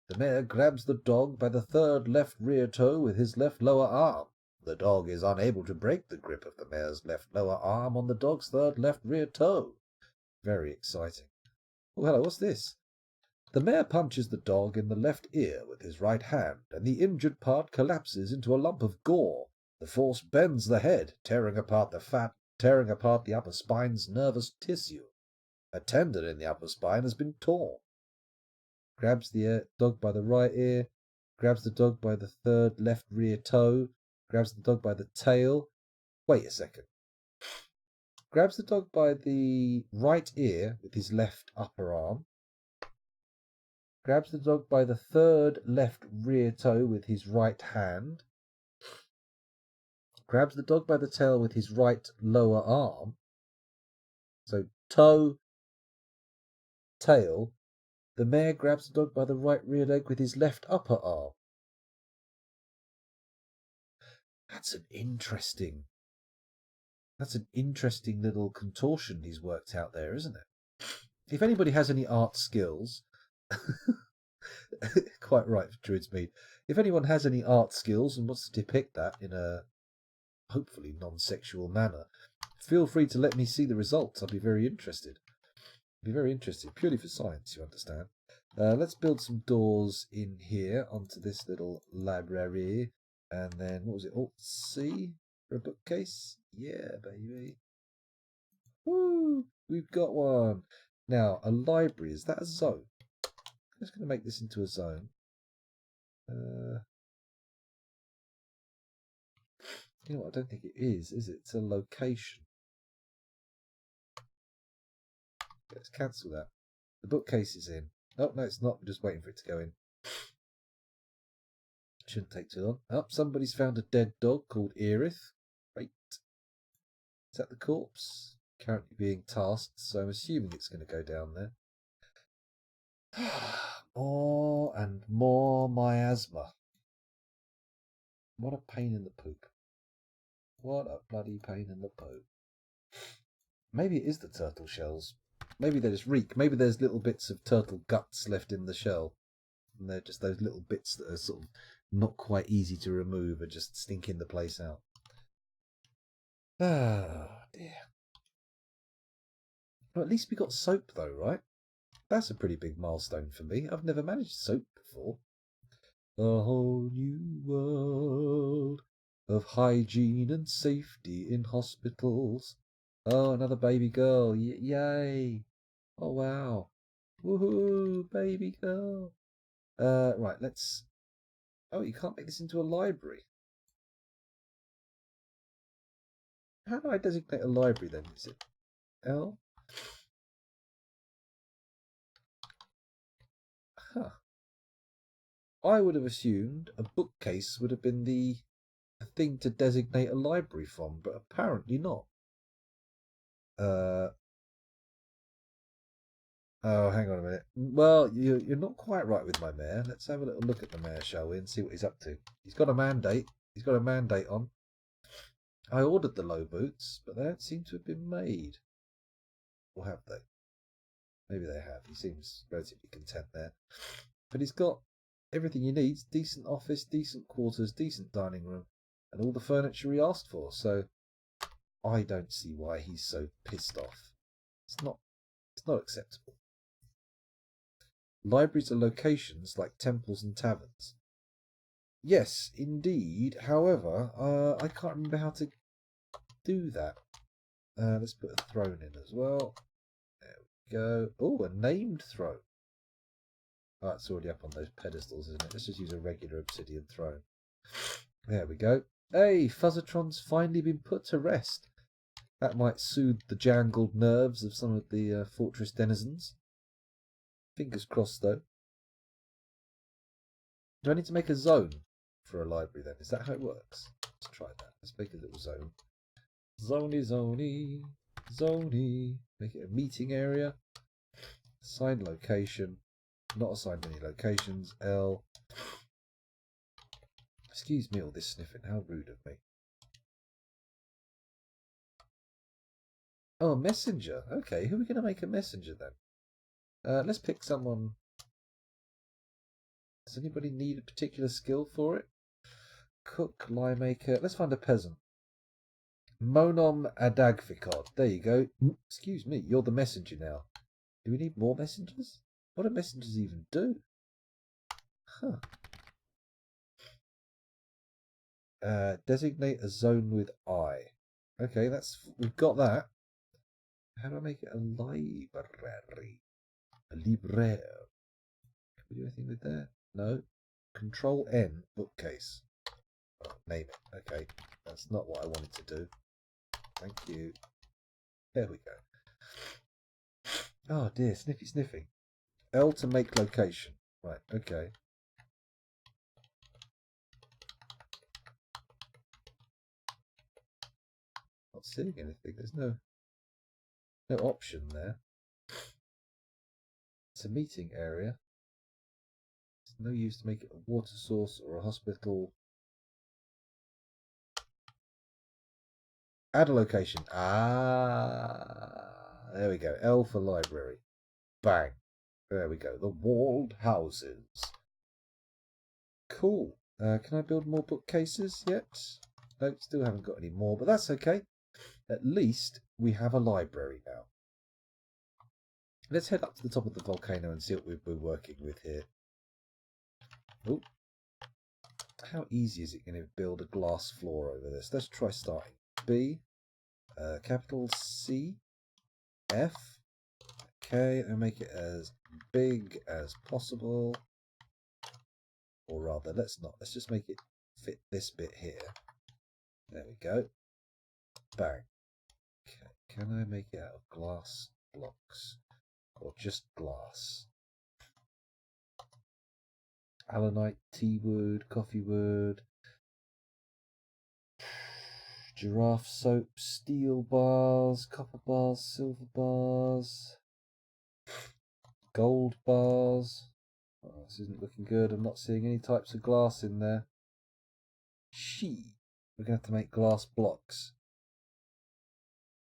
The mayor grabs the dog by the third left rear toe with his left lower arm. The dog is unable to break the grip of the mayor's left lower arm on the dog's third left rear toe. Very exciting. Oh hello, what's this? The mayor punches the dog in the left ear with his right hand, and the injured part collapses into a lump of gore. The force bends the head, tearing apart the fat, tearing apart the upper spine's nervous tissue. A tendon in the upper spine has been torn. Grabs the dog by the right ear, grabs the dog by the third left rear toe, grabs the dog by the tail. Wait a second. Grabs the dog by the right ear with his left upper arm. Grabs the dog by the third left rear toe with his right hand. Grabs the dog by the tail with his right lower arm. So toe, tail. The mayor grabs the dog by the right rear leg with his left upper arm. That's an interesting little contortion he's worked out there, isn't it? If anybody has any art skills, quite right for Druidsmead. If anyone has any art skills and wants to depict that in a hopefully non-sexual manner, feel free to let me see the results. I'll be very interested. Purely for science, you understand. Let's build some doors in here onto this little library. And then, what was it? Alt-C for a bookcase? Yeah, baby. Woo! We've got one. Now, a library. Is that a zone? I'm just going to make this into a zone. You know what? I don't think it is it? It's a location. Let's cancel that. The bookcase is in. Oh, no, it's not. We're just waiting for it to go in. Shouldn't take too long. Oh, somebody's found a dead dog called Aerith. Great. Is that the corpse? Currently being tasked, so I'm assuming it's going to go down there. More and more miasma. What a pain in the poop. What a bloody pain in the poop. Maybe it is the turtle shells. Maybe they just reek. Maybe there's little bits of turtle guts left in the shell. And they're just those little bits that are sort of not quite easy to remove and just stinking the place out. Oh, dear. Well, at least we got soap, though, right? That's a pretty big milestone for me. I've never managed soap before. A whole new world of hygiene and safety in hospitals. Oh, another baby girl. Yay. Oh, wow. Woohoo, baby girl. Right, let's... Oh, you can't make this into a library. How do I designate a library then? Is it L? Huh. I would have assumed a bookcase would have been the thing to designate a library from, but apparently not. Oh, hang on a minute. Well, you're not quite right with my mayor. Let's have a little look at the mayor, shall we, and see what he's up to. He's got a mandate. He's got a mandate on. I ordered the low boots, but they don't seem to have been made. Or have they? Maybe they have. He seems relatively content there. But he's got everything he needs. Decent office, decent quarters, decent dining room, and all the furniture he asked for. So I don't see why he's so pissed off. It's not acceptable. Libraries are locations like temples and taverns. Yes, indeed. However, I can't remember how to do that. Let's put a throne in as well. There we go. Oh, a named throne. Oh, it's already up on those pedestals, isn't it? Let's just use a regular obsidian throne. There we go. Hey, Fuzzatron's finally been put to rest. That might soothe the jangled nerves of some of the fortress denizens. Fingers crossed, though. Do I need to make a zone for a library then? Is that how it works? Let's try that. Let's make a little zone. Zoney, zoney, zoney. Make it a meeting area. Assign location. Not assign any locations. L. Excuse me all this sniffing. How rude of me. Oh, a messenger. Okay, who are we going to make a messenger then? Let's pick someone. Does anybody need a particular skill for it? Cook, lie maker. Let's find a peasant. Monom Adagficod. There you go. Excuse me, you're the messenger now. Do we need more messengers? What do messengers even do? Huh. Designate a zone with I. Okay, we've got that. How do I make it a library? A libraire. Can we do anything with that? No. Control N, bookcase. Oh, name it. Okay, that's not what I wanted to do. Thank you. There we go. Oh dear, sniffy sniffing. L to make location. Right, okay. Not seeing anything. There's no option there. It's a meeting area. It's no use to make it a water source or a hospital. Add a location. Ah, there we go. L for library. Bang. There we go. The walled houses. Cool. Can I build more bookcases yet? No, still haven't got any more, but that's okay. At least we have a library now. Let's head up to the top of the volcano and see what we're working with here. Oh, how easy is it going to build a glass floor over this? Let's try starting. B, capital C, F. Okay, and make it as big as possible. Or rather, let's not. Let's just make it fit this bit here. There we go. Bang. Okay, can I make it out of glass blocks? Or just glass? Allanite, tea wood, coffee wood, giraffe soap, steel bars, copper bars, silver bars, gold bars. Oh, this isn't looking good. I'm not seeing any types of glass in there. We're going to have to make glass blocks.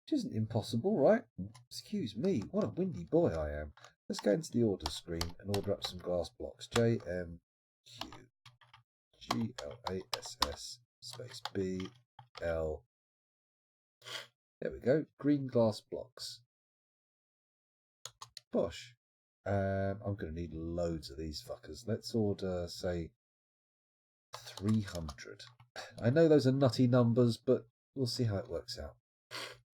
Which isn't impossible, right? Excuse me, what a windy boy I am. Let's go into the order screen and order up some glass blocks. JMQ GLASS space B L. There we go. Green glass blocks. Bosh. I'm going to need loads of these fuckers. Let's order, say, 300. I know those are nutty numbers, but we'll see how it works out.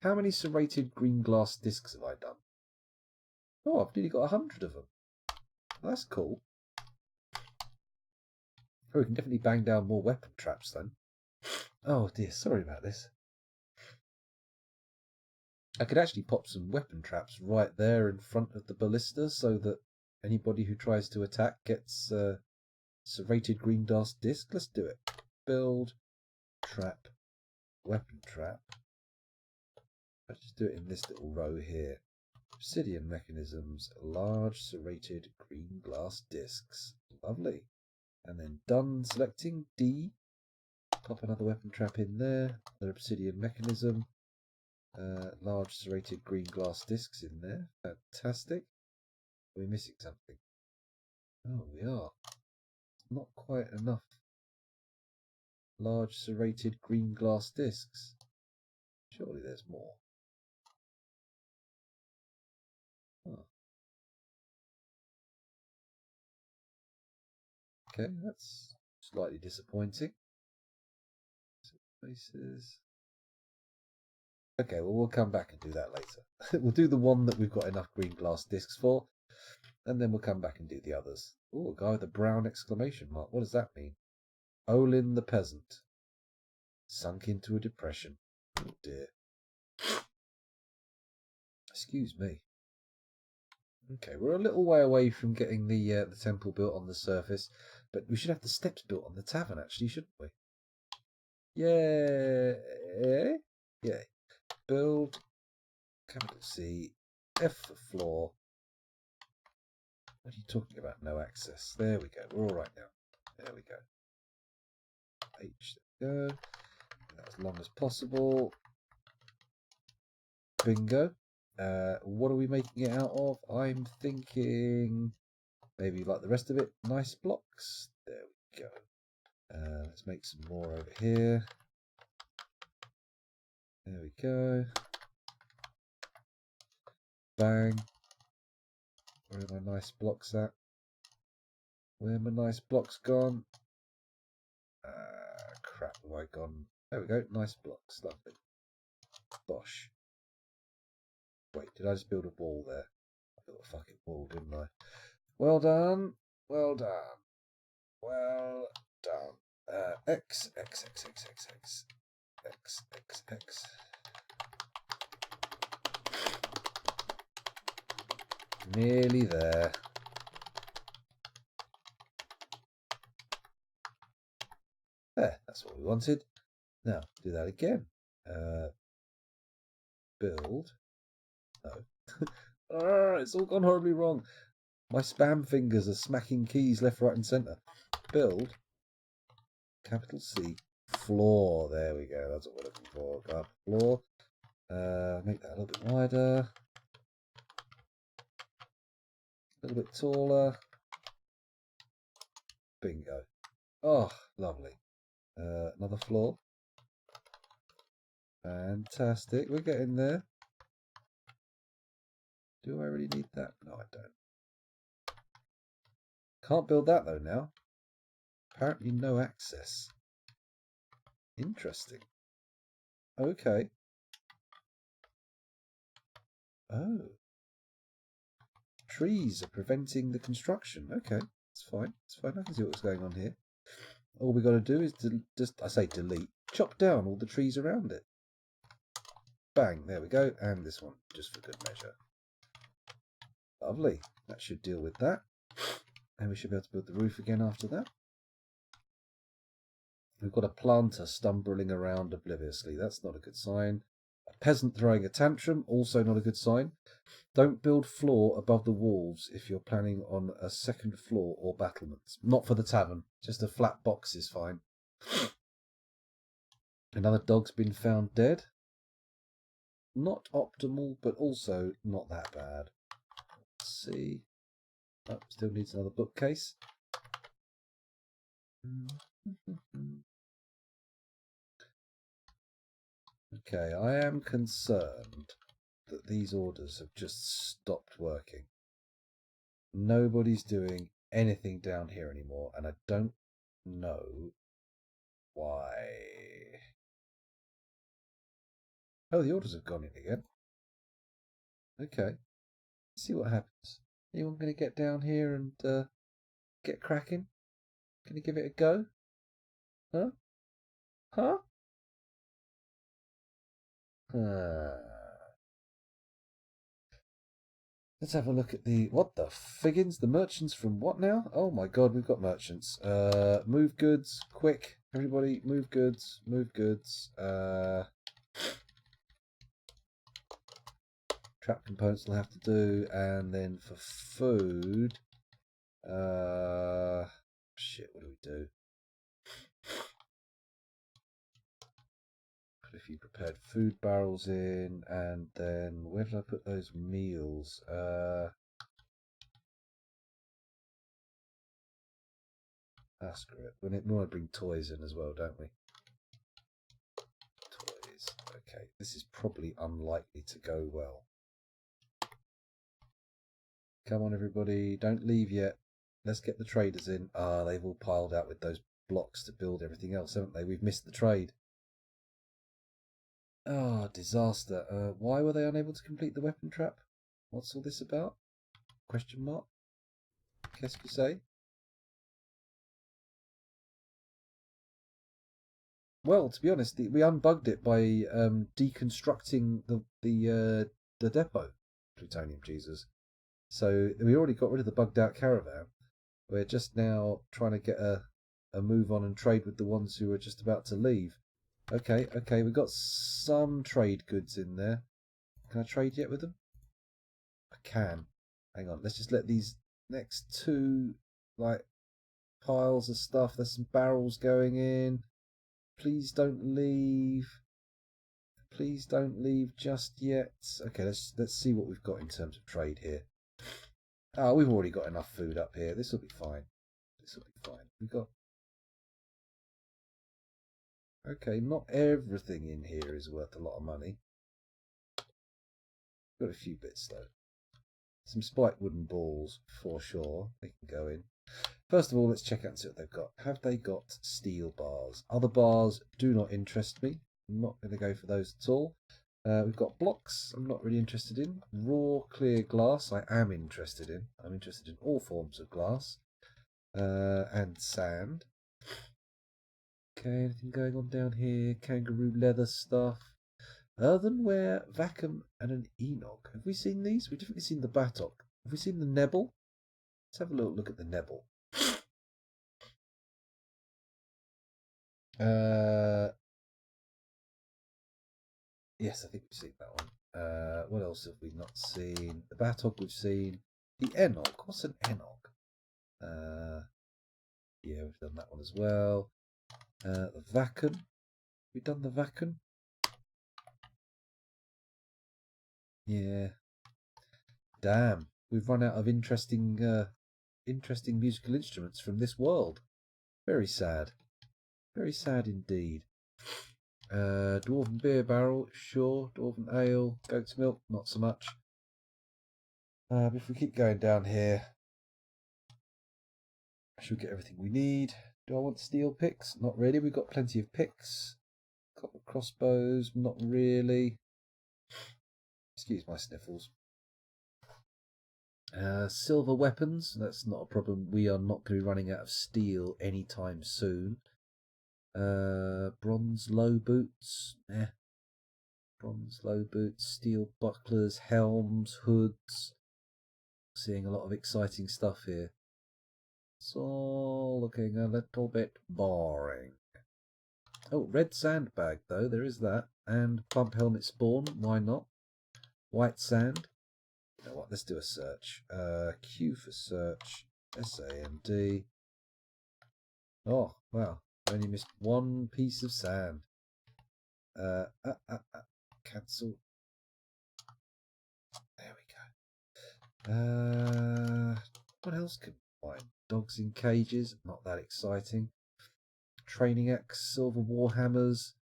How many serrated green glass discs have I done? Oh, I've nearly got 100 of them. That's cool. Oh, we can definitely bang down more weapon traps then. Oh dear, sorry about this. I could actually pop some weapon traps right there in front of the ballista so that anybody who tries to attack gets serrated green glass disc. Let's do it. Build, trap, weapon trap. Let's just do it in this little row here. Obsidian mechanisms, large serrated green glass discs. Lovely. And then done selecting D. Pop another weapon trap in there. Another obsidian mechanism. Large serrated green glass discs in there. Fantastic. Are we missing something? Oh, we are. Not quite enough large serrated green glass discs. Surely there's more. Oh. Okay, that's slightly disappointing. Places. Okay, well, we'll come back and do that later. We'll do the one that we've got enough green glass discs for, and then we'll come back and do the others. Oh, a guy with a brown exclamation mark. What does that mean? Olin the peasant. Sunk into a depression. Oh dear. Excuse me. Okay, we're a little way away from getting the temple built on the surface, but we should have the steps built on the tavern, actually, shouldn't we? Yeah. Yeah. Build. Capital C. F for floor. What are you talking about? No access. There we go. We're all right now. There we go. H. There we go. As long as possible. Bingo. What are we making it out of? I'm thinking maybe like the rest of it, nice blocks. There we go. Let's make some more over here. There we go. Bang. Where are my nice blocks at? Where are my nice blocks gone? Crap, have I gone? There we go. Nice blocks. Lovely. Bosh. Wait, did I just build a wall there? I built a fucking wall, didn't I? Well done. Well done. Well done. X, X, X, X, X, X. X, X, X. Nearly there. There, that's what we wanted. Now, do that again. Build. No. It's all gone horribly wrong. My spam fingers are smacking keys left, right, and centre. Build. Capital C. Floor. There we go. That's what we're looking for. Go up floor. Make that a little bit wider. A little bit taller. Bingo. Oh, lovely. Another floor. Fantastic. We're getting there. Do I really need that? No, I don't. Can't build that though now. Apparently no access. Interesting. Okay. Oh. Trees are preventing the construction. Okay. It's fine. It's fine. I can see what's going on here. All we got to do is I say delete. Chop down all the trees around it. Bang. There we go. And this one, just for good measure. Lovely. That should deal with that. And we should be able to build the roof again after that. We've got a planter stumbling around obliviously. That's not a good sign. A peasant throwing a tantrum, also not a good sign. Don't build floor above the walls if you're planning on a second floor or battlements. Not for the tavern. Just a flat box is fine. Another dog's been found dead. Not optimal, but also not that bad. Let's see. Oh, still needs another bookcase. Okay, I am concerned that these orders have just stopped working. Nobody's doing anything down here anymore, and I don't know why. Oh, the orders have gone in again. Okay, let's see what happens. Anyone going to get down here and get cracking? Can you give it a go? Huh? Huh? Let's have a look at the... What the figgins? The merchants from what now? Oh my god, we've got merchants. Move goods, quick. Everybody, move goods, move goods. Trap components will have to do. And then for food... shit, what do we do? Put a few prepared food barrels in, and then where did I put those meals? Screw it. We want to bring toys in as well, don't we? Toys. Okay, this is probably unlikely to go well. Come on, everybody, don't leave yet. Let's get the traders in. They've all piled out with those blocks to build everything else, haven't they? We've missed the trade. Oh, disaster. Why were they unable to complete the weapon trap? What's all this about? Question mark? Qu'est-ce que c'est? well, to be honest, we unbugged it by deconstructing the depot, Plutonium Jesus. So we already got rid of the bugged out caravan. We're just now trying to get a move on and trade with the ones who are just about to leave. Okay, we've got some trade goods in there. Can I trade yet with them? I can. Hang on, let's just let these next two, like, piles of stuff. There's some barrels going in. Please don't leave. Please don't leave just yet. Okay, let's see what we've got in terms of trade here. Oh, we've already got enough food up here. This will be fine. This will be fine. We've got... Okay, not everything in here is worth a lot of money. Got a few bits though. Some spiked wooden balls for sure. They can go in. First of all, let's check out and see what they've got. Have they got steel bars? Other bars do not interest me. I'm not going to go for those at all. We've got blocks I'm not really interested in. Raw clear glass I am interested in. I'm interested in all forms of glass. And sand. Okay, anything going on down here? Kangaroo leather stuff. Earthenware, vacuum, and an Enoch. Have we seen these? We've definitely seen the Batok. Have we seen the Nebel? Let's have a little look at the Nebel. Yes, I think we've seen that one. What else have we not seen? The Batok we've seen. The Enoch. What's an Enoch? Yeah, we've done that one as well. The Vacan. We've done the Vacan. Yeah. Damn, we've run out of interesting musical instruments from this world. Very sad. Very sad indeed. Dwarven beer barrel, sure. Dwarven ale, goat's milk, not so much. If we keep going down here, I should get everything we need. Do I want steel picks? Not really. We've got plenty of picks. Copper crossbows, not really. Excuse my sniffles. Silver weapons, that's not a problem. We are not going to be running out of steel anytime soon. Bronze low boots, bronze low boots, steel bucklers, helms, hoods. Seeing a lot of exciting stuff here. It's all looking a little bit boring. Oh, red sandbag though, there is that. And pump helmet spawn, why not? White sand. You know what, let's do a search. Q for search, SAND. Oh, wow. Only missed one piece of sand. Cancel. There we go. What else can we find? Dogs in cages. Not that exciting. Training axe, silver warhammers.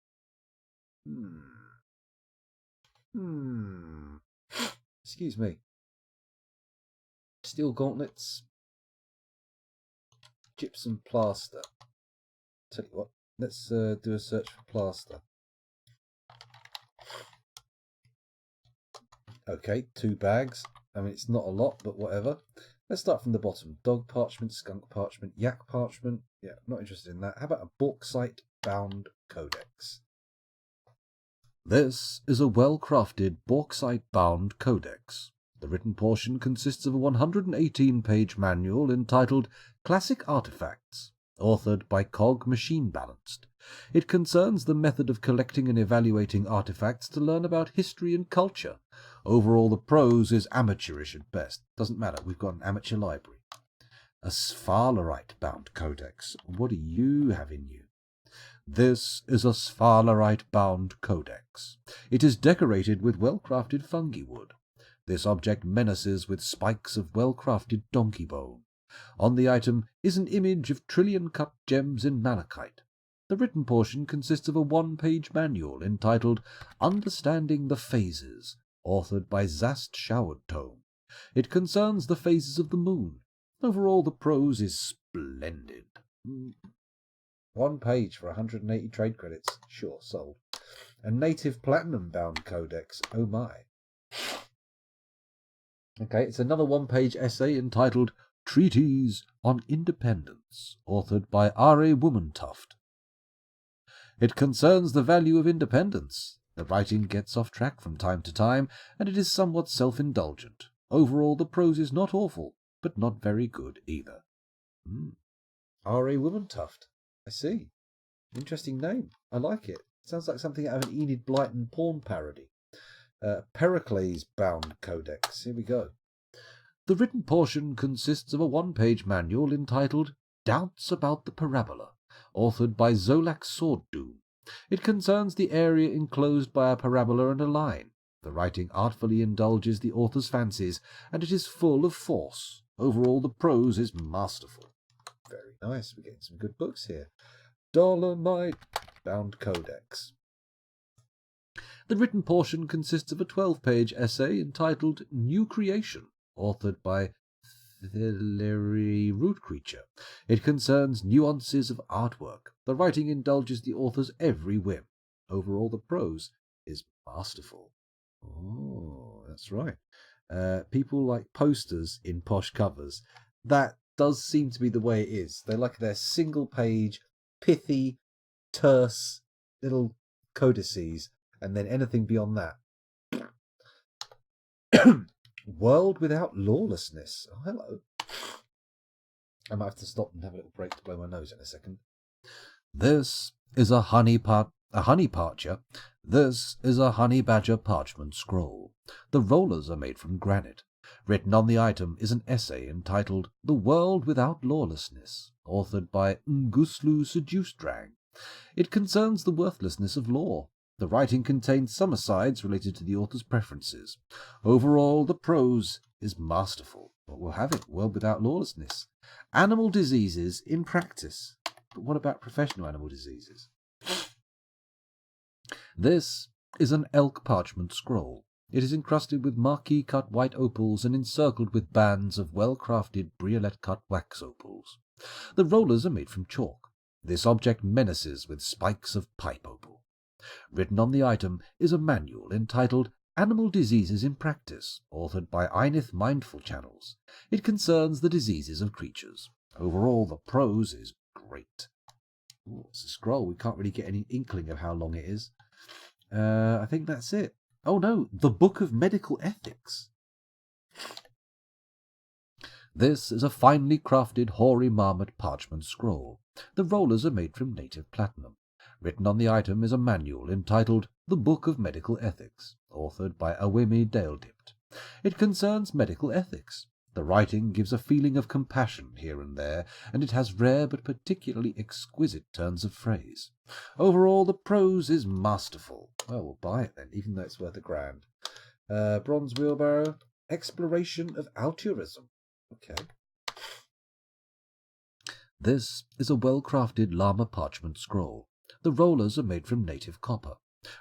Excuse me. Steel gauntlets. Gypsum plaster. Tell you what, let's do a search for plaster. Okay, 2 bags. I mean, it's not a lot, but whatever. Let's start from the bottom. Dog parchment, skunk parchment, yak parchment. Yeah, not interested in that. How about a bauxite bound codex? This is a well-crafted bauxite-bound codex. The written portion consists of a 118-page manual entitled Classic Artifacts, authored by Cog Machine Balanced. It concerns the method of collecting and evaluating artifacts to learn about history and culture. Overall, the prose is amateurish at best. Doesn't matter, we've got an amateur library. A Sphalerite-bound codex. What do you have in you? This is a Sphalerite-bound codex. It is decorated with well-crafted fungi wood. This object menaces with spikes of well-crafted donkey bone. On the item is an image of trillion-cut gems in malachite. The written portion consists of a 1-page manual entitled Understanding the Phases, authored by Zast Showered Tome. It concerns the phases of the moon. Overall, the prose is splendid. 1 page for 180 trade credits. Sure, sold. A native platinum-bound codex. Oh my. Okay, it's another 1-page essay entitled Treatise on Independence, authored by R.A. Womantuft. It concerns the value of independence. The writing gets off track from time to time, and it is somewhat self-indulgent. Overall, the prose is not awful, but not very good either. R.A. Womantuft. I see. Interesting name. I like it. Sounds like something out of an Enid Blyton porn parody. Pericles bound codex. Here we go. The written portion consists of a one-page manual entitled Doubts About the Parabola, authored by Zolak Sworddoom. It concerns the area enclosed by a parabola and a line. The writing artfully indulges the author's fancies, and it is full of force. Overall, the prose is masterful. Very nice. We're getting some good books here. Dolomite bound codex. The written portion consists of a 12-page essay entitled New Creation, authored by Thillery Root Creature. It concerns nuances of artwork. The writing indulges the author's every whim. Overall, the prose is masterful. Oh, that's right. People like posters in posh covers. That does seem to be the way it is. They like their single-page, pithy, terse little codices, and then anything beyond that. World Without Lawlessness. Oh, hello. I might have to stop and have a little break to blow my nose in a second. This is a honey parcher. This is a honey badger parchment scroll. The rollers are made from granite. Written on the item is an essay entitled The World Without Lawlessness, authored by Nguslu Seducedrang. It concerns the worthlessness of law. The writing contains some asides related to the author's preferences. Overall, the prose is masterful. But we'll have it, World Without Lawlessness. Animal diseases in practice. But what about professional animal diseases? This is an elk parchment scroll. It is encrusted with marquee-cut white opals and encircled with bands of well-crafted briolette-cut wax opals. The rollers are made from chalk. This object menaces with spikes of pipe opal. Written on the item is a manual entitled Animal Diseases in Practice, authored by Einith Mindful Channels. It concerns the diseases of creatures. Overall, the prose is great. Ooh, it's a scroll. We can't really get any inkling of how long it is. I think that's it. Oh no, the Book of Medical Ethics. This is a finely crafted hoary marmot parchment scroll. The rollers are made from native platinum. Written on the item is a manual entitled The Book of Medical Ethics, authored by Awemi Daledipt. It concerns medical ethics. The writing gives a feeling of compassion here and there, and it has rare but particularly exquisite turns of phrase. Overall, the prose is masterful. Well, we'll buy it then, even though it's worth £1,000. Bronze wheelbarrow. Exploration of altruism. Okay. This is a well-crafted llama parchment scroll. The rollers are made from native copper.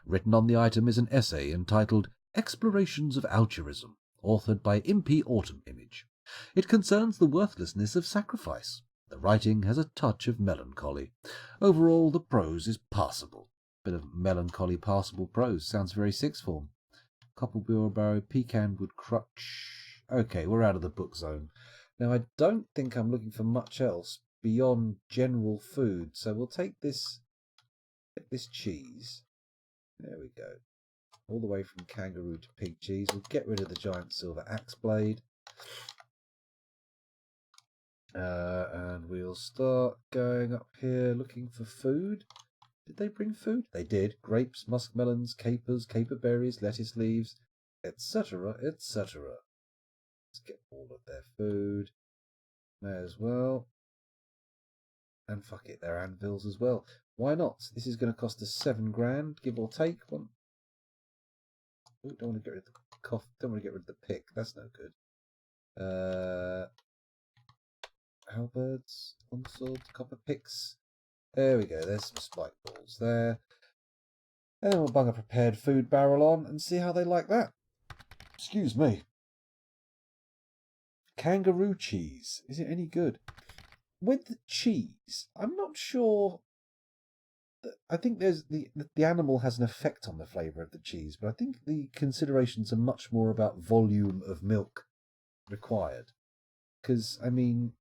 Written on the item is an essay entitled Explorations of Altruism, authored by Impy Autumn Image. It concerns the worthlessness of sacrifice. The writing has a touch of melancholy. Overall, the prose is passable. Bit of melancholy, passable prose. Sounds very sixth form. Copper wheelbarrow, pecan wood crutch. Okay, we're out of the book zone. Now, I don't think I'm looking for much else beyond general food, so we'll take this cheese. There we go. All the way from kangaroo to pig cheese. We'll get rid of the giant silver axe blade. And we'll start going up here looking for food. Did they bring food? They did. Grapes, muskmelons, capers, caper berries, lettuce leaves, etc., etc. Let's get all of their food. May as well. And fuck it, their anvils as well. Why not? This is going to cost us £7,000, give or take. One. Ooh, don't want to get rid of the cough. Don't want to get rid of the pick. That's no good. Halberds, longsword, copper picks. There we go. There's some spike balls there. And then we'll bung a prepared food barrel on and see how they like that. Excuse me. Kangaroo cheese. Is it any good? With the cheese, I'm not sure. I think there's the animal has an effect on the flavour of the cheese, but I think the considerations are much more about volume of milk required. Because, I mean,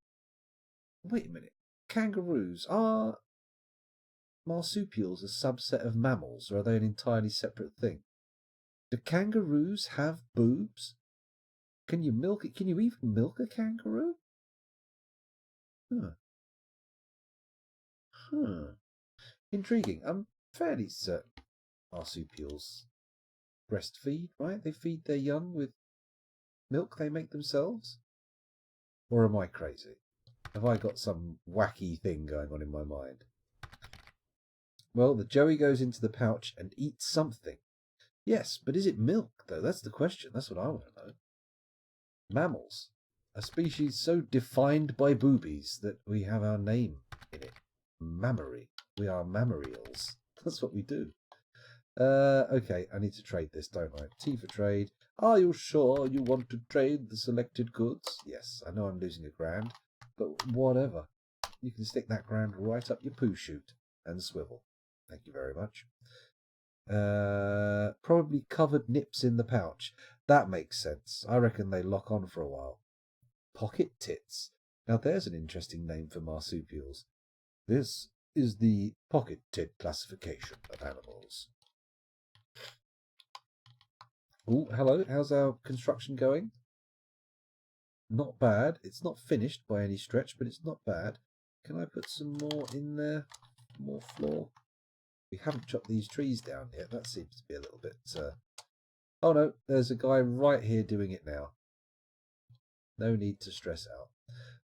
wait a minute. Kangaroos are marsupials a subset of mammals, or are they an entirely separate thing? Do kangaroos have boobs? Can you milk it? Can you even milk a kangaroo? Intriguing. I'm fairly certain marsupials breastfeed, right? They feed their young with milk they make themselves? Or am I crazy? Have I got some wacky thing going on in my mind? Well, the joey goes into the pouch and eats something. Yes, but is it milk, though? That's the question. That's what I want to know. Mammals. A species so defined by boobies that we have our name in it. Mammary. We are mammarials. That's what we do. Okay, I need to trade this, don't I? T for trade. Are you sure you want to trade the selected goods? Yes, I know I'm losing £1,000, but whatever. You can stick that £1,000 right up your poo chute and swivel. Thank you very much. Probably covered nips in the pouch. That makes sense. I reckon they lock on for a while. Pocket tits. Now there's an interesting name for marsupials. This is the pocket tit classification of animals. Oh, hello. How's our construction going? Not bad. It's not finished by any stretch, but it's not bad. Can I put some more in there? More floor? We haven't chopped these trees down yet. That seems to be a little bit... Oh no, there's a guy right here doing it now. No need to stress out.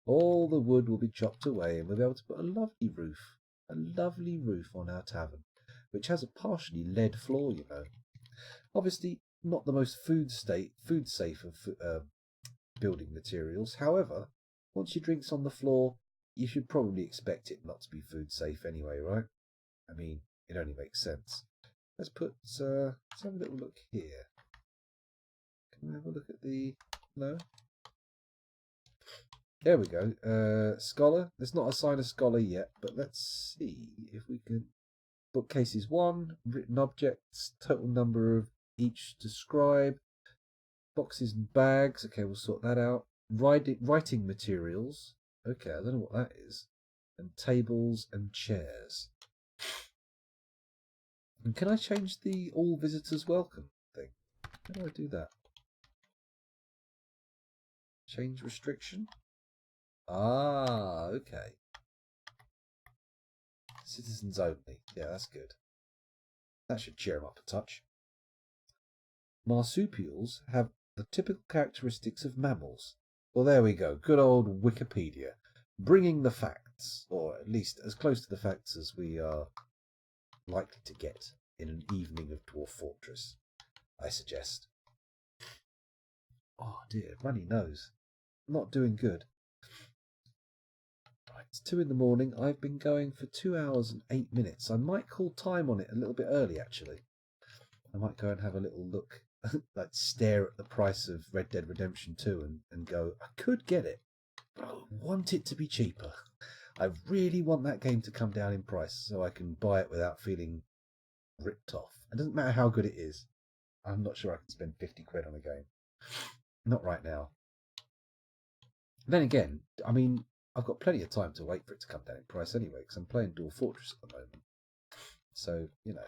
All the wood will be chopped away and we'll be able to put a lovely roof on our tavern, which has a partially lead floor, you know. Obviously, not the most food safe of building materials. However, once your drink's on the floor, you should probably expect it not to be food safe anyway, right? I mean, it only makes sense. Let's have a little look here. Can we have a look at the... No? There we go. Scholar. There's not a sign of scholar yet, but let's see if we can... Bookcases 1, written objects, total number of each to scribe, boxes and bags. Okay, we'll sort that out. Writing materials. Okay, I don't know what that is. And tables and chairs. And can I change the all visitors welcome thing? How do I do that? Change restriction? Ah, okay. Citizens only. Yeah, that's good. That should cheer them up a touch. Marsupials have the typical characteristics of mammals. Well, there we go. Good old Wikipedia. Bringing the facts, or at least as close to the facts as we are likely to get in an evening of Dwarf Fortress, I suggest. Oh dear, runny nose. Not doing good. Right, it's 2 in the morning. I've been going for 2 hours and 8 minutes. I might call time on it a little bit early, actually. I might go and have a little look, like stare at the price of Red Dead Redemption 2 and go, I could get it, but I want it to be cheaper. I really want that game to come down in price so I can buy it without feeling ripped off. It doesn't matter how good it is. I'm not sure I can spend 50 quid on a game. Not right now. Then again, I mean, I've got plenty of time to wait for it to come down in price anyway, because I'm playing Dwarf Fortress at the moment. So, you know,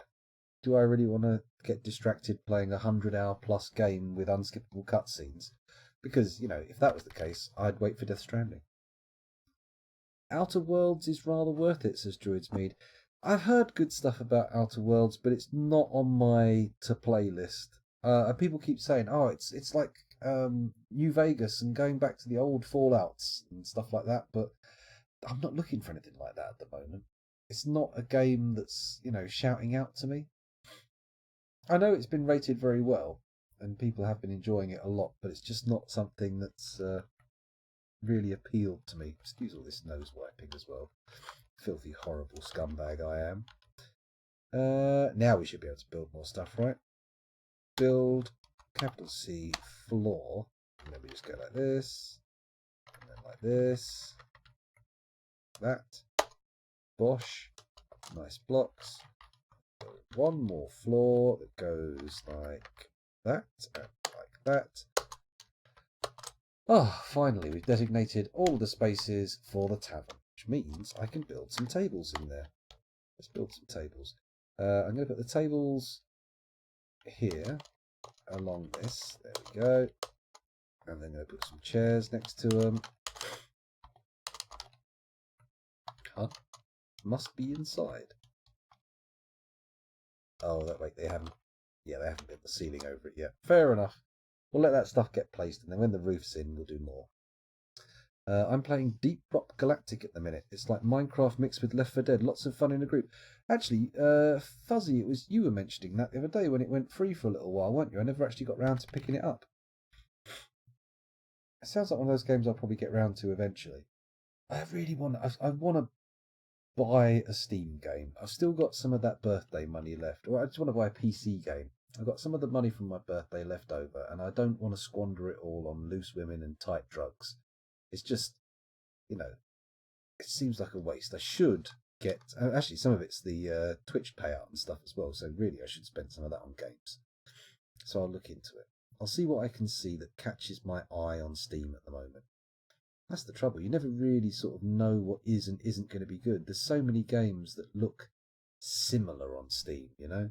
do I really want to get distracted playing a 100-hour plus game with unskippable cutscenes? Because, you know, if that was the case, I'd wait for Death Stranding. Outer Worlds is rather worth it, says Druid's Mead. I've heard good stuff about Outer Worlds, but it's not on my to-play list. People keep saying, oh, it's like New Vegas and going back to the old Fallouts and stuff like that, but I'm not looking for anything like that at the moment. It's not a game that's, you know, shouting out to me. I know it's been rated very well and people have been enjoying it a lot, but it's just not something that's really appealed to me. Excuse all this nose wiping as well. Filthy, horrible scumbag I am. Now we should be able to build more stuff, right? Build, capital C, floor. And then we just go like this. And then like this. That. Bosh. Nice blocks. Build one more floor that goes like that and like that. Ah, finally we've designated all the spaces for the tavern, which means I can build some tables in there. Let's build some tables. I'm going to put the tables here along this. There we go. And then I'm going to put some chairs next to them. Huh? Must be inside. Oh, that way they haven't. Yeah, they haven't built the ceiling over it yet. Fair enough. We'll let that stuff get placed, and then when the roof's in, we'll do more. I'm playing Deep Rock Galactic at the minute. It's like Minecraft mixed with Left 4 Dead. Lots of fun in a group. Actually, Fuzzy, it was you were mentioning that the other day when it went free for a little while, weren't you? I never actually got round to picking it up. It sounds like one of those games I'll probably get round to eventually. I really want. I want to buy a Steam game. I've still got some of that birthday money left, or I just want to buy a PC game. I've got some of the money from my birthday left over, and I don't want to squander it all on loose women and tight drugs. It's just, you know, it seems like a waste. I should get, actually some of it's the Twitch payout and stuff as well, so really I should spend some of that on games. So I'll look into it. I'll see what I can see that catches my eye on Steam at the moment. That's the trouble. You never really sort of know what is and isn't going to be good. There's so many games that look similar on Steam, you know?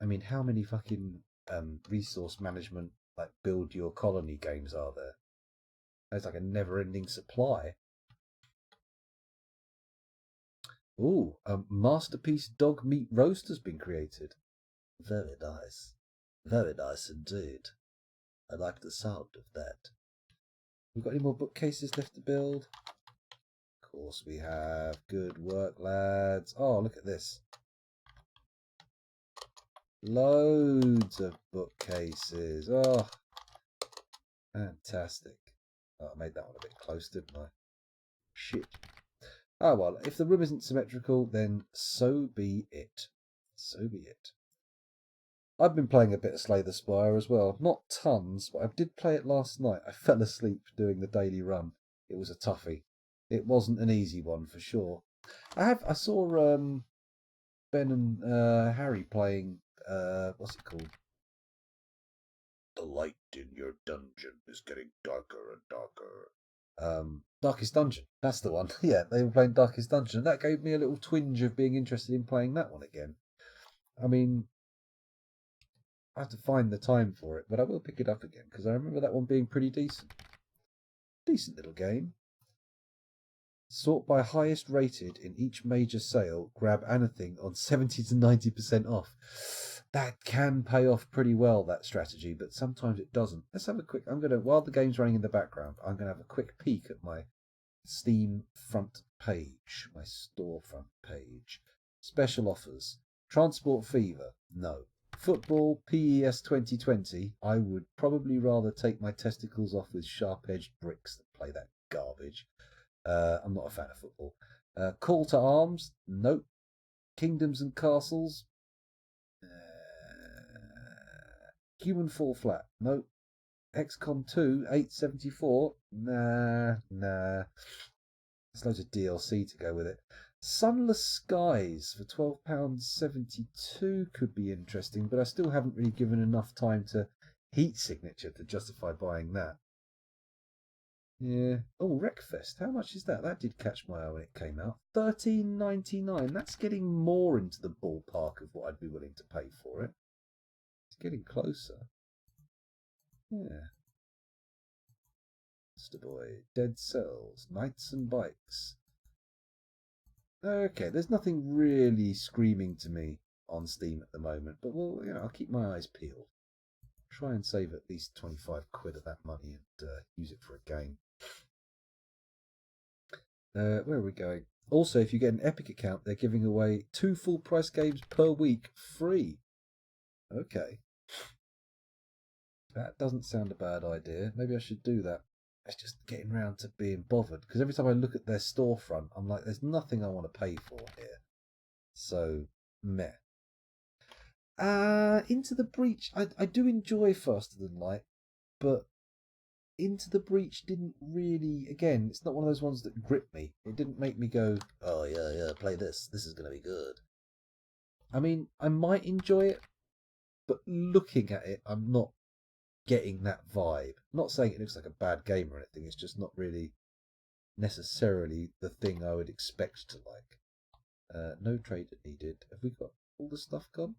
I mean, how many fucking resource management, like build your colony games are there? It's like a never-ending supply. Ooh, a masterpiece dog meat roast has been created. Very nice. Very nice indeed. I like the sound of that. We've got any more bookcases left to build? Of course we have. Good work, lads. Oh, look at this. Loads of bookcases. Oh, fantastic. Oh, I made that one a bit close, didn't I? Shit. Oh, well, if the room isn't symmetrical, then so be it. So be it. I've been playing a bit of Slay the Spire as well. Not tons, but I did play it last night. I fell asleep doing the daily run. It was a toughie. It wasn't an easy one, for sure. I saw Ben and Harry playing, what's it called? The light in your dungeon is getting darker and darker. Darkest Dungeon. That's the one. Yeah, they were playing Darkest Dungeon. And that gave me a little twinge of being interested in playing that one again. I mean, I have to find the time for it, but I will pick it up again because I remember that one being pretty decent. Decent little game. Sort by highest rated in each major sale. Grab anything on 70 to 90% off. That can pay off pretty well, that strategy, but sometimes it doesn't. Let's have a quick, while the game's running in the background, I'm going to have a quick peek at my Steam front page, my storefront page. Special offers. Transport Fever, no. Football PES 2020, I would probably rather take my testicles off with sharp-edged bricks than play that garbage. I'm not a fan of football. Call to Arms, nope. Kingdoms and Castles, Human Fall Flat, nope. XCOM 2, 874, nah. There's loads of DLC to go with it. Sunless Skies for £12.72 could be interesting, but I still haven't really given enough time to heat signature to justify buying that. Yeah. Oh, Wreckfest. How much is that? That did catch my eye when it came out. £13.99. That's getting more into the ballpark of what I'd be willing to pay for it. It's getting closer. Yeah. Mr. Boy. Dead Cells. Knights and Bikes. Okay, there's nothing really screaming to me on Steam at the moment, but well, I'll keep my eyes peeled. Try and save at least 25 quid of that money and use it for a game. Where are we going? Also, if you get an Epic account, they're giving away 2 full price games per week free. Okay. That doesn't sound a bad idea. Maybe I should do that. It's just getting round to being bothered, because every time I look at their storefront, I'm like, there's nothing I want to pay for here. So, meh. Into the Breach. I do enjoy Faster Than Light, but Into the Breach didn't really, again, it's not one of those ones that grip me. It didn't make me go, oh yeah, play this. This is going to be good. I mean, I might enjoy it, but looking at it, I'm not getting that vibe. I'm not saying it looks like a bad game or anything. It's just not really necessarily the thing I would expect to like. No trade needed. Have we got all the stuff gone?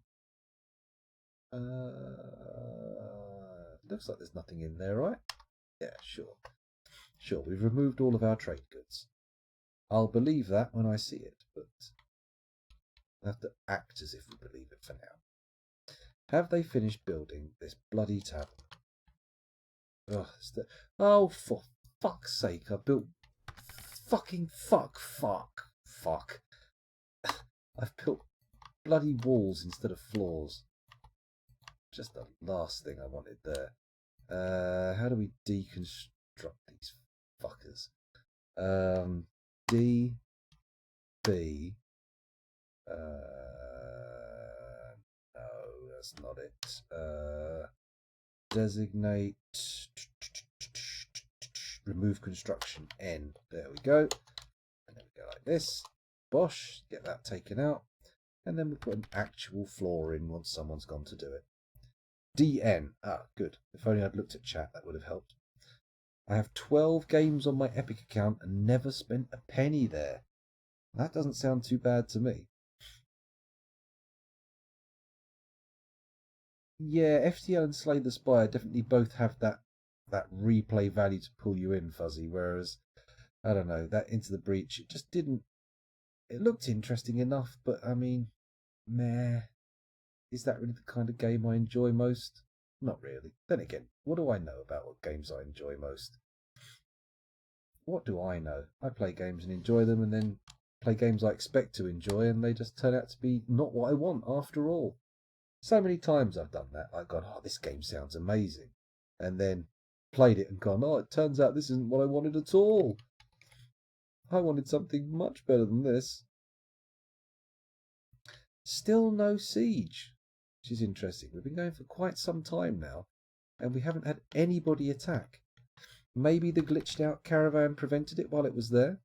Looks like there's nothing in there, right? Yeah, sure. Sure, we've removed all of our trade goods. I'll believe that when I see it, but I have to act as if we believe it for now. Have they finished building this bloody tavern? Oh, for fuck's sake, I built... Fucking fuck. I've built bloody walls instead of floors. Just the last thing I wanted there. How do we deconstruct these fuckers? D, B. No, that's not it. Designate. Remove construction N. There we go. And then we go like this. Bosh. Get that taken out. And then we put an actual floor in once someone's gone to do it. DN. Ah, good. If only I'd looked at chat, that would have helped. I have 12 games on my Epic account and never spent a penny there. That doesn't sound too bad to me. Yeah, FTL and Slay the Spire definitely both have that replay value to pull you in, Fuzzy, whereas, I don't know, that Into the Breach, it just didn't... It looked interesting enough, but, I mean, meh. Is that really the kind of game I enjoy most? Not really. Then again, what do I know about what games I enjoy most? What do I know? I play games and enjoy them, and then play games I expect to enjoy, and they just turn out to be not what I want after all. So many times I've done that. I've gone, oh, this game sounds amazing. And then played it and gone, oh, it turns out this isn't what I wanted at all. I wanted something much better than this. Still no siege, which is interesting. We've been going for quite some time now, and we haven't had anybody attack. Maybe the glitched out caravan prevented it while it was there.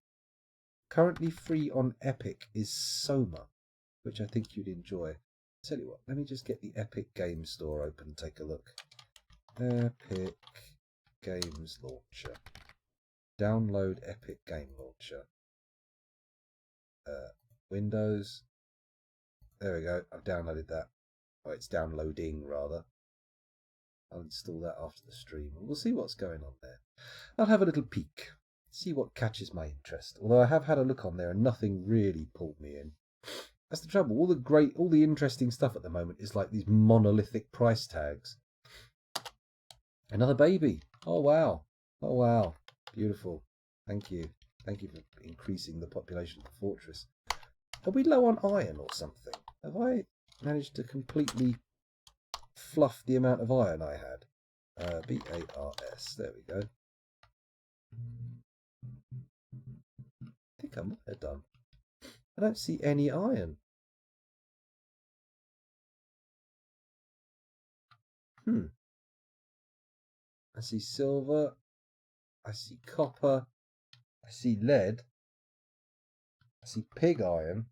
Currently free on Epic is Soma, which I think you'd enjoy. Tell you what, let me just get the Epic Games Store open and take a look. Epic Games Launcher. Download Epic Game Launcher. Windows. There we go. I've downloaded that. Oh, it's downloading rather. I'll install that after the stream. We'll see what's going on there. I'll have a little peek. See what catches my interest. Although I have had a look on there and nothing really pulled me in. That's the trouble. All the interesting stuff at the moment is like these monolithic price tags. Another baby. Oh wow. Oh wow. Beautiful. Thank you. Thank you for increasing the population of the fortress. Are we low on iron or something? Have I managed to completely fluff the amount of iron I had? BARS. There we go. I think I might have done. I don't see any iron. I see silver. I see copper. I see lead. I see pig iron.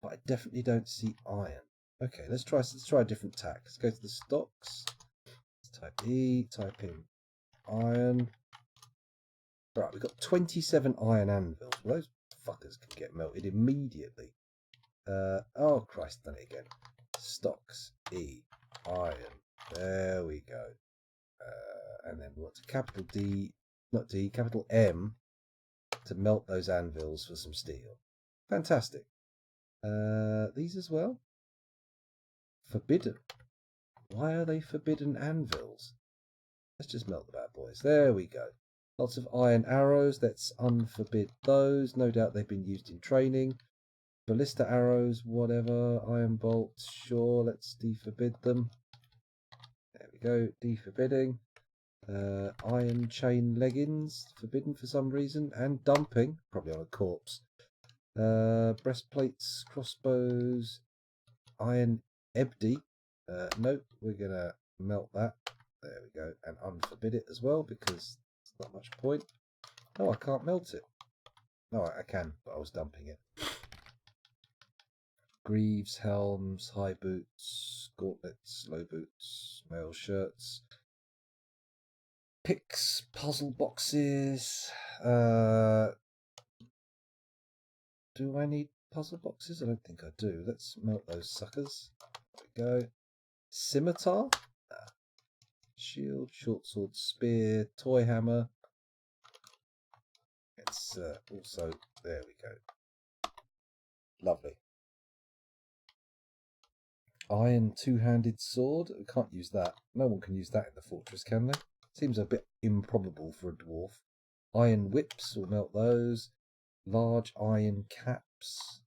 But I definitely don't see iron. Okay, let's try a different tack. Let's go to the stocks. Let's type E, type in iron. Right, we've got 27 iron anvils. Well, those fuckers can get melted immediately. Oh Christ, done it again. Stocks, E, iron. There we go. And then what's capital D, not D, capital M to melt those anvils for some steel. Fantastic. These as well? Forbidden. Why are they forbidden anvils? Let's just melt the bad boys. There we go. Lots of iron arrows. Let's unforbid those. No doubt they've been used in training. Ballista arrows, whatever. Iron bolts, sure. Let's deforbid them. There we go. Deforbidding. Iron chain leggings, forbidden for some reason. And dumping, probably on a corpse. Breastplates, crossbows, iron ebdi. Nope, we're going to melt that. There we go. And unforbid it as well because there's not much point. Oh, I can't melt it. No, I can, but I was dumping it. Greaves, helms, high boots, gauntlets, low boots, mail shirts, picks, puzzle boxes, Do I need puzzle boxes? I don't think I do. Let's melt those suckers. There we go. Scimitar. Shield, short sword, spear, toy hammer. It's also... There we go. Lovely. Iron two-handed sword. We can't use that. No one can use that in the fortress, can they? Seems a bit improbable for a dwarf. Iron whips. We'll melt those. Large iron caps.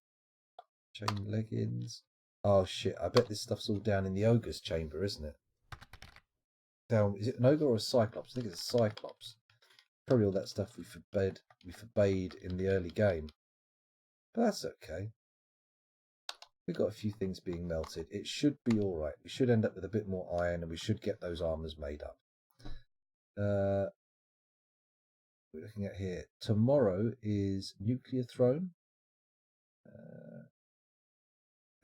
Chain leggings. Oh shit, I bet this stuff's all down in the ogre's chamber, isn't it? Down, is it an ogre or a cyclops? I think it's a cyclops. Probably all that stuff we forbade in the early game. But that's okay. We've got a few things being melted. It should be alright. We should end up with a bit more iron and we should get those armors made up. We're looking at here. Tomorrow is Nuclear Throne.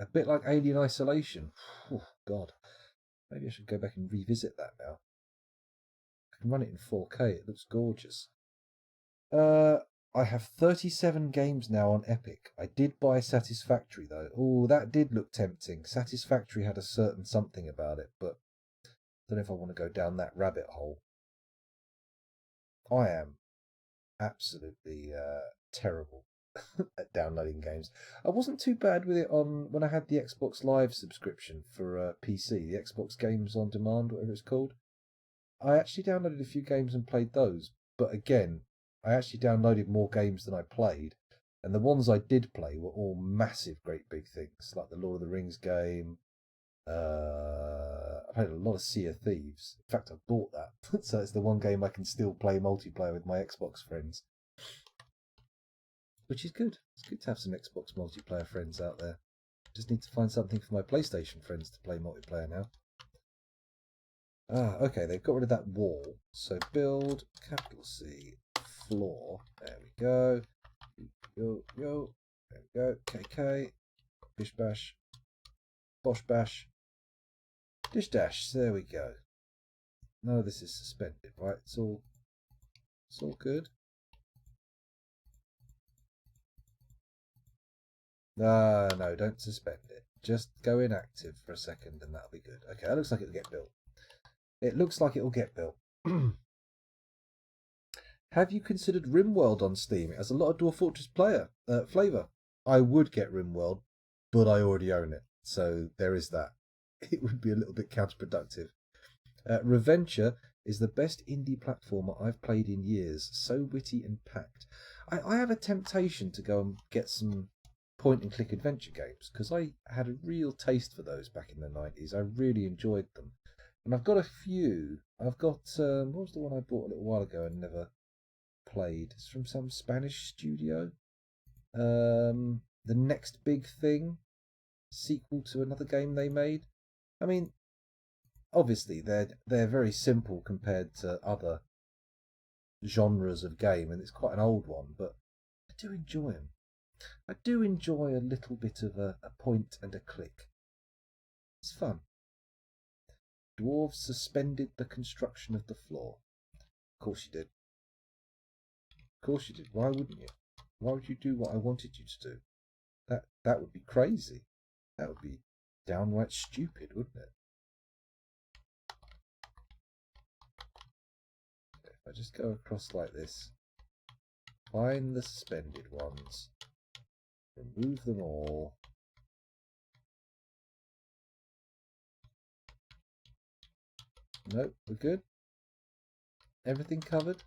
A bit like Alien Isolation. Oh, God. Maybe I should go back and revisit that now. I can run it in 4K. It looks gorgeous. I have 37 games now on Epic. I did buy Satisfactory, though. Oh, that did look tempting. Satisfactory had a certain something about it, but I don't know if I want to go down that rabbit hole. I am absolutely terrible at downloading games. I wasn't too bad with it on when I had the Xbox Live subscription for PC, the Xbox Games on Demand, whatever it's called. I actually downloaded a few games and played those, but again, I actually downloaded more games than I played, and the ones I did play were all massive, great big things, like the Lord of the Rings game. I played a lot of Sea of Thieves. In fact, I bought that, so it's the one game I can still play multiplayer with my Xbox friends. Which is good. It's good to have some Xbox multiplayer friends out there. Just need to find something for my PlayStation friends to play multiplayer now. Okay, they've got rid of that wall. So build, capital C, floor. There we go. Yo. There we go. KK. Bish bash. Bosh bash. Dish dash. There we go. None of this is suspended, right? It's all good. No, don't suspend it. Just go inactive for a second and that'll be good. Okay, that looks like it'll get built. It looks like it'll get built. Have you considered RimWorld on Steam? It has a lot of Dwarf Fortress flavour. I would get RimWorld, but I already own it. So there is that. It would be a little bit counterproductive. Reventure is the best indie platformer I've played in years. So witty and packed. I have a temptation to go and get some point-and-click adventure games because I had a real taste for those back in the 90s. I really enjoyed them. And I've got a few. I've got, what was the one I bought a little while ago and never played? It's from some Spanish studio. The Next Big Thing, sequel to another game they made. I mean, obviously they're very simple compared to other genres of game, and it's quite an old one, but I do enjoy them. I do enjoy a little bit of a point and a click. It's fun. Dwarves suspended the construction of the floor. Of course you did. Of course you did. Why wouldn't you? Why would you do what I wanted you to do? That would be crazy. That would be downright stupid, wouldn't it? If I just go across like this, find the suspended ones, remove them all. Nope, we're good. Everything covered?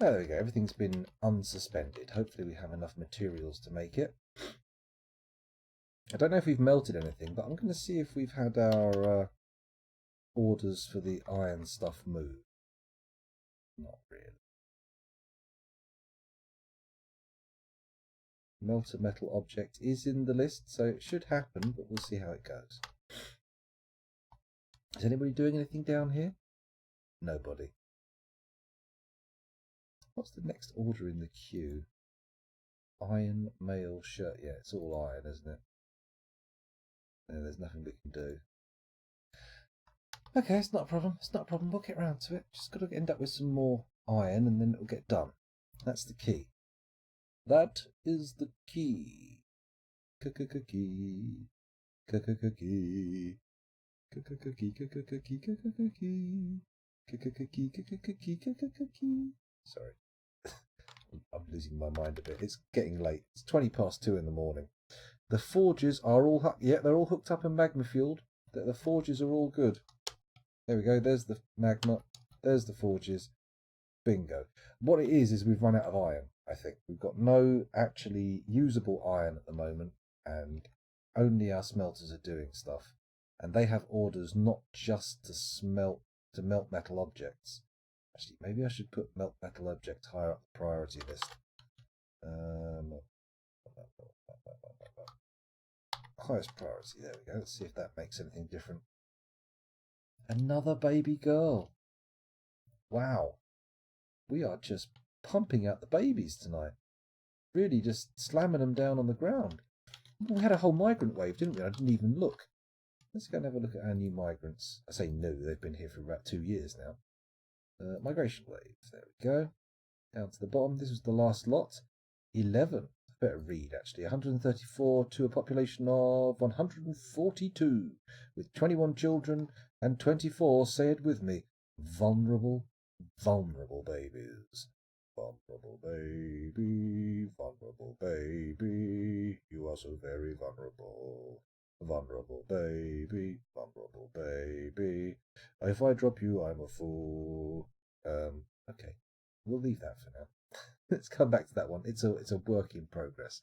Oh, there we go. Everything's been unsuspended. Hopefully we have enough materials to make it. I don't know if we've melted anything, but I'm going to see if we've had our orders for the iron stuff moved. Not really. Melt a metal object is in the list, so it should happen, but we'll see how it goes. Is anybody doing anything down here? Nobody. What's the next order in the queue? Iron mail shirt. Yeah, it's all iron, isn't it? And there's nothing we can do. Okay, it's not a problem. It's not a problem. We'll get round to it. Just got to end up with some more iron and then it'll get done. That's the key. That is the key. Key. Sorry. I'm losing my mind a bit. It's getting late. It's 2 in the morning. The forges are all they're all hooked up and magma fueled. The forges are all good. There we go. There's the magma. There's the forges. Bingo. What it is we've run out of iron, I think. We've got no actually usable iron at the moment, and only our smelters are doing stuff. And they have orders not just to melt metal objects. Actually, maybe I should put melt metal objects higher up the priority list. Highest priority, there we go. Let's see if that makes anything different. Another baby girl. Wow. We are just pumping out the babies tonight. Really just slamming them down on the ground. We had a whole migrant wave, didn't we? I didn't even look. Let's go and have a look at our new migrants. I say new, they've been here for about 2 years now. Migration wave, there we go. Down to the bottom, this was the last lot. 11. Better read, actually. 134 to a population of 142, with 21 children and 24, say it with me, vulnerable babies. Vulnerable baby, you are so very vulnerable. Vulnerable baby. If I drop you, I'm a fool. Okay, we'll leave that for now. Let's come back to that one. It's a work in progress.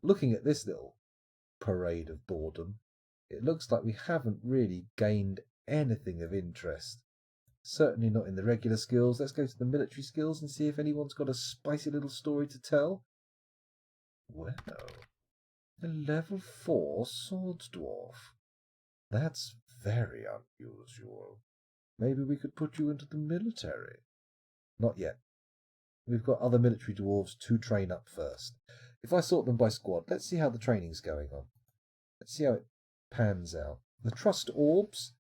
Looking at this little parade of boredom, it looks like we haven't really gained anything of interest. Certainly not in the regular skills. Let's go to the military skills and see if anyone's got a spicy little story to tell. Well, a level 4 sword dwarf. That's very unusual. Maybe we could put you into the military. Not yet. We've got other military dwarves to train up first. If I sort them by squad, let's see how the training's going on. Let's see how it pans out. The trust orbs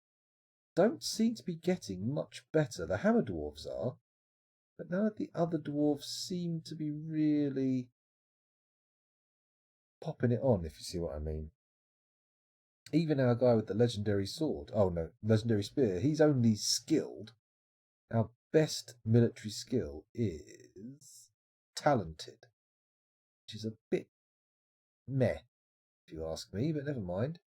don't seem to be getting much better. The hammer dwarves are, but none of the other dwarves seem to be really popping it on, if you see what I mean. Even our guy with the legendary sword, legendary spear, he's only skilled. Our best military skill is talented, which is a bit meh, if you ask me, but never mind.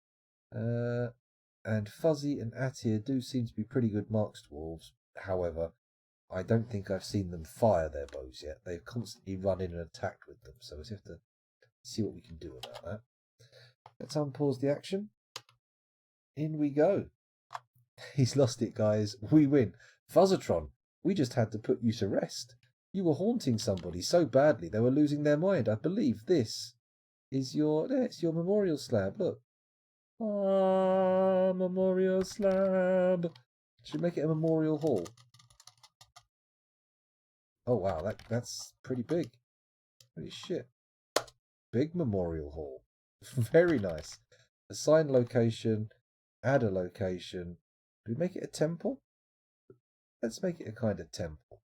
And Fuzzy and Atir do seem to be pretty good marks dwarves. However, I don't think I've seen them fire their bows yet. They've constantly run in and attacked with them, so we have to see what we can do about that. Let's unpause the action. In we go. He's lost it, guys. We win. Fuzzatron, we just had to put you to rest. You were haunting somebody so badly they were losing their mind. I believe this is it's your memorial slab. Look. Ah, memorial slab. Should make it a memorial hall. Oh wow, that's pretty big. Holy shit. Big memorial hall. Very nice. Assign location. Add a location. Do we make it a temple? Let's make it a kind of temple.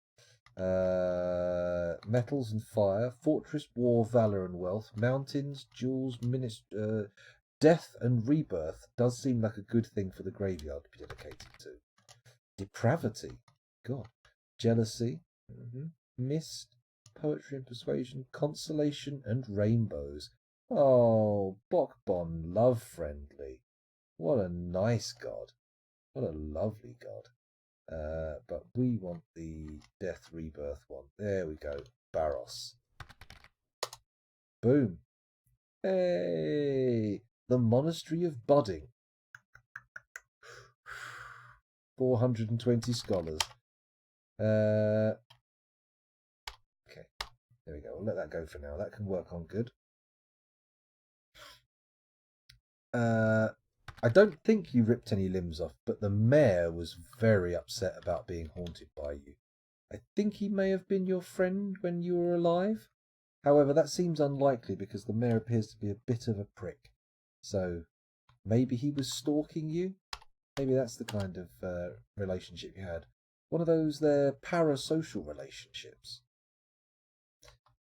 Metals and fire. Fortress, war, valor and wealth. Mountains, jewels, death and rebirth does seem like a good thing for the graveyard to be dedicated to. Depravity. God. Jealousy. Mist. Poetry and persuasion. Consolation and rainbows. Oh, Bokbon, love friendly. What a nice god. What a lovely god. But we want the death rebirth one. There we go. Barracks. Boom. Hey! The Monastery of Budding. 420 scholars. Okay. There we go. We'll let that go for now. That can work on good. I don't think you ripped any limbs off, but the mayor was very upset about being haunted by you. I think he may have been your friend when you were alive. However, that seems unlikely because the mayor appears to be a bit of a prick. So maybe he was stalking you? Maybe that's the kind of relationship you had. One of those parasocial relationships.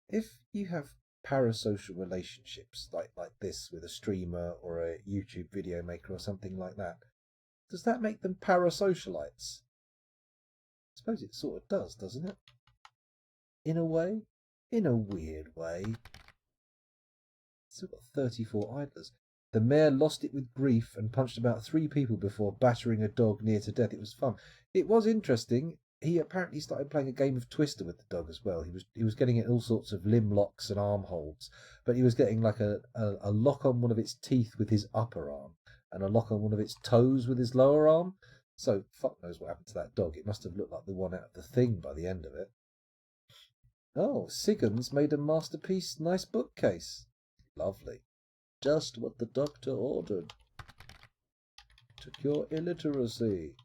If you have parasocial relationships like this with a streamer or a YouTube video maker or something like that, does that make them parasocialites? I suppose it sort of does, doesn't it? In a way. In a weird way. Still got 34 idlers. The mayor lost it with grief and punched about 3 people before battering a dog near to death. It was fun. It was interesting. He apparently started playing a game of Twister with the dog as well. He was getting it all sorts of limb locks and arm holds, but he was getting like a lock on one of its teeth with his upper arm and a lock on one of its toes with his lower arm. So fuck knows what happened to that dog. It must have looked like the one out of The Thing by the end of it. Oh, Siggins made a masterpiece. Nice bookcase. Lovely. Just what the doctor ordered. To cure illiteracy.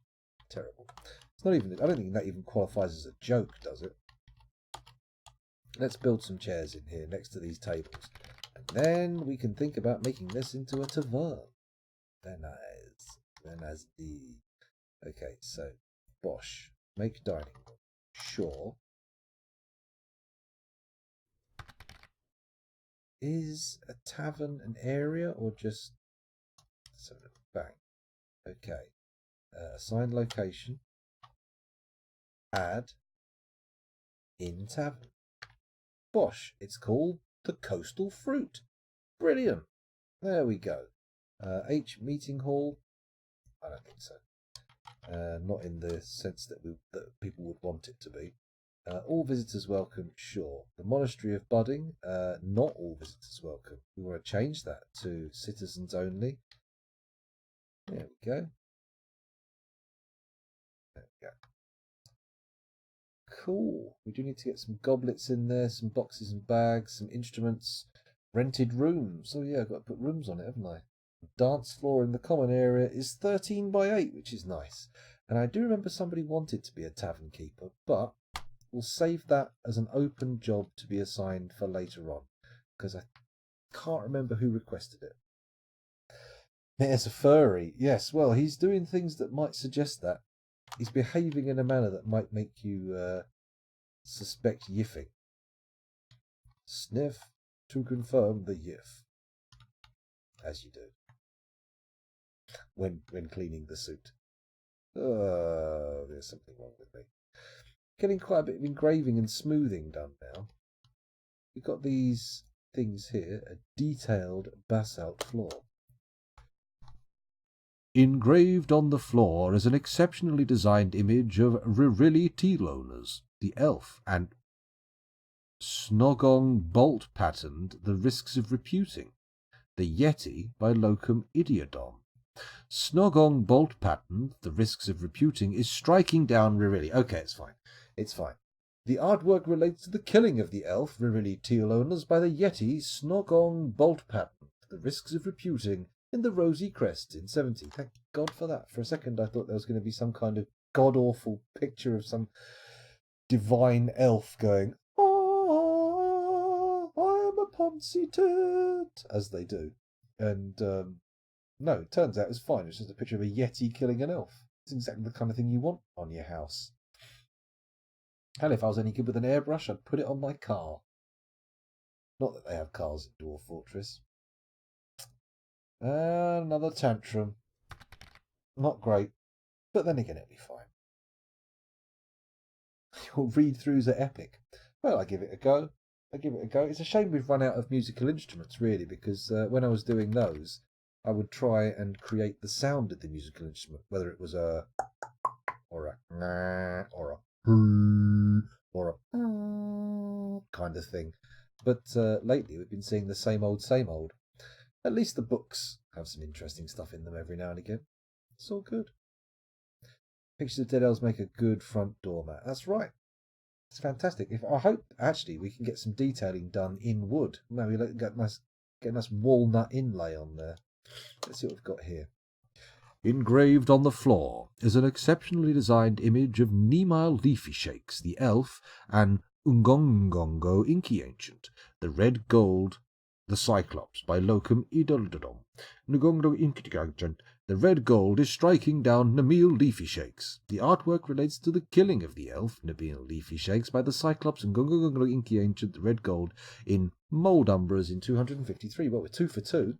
Terrible. It's not even. I don't think that even qualifies as a joke, does it? Let's build some chairs in here next to these tables. And then we can think about making this into a tavern. Very nice. Very nice indeed. Okay, so Bosch. Make dining room. Sure. Is a tavern an area or just... So bang. Okay. Assign location. Add. In tavern. Bosh. It's called the Coastal Fruit. Brilliant. There we go. H meeting hall. I don't think so. Not in the sense that people would want it to be. All visitors welcome, sure. The Monastery of Budding, not all visitors welcome. We want to change that to citizens only. There we go. There we go. Cool. We do need to get some goblets in there, some boxes and bags, some instruments, rented rooms. Oh yeah, I've got to put rooms on it, haven't I? The dance floor in the common area is 13 by 8, which is nice. And I do remember somebody wanted to be a tavern keeper, but we'll save that as an open job to be assigned for later on, because I can't remember who requested it. There's a furry. Yes, well, he's doing things that might suggest that. He's behaving in a manner that might make you suspect yiffing. Sniff to confirm the yiff. As you do. When cleaning the suit. There's something wrong with me. Getting quite a bit of engraving and smoothing done now. We've got these things here, a detailed basalt floor. Engraved on the floor is an exceptionally designed image of Ririli Tealonas, the elf, and Snogong Bolt patterned The Risks of Reputing, the Yeti by Locum Idiodon. Snogong Bolt patterned The Risks of Reputing is striking down Ririli. Okay, it's fine. It's fine. The artwork relates to the killing of the elf, Ririli Tealonas, by the Yeti Snogong Bolt patterned The Risks of Reputing in the Rosy Crest in 70. Thank God for that. For a second I thought there was going to be some kind of god-awful picture of some divine elf going, "Ah, I am a Ponzi tit," as they do. And no, it turns out it's fine. It's just a picture of a Yeti killing an elf. It's exactly the kind of thing you want on your house. Hell, if I was any good with an airbrush, I'd put it on my car. Not that they have cars in Dwarf Fortress. Another tantrum. Not great, but then again it'll be fine. Your read-throughs are epic. Well, I give it a go. It's a shame we've run out of musical instruments, really, because when I was doing those, I would try and create the sound of the musical instrument, whether it was a or a or a or a kind of thing. But lately we've been seeing the same old. At least the books have some interesting stuff in them every now and again. It's all good. Pictures of dead elves make a good front door mat. That's right. It's fantastic. I hope actually we can get some detailing done in wood. Maybe get a nice walnut inlay on there. Let's see what we've got here. Engraved on the floor is an exceptionally designed image of Nemile Leafy Shakes, the elf, and Ungongongo Inky Ancient, the red gold The Cyclops by Locum Idoldodom. Ngongdo Inkitiganjan. The red gold is striking down Nabil Leafy Shakes. The artwork relates to the killing of the elf, Nabil Leafy Shakes, by the Cyclops and Gongongonglo Inky Ancient, the red gold, in Mold Umbras in 253. Well, we're 2 for 2.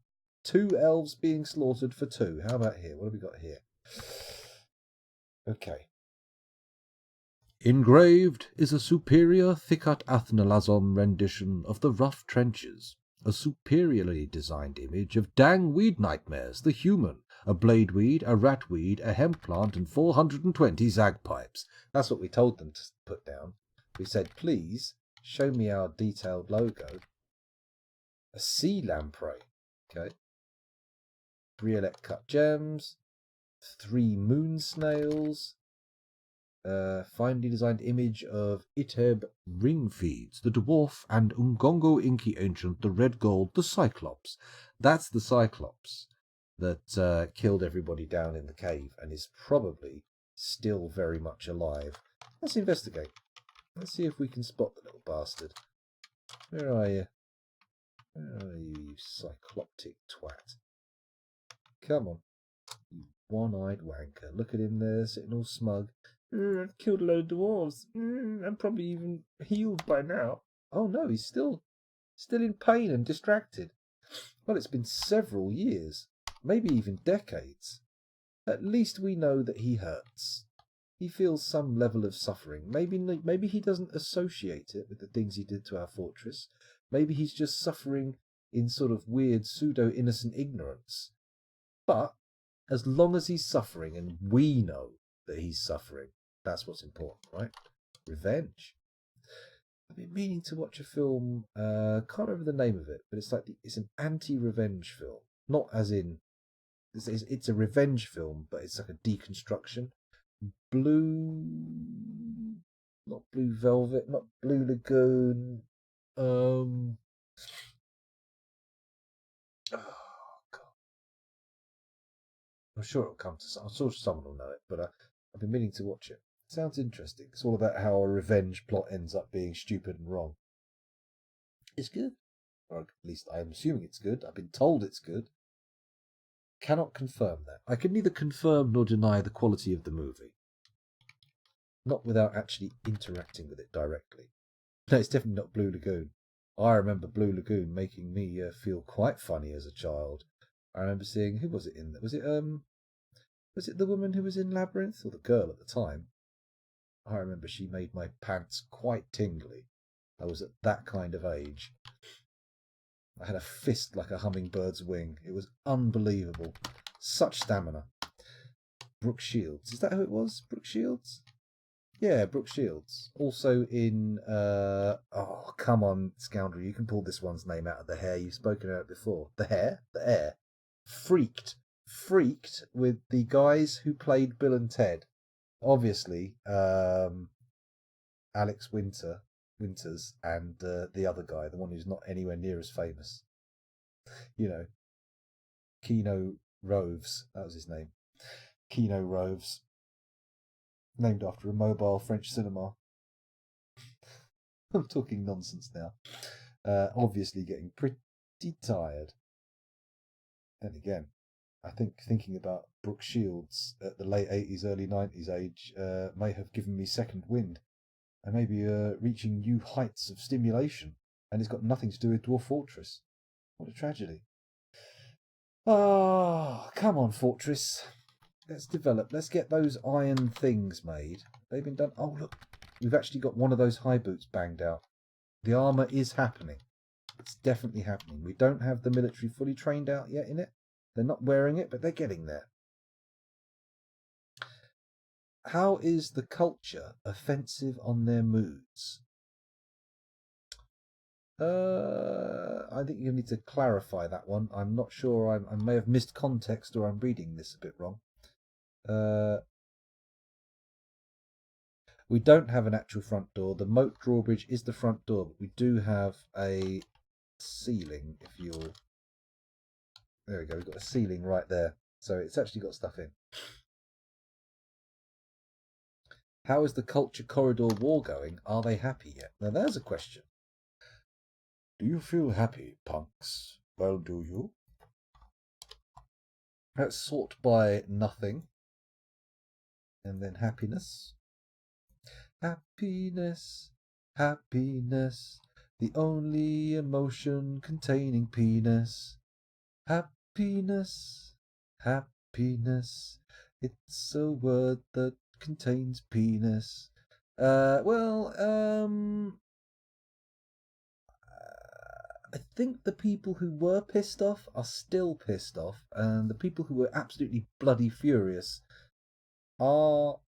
2 elves being slaughtered for 2. How about here? What have we got here? Okay. Engraved is a superior Thikat Athnalazon rendition of the rough trenches, a superiorly designed image of Dang Weed Nightmares, the human, a blade weed, a rat weed, a hemp plant, and 420 zagpipes. That's what we told them to put down. We said, please show me our detailed logo. A sea lamprey. Okay. Briolet cut gems, 3 moon snails, finely designed image of Iteb ring feeds, the dwarf, and Ungongo Inky Ancient, the red gold, the Cyclops. That's the Cyclops that killed everybody down in the cave and is probably still very much alive. Let's investigate. Let's see if we can spot the little bastard. Where are you? Where are you, you cycloptic twat? Come on, you one-eyed wanker. Look at him there, sitting all smug. I've killed a load of dwarves. I'm probably even healed by now. Oh no, he's still in pain and distracted. Well, it's been several years, maybe even decades. At least we know that he hurts. He feels some level of suffering. Maybe he doesn't associate it with the things he did to our fortress. Maybe he's just suffering in sort of weird pseudo-innocent ignorance. But as long as he's suffering, and we know that he's suffering, that's what's important, right? Revenge. I've been meaning to watch a film, can't remember the name of it, but it's an anti-revenge film. Not as in, it's a revenge film, but it's like a deconstruction. Not Blue Velvet, not Blue Lagoon. Oh God. I'm sure it'll come to. I'm sure someone will know it, but I've been meaning to watch it. Sounds interesting. It's all about how a revenge plot ends up being stupid and wrong. It's good. Or at least I'm assuming it's good. I've been told it's good. Cannot confirm that. I can neither confirm nor deny the quality of the movie. Not without actually interacting with it directly. No, it's definitely not Blue Lagoon. I remember Blue Lagoon making me feel quite funny as a child. I remember seeing, who was it in there? Was it the woman who was in Labyrinth, or the girl at the time? I remember she made my pants quite tingly. I was at that kind of age. I had a fist like a hummingbird's wing. It was unbelievable. Such stamina. Brooke Shields. Is that who it was? Brooke Shields? Yeah, Brooke Shields. Also in... oh, come on, scoundrel. You can pull this one's name out of the hair. You've spoken about it before. The hair? The air. Freaked with the guys who played Bill and Ted. Obviously, Alex Winters, and the other guy, the one who's not anywhere near as famous. You know, Keanu Reeves, that was his name. Keanu Reeves, named after a mobile French cinema. I'm talking nonsense now. Obviously getting pretty tired. And again, I think thinking about Brooke Shields at the late 80s, early 90s age may have given me second wind. And maybe reaching new heights of stimulation. And it's got nothing to do with Dwarf Fortress. What a tragedy. Oh, come on, Fortress. Let's develop. Let's get those iron things made. They've been done. Oh, look. We've actually got one of those high boots banged out. The armour is happening. It's definitely happening. We don't have the military fully trained out yet in it. They're not wearing it, but they're getting there. How is the culture offensive on their moods? I think you need to clarify that one. I'm not sure. I may have missed context, or I'm reading this a bit wrong. We don't have an actual front door. The moat drawbridge is the front door, but we do have a ceiling. If you'll... There we go. We've got a ceiling right there. So it's actually got stuff in. How is the culture corridor war going? Are they happy yet? Now there's a question. Do you feel happy, punks? Well, do you? That's sort by nothing. And then happiness. Happiness, happiness, the only emotion containing penis. Happiness, happiness, it's a word that contains penis. I think the people who were pissed off are still pissed off, and the people who were absolutely bloody furious are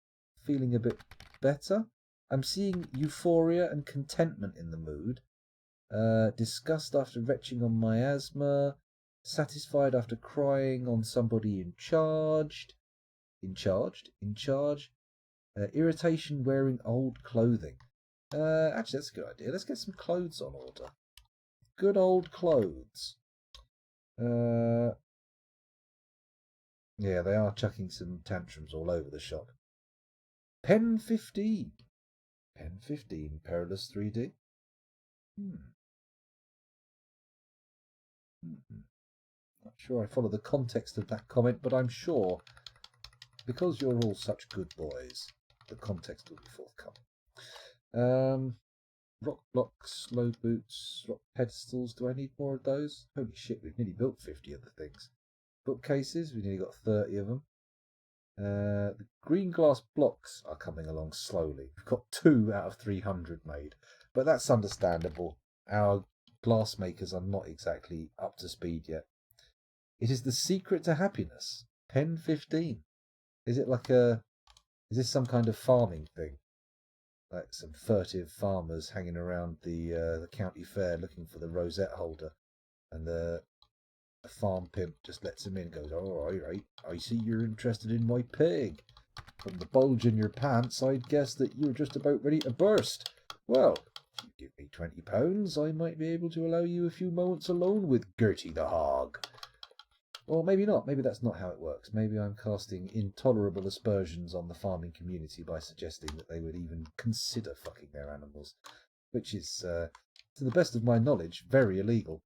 feeling a bit better. I'm seeing euphoria and contentment in the mood. Disgust after retching on miasma. Satisfied after crying on somebody in charge. Irritation wearing old clothing. Actually, that's a good idea. Let's get some clothes on order. Good old clothes. Yeah, they are chucking some tantrums all over the shop. Pen 15. Pen 15, Perilous 3D. Not sure I follow the context of that comment, but I'm sure, because you're all such good boys, the context will be forthcoming. Rock blocks, slow boots, rock pedestals. Do I need more of those? Holy shit, we've nearly built 50 of the things. Bookcases, we've nearly got 30 of them. The green glass blocks are coming along slowly. We've got 2 out of 300 made, but that's understandable. Our glass makers are not exactly up to speed yet. It is the secret to happiness. Pen 15. Is this some kind of farming thing? Like some furtive farmers hanging around the county fair looking for the rosette holder, and the farm pimp just lets him in and goes, "Oh, all right, I see you're interested in my pig. From the bulge in your pants, I'd guess that you're just about ready to burst. Well, if you give me £20, I might be able to allow you a few moments alone with Gertie the hog." Or maybe not. Maybe that's not how it works. Maybe I'm casting intolerable aspersions on the farming community by suggesting that they would even consider fucking their animals, which is, to the best of my knowledge, very illegal.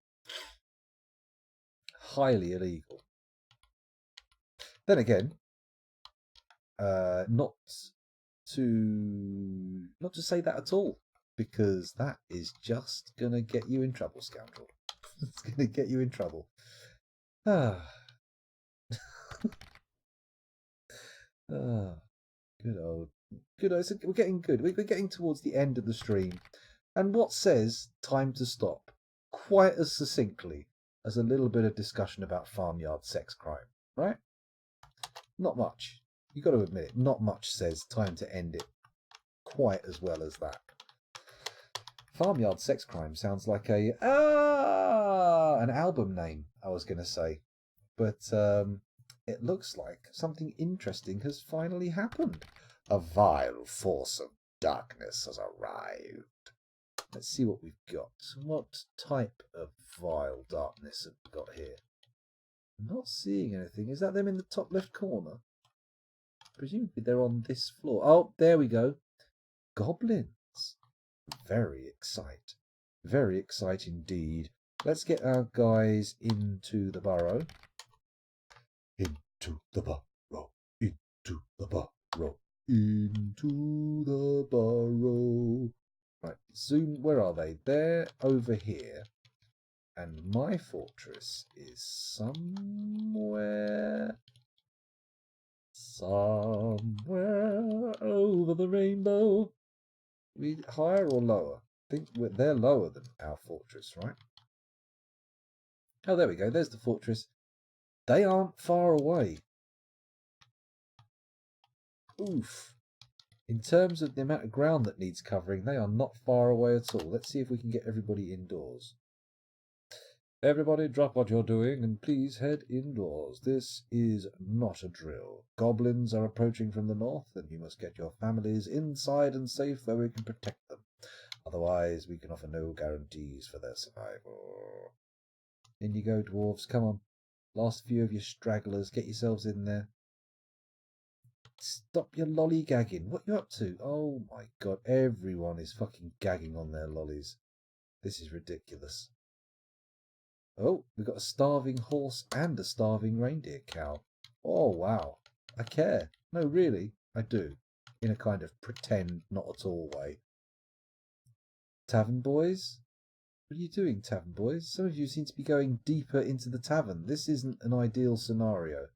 Highly illegal. Then again, not to say that at all, because that is just gonna get you in trouble, scoundrel. It's gonna get you in trouble. Good old. So we're getting good. We're getting towards the end of the stream, and what says time to stop quite as succinctly as a little bit of discussion about farmyard sex crime, right? Not much. You got to admit it. Not much says time to end it quite as well as that. Farmyard sex crime sounds like an album name, I was going to say, but it looks like something interesting has finally happened. A vile force of darkness has arrived. Let's see what we've got. What type of vile darkness have we got here? I'm not seeing anything. Is that them in the top left corner? Presumably they're on this floor. Oh, there we go. Goblins. Very excite. Very excite indeed. Let's get our guys into the burrow. Into the burrow. Into the burrow. Into the burrow. Right, zoom. Where are they? They're over here. And my fortress is somewhere over the rainbow. Higher or lower? I think they're lower than our fortress, right? Oh, there we go. There's the fortress. They aren't far away. Oof. In terms of the amount of ground that needs covering, they are not far away at all. Let's see if we can get everybody indoors. Everybody drop what you're doing and please head indoors. This is not a drill. Goblins are approaching from the north, and you must get your families inside and safe where we can protect them. Otherwise, we can offer no guarantees for their survival. In you go, dwarves. Come on. Last few of you stragglers, get yourselves in there. Stop your lollygagging. What you up to? Oh my god, everyone is fucking gagging on their lollies. This is ridiculous. Oh, we've got a starving horse and a starving reindeer cow. Oh, wow. I care. No, really, I do. In a kind of pretend, not at all way. Tavern boys? What are you doing, tavern boys? Some of you seem to be going deeper into the tavern. This isn't an ideal scenario.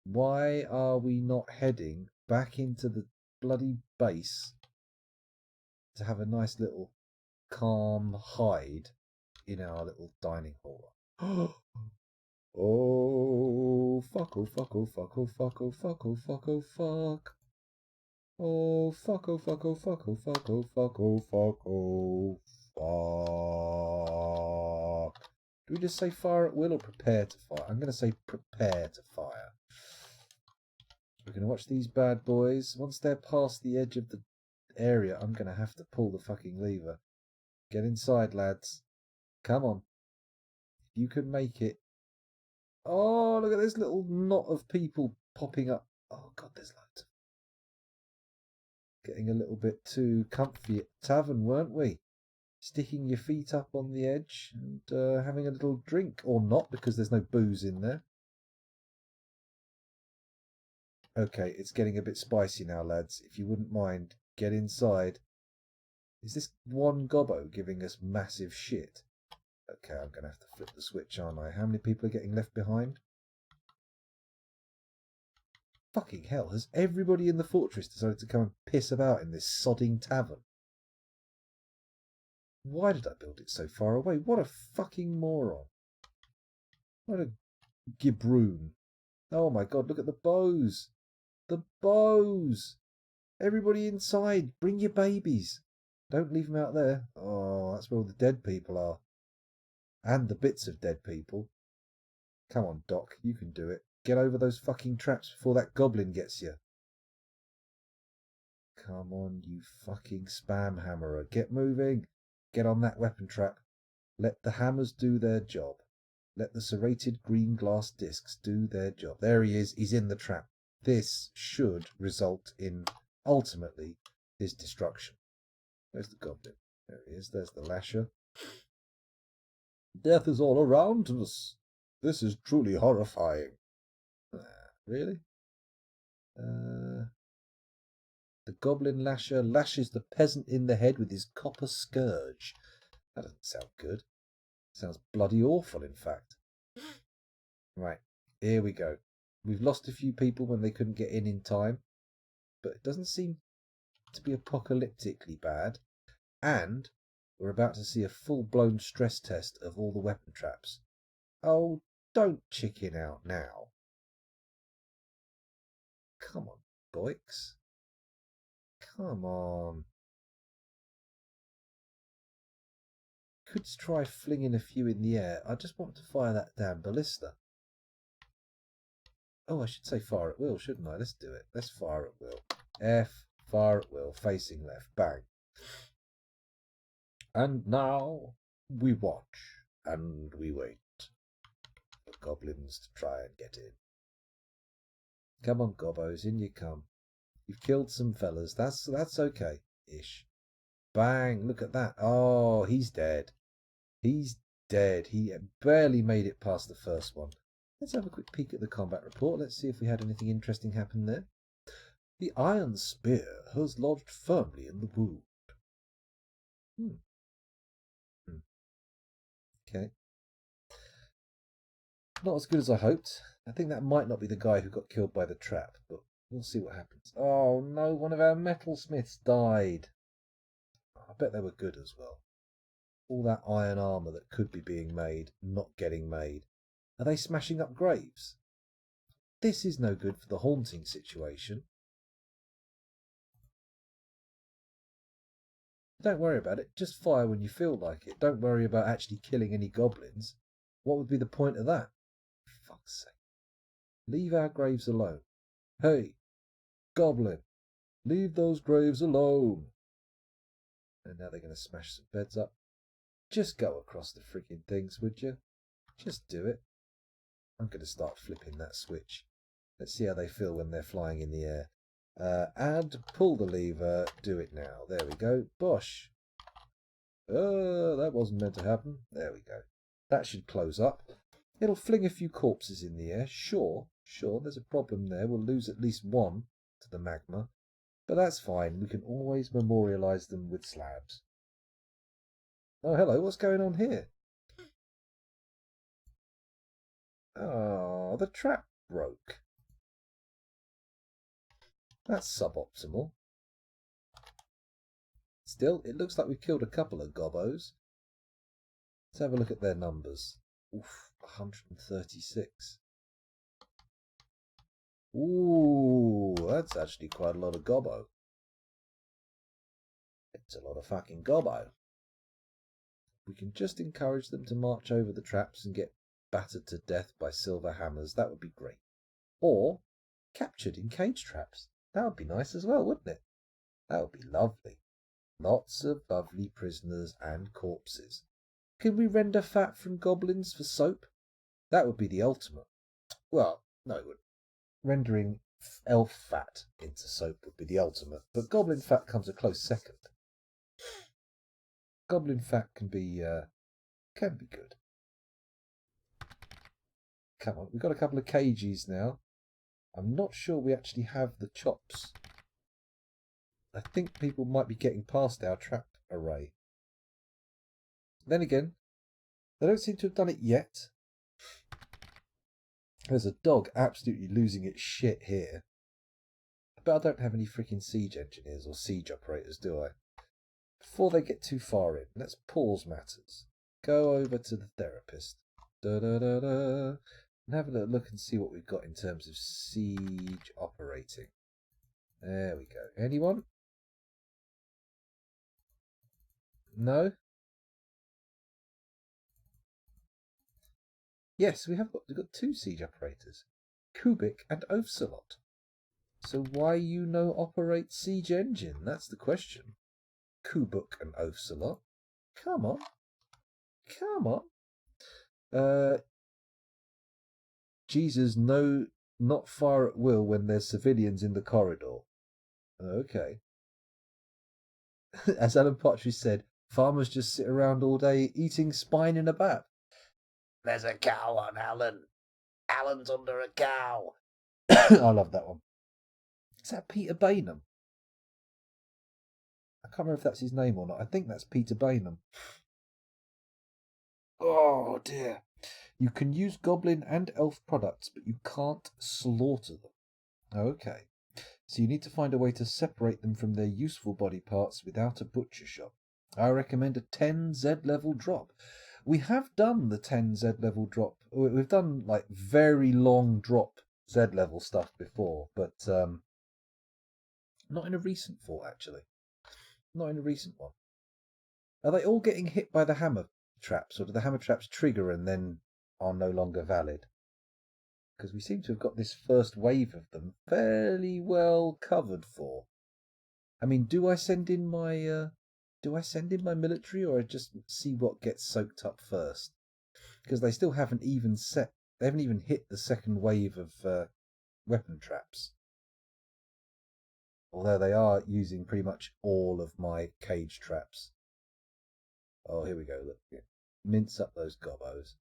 Why are we not heading back into the bloody base to have a nice little calm hide in our little dining hall? Oh, fuck, oh, fuck, oh, fuck, oh, fuck, oh, fuck, oh, fuck, oh, fuck. Oh, fuck, oh, fuck, oh, fuck, oh, fuck, oh, fuck, oh, fuck, oh, fuck. Do we just say fire at will or prepare to fire? I'm going to say prepare to fire. We're going to watch these bad boys. Once they're past the edge of the area, I'm going to have to pull the fucking lever. Get inside, lads. Come on. You can make it. Oh, look at this little knot of people popping up. Oh, God, there's loads. Getting a little bit too comfy at the tavern, weren't we? Sticking your feet up on the edge and having a little drink. Or not, because there's no booze in there. Okay, it's getting a bit spicy now, lads. If you wouldn't mind, get inside. Is this one gobbo giving us massive shit? Okay, I'm going to have to flip the switch, aren't I? How many people are getting left behind? Fucking hell, has everybody in the fortress decided to come and piss about in this sodding tavern? Why did I build it so far away? What a fucking moron. What a gibroon. Oh my god, look at the bows. The bows. Everybody inside, bring your babies. Don't leave them out there. Oh, that's where all the dead people are. And the bits of dead people. Come on, Doc, you can do it. Get over those fucking traps before that goblin gets you. Come on, you fucking spam hammerer. Get moving. Get on that weapon trap. Let the hammers do their job. Let the serrated green glass discs do their job. There he is. He's in the trap. This should result in, ultimately, his destruction. There's the goblin. There he is. There's the lasher. Death is all around us. This is truly horrifying. Really? The goblin lasher lashes the peasant in the head with his copper scourge. That doesn't sound good. Sounds bloody awful, in fact. Right, here we go. We've lost a few people when they couldn't get in time, but it doesn't seem to be apocalyptically bad. And we're about to see a full-blown stress test of all the weapon traps. Oh, don't chicken out now. Come on, boys. Come on. Could try flinging a few in the air. I just want to fire that damn ballista. Oh, I should say fire at will, shouldn't I? Let's do it. Let's fire at will. F, fire at will, facing left. Bang. And now we watch and we wait for goblins to try and get in. Come on, gobbos, in you come. You've killed some fellas. That's okay. Ish. Bang, look at that. Oh, he's dead. He's dead. He barely made it past the first one. Let's have a quick peek at the combat report. Let's see if we had anything interesting happen there. The iron spear has lodged firmly in the wound. Okay. Not as good as I hoped. I think that might not be the guy who got killed by the trap, but we'll see what happens. Oh no, one of our metalsmiths died. I bet they were good as well. All that iron armour that could be being made, not getting made. Are they smashing up graves? This is no good for the haunting situation. Don't worry about it. Just fire when you feel like it. Don't worry about actually killing any goblins. What would be the point of that? For fuck's sake. Leave our graves alone. Hey, goblin, leave those graves alone. And now they're going to smash some beds up. Just go across the frigging things, would you? Just do it. I'm going to start flipping that switch. Let's see how they feel when they're flying in the air. Add, pull the lever, do it now. There we go. Bosh. That wasn't meant to happen. There we go. That should close up. It'll fling a few corpses in the air. Sure, there's a problem there. We'll lose at least one to the magma. But that's fine. We can always memorialise them with slabs. Oh, hello. What's going on here? Oh, the trap broke. That's suboptimal. Still, it looks like we've killed a couple of gobbos. Let's have a look at their numbers. Oof, 136. Ooh, that's actually quite a lot of gobbo. It's a lot of fucking gobbo. We can just encourage them to march over the traps and get battered to death by silver hammers. That would be great. Or captured in cage traps. That would be nice as well, wouldn't it? That would be lovely. Lots of lovely prisoners and corpses. Can we render fat from goblins for soap? That would be the ultimate. Well, no, it wouldn't. Rendering elf fat into soap would be the ultimate, but goblin fat comes a close second. Goblin fat can be good. Come on, we've got a couple of cages now. I'm not sure we actually have the chops. I think people might be getting past our trap array. Then again, they don't seem to have done it yet. There's a dog absolutely losing its shit here. But I don't have any freaking siege engineers or siege operators, do I? Before they get too far in, let's pause matters. Go over to the therapist. And have a little look and see what we've got in terms of siege operating. There we go. Anyone? No? Yes, we've got two siege operators. Kubik and Ocelot. So why you no operate siege engine? That's the question. Kubik and Ocelot. Come on. Come on. Jesus, no, not fire at will when there's civilians in the corridor. Okay. As Alan Partridge said, farmers just sit around all day eating spine in a bat. There's a cow on Alan. Alan's under a cow. I love that one. Is that Peter Bainham? I can't remember if that's his name or not. I think that's Peter Bainham. Oh dear. You can use goblin and elf products, but you can't slaughter them. Okay. So you need to find a way to separate them from their useful body parts without a butcher shop. I recommend a 10 Z level drop. We have done the 10 Z level drop. We've done like very long drop Z level stuff before, but not in a recent fort actually. Not in a recent one. Are they all getting hit by the hammer traps, or do the hammer traps trigger and then are no longer valid? Because we seem to have got this first wave of them fairly well covered for. I mean, do I send in my military, or I just see what gets soaked up first? Because they still haven't even hit the second wave of weapon traps. Although they are using pretty much all of my cage traps. Oh, here we go. Look, mince up those gobbos.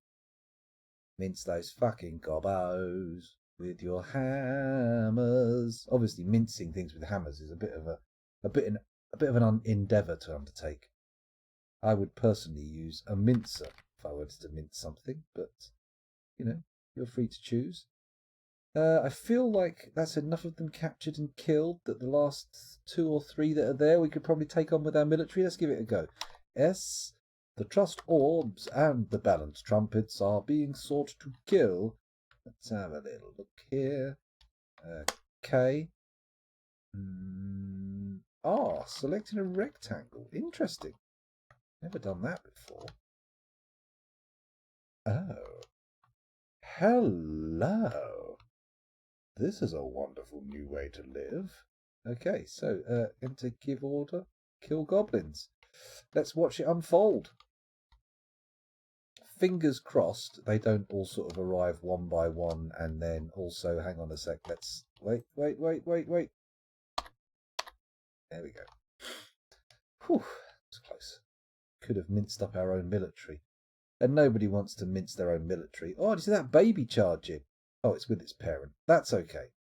Mince those fucking gobbos with your hammers. Obviously, mincing things with hammers is a bit of an endeavour to undertake. I would personally use a mincer if I wanted to mince something, but you're free to choose. I feel like that's enough of them captured and killed. That the last 2 or 3 that are there, we could probably take on with our military. Let's give it a go. S. The trust orbs and the balance trumpets are being sought to kill. Let's have a little look here. K. Selecting a rectangle. Interesting. Never done that before. Oh. Hello. This is a wonderful new way to live. Okay, so enter give order. Kill goblins. Let's watch it unfold. Fingers crossed they don't all sort of arrive one by one, and then also, hang on a sec, let's wait. There we go. Whew, that's close. Could have minced up our own military. And nobody wants to mince their own military. Oh, do you see that baby charging? Oh, it's with its parent. That's okay.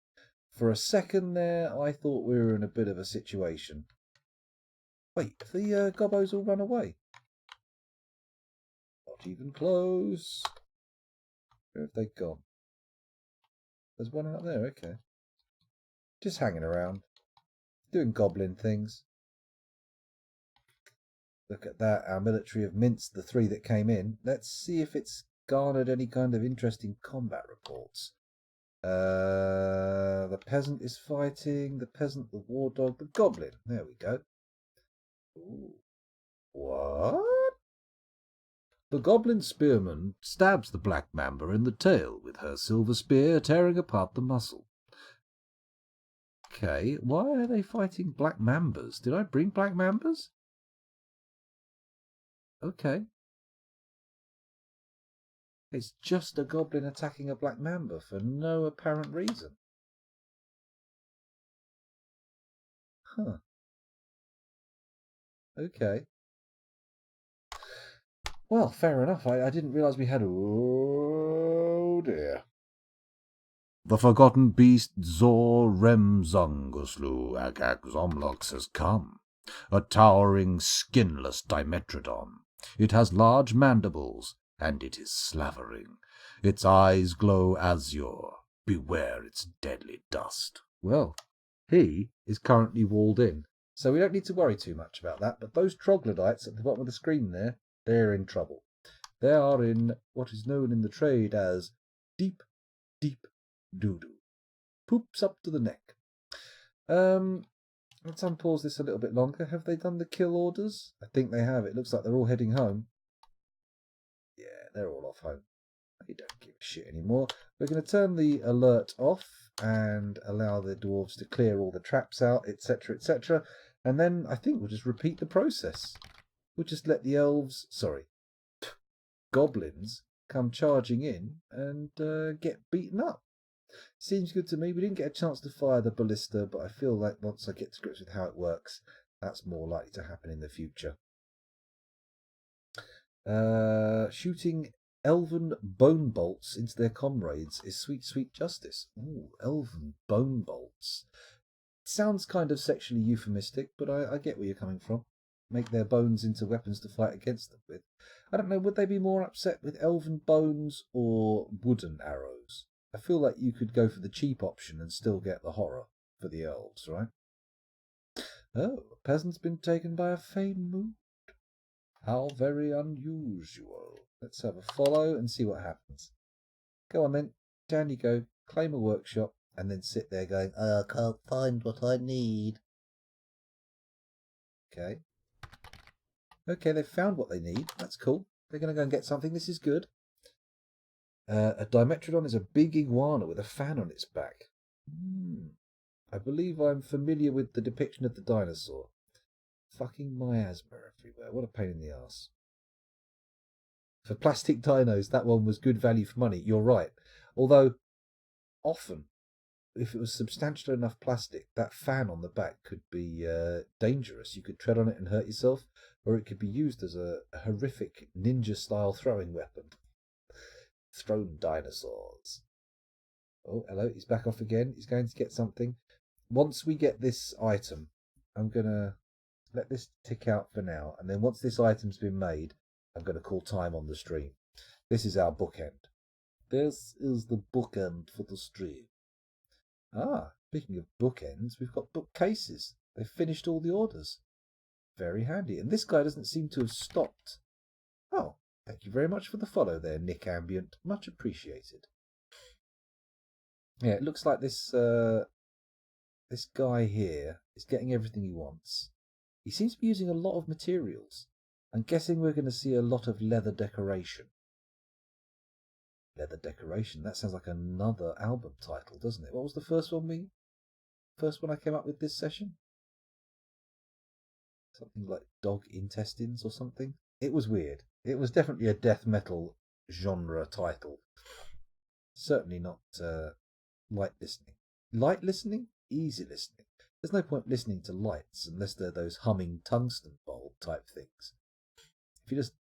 For a second there, I thought we were in a bit of a situation. Wait, have the gobos all run away? Not even close. Where have they gone? There's one out there, okay. Just hanging around. Doing goblin things. Look at that. Our military have minced the 3 that came in. Let's see if it's garnered any kind of interesting combat reports. The peasant is fighting. The peasant, the war dog, the goblin. There we go. Ooh. What? The goblin spearman stabs the black mamba in the tail with her silver spear, tearing apart the muscle. Okay, why are they fighting black mambas? Did I bring black mambas? Okay. It's just a goblin attacking a black mamba for no apparent reason. Huh. Okay. Well, fair enough. I didn't realise we had... Oh, dear. The forgotten beast Zor Remzonguslu Agagzomlox has come, a towering, skinless Dimetrodon. It has large mandibles, and it is slavering. Its eyes glow azure. Beware its deadly dust. Well, he is currently walled in, so we don't need to worry too much about that. But those troglodytes at the bottom of the screen there, they're in trouble. They are in what is known in the trade as deep, deep doo-doo. Poops up to the neck. Let's unpause this a little bit longer. Have they done the kill orders? I think they have. It looks like they're all heading home. Yeah, they're all off home. They don't give a shit anymore. We're going to turn the alert off and allow the dwarves to clear all the traps out, etc., etc. And then I think we'll just repeat the process. We'll just let the elves, goblins, come charging in and get beaten up. Seems good to me. We didn't get a chance to fire the ballista, but I feel like once I get to grips with how it works, that's more likely to happen in the future. Shooting elven bone bolts into their comrades is sweet, sweet justice. Ooh, elven bone bolts. Sounds kind of sexually euphemistic, but I get where you're coming from. Make their bones into weapons to fight against them with. I don't know, would they be more upset with elven bones or wooden arrows? I feel like you could go for the cheap option and still get the horror for the elves, right? Oh, a peasant's been taken by a feigned mood. How very unusual. Let's have a follow and see what happens. Go on then. Down you go. Claim a workshop and then sit there going, I can't find what I need. Okay. Okay, they've found what they need. That's cool. They're going to go and get something. This is good. A Dimetrodon is a big iguana with a fan on its back. I believe I'm familiar with the depiction of the dinosaur. Fucking miasma everywhere. What a pain in the ass. For plastic dinos, that one was good value for money. You're right. Although, often, if it was substantial enough plastic, that fan on the back could be dangerous. You could tread on it and hurt yourself, or it could be used as a horrific ninja-style throwing weapon. Thrown dinosaurs. Oh, hello, he's back off again. He's going to get something. Once we get this item, I'm going to let this tick out for now. And then once this item's been made, I'm going to call time on the stream. This is our bookend. This is the bookend for the stream. Ah, speaking of bookends, we've got bookcases. They've finished all the orders. Very handy. And this guy doesn't seem to have stopped. Oh, thank you very much for the follow there, Nick Ambient. Much appreciated. Yeah, it looks like this this guy here is getting everything he wants. He seems to be using a lot of materials. I'm guessing we're going to see a lot of leather decoration. Leather decoration. That sounds like another album title, doesn't it? What was the first one I came up with this session? Something like dog intestines or something. It was weird. It was definitely a death metal genre title. Certainly not light listening. Light listening? Easy listening. There's no point listening to lights unless they're those humming tungsten bulb type things. If you just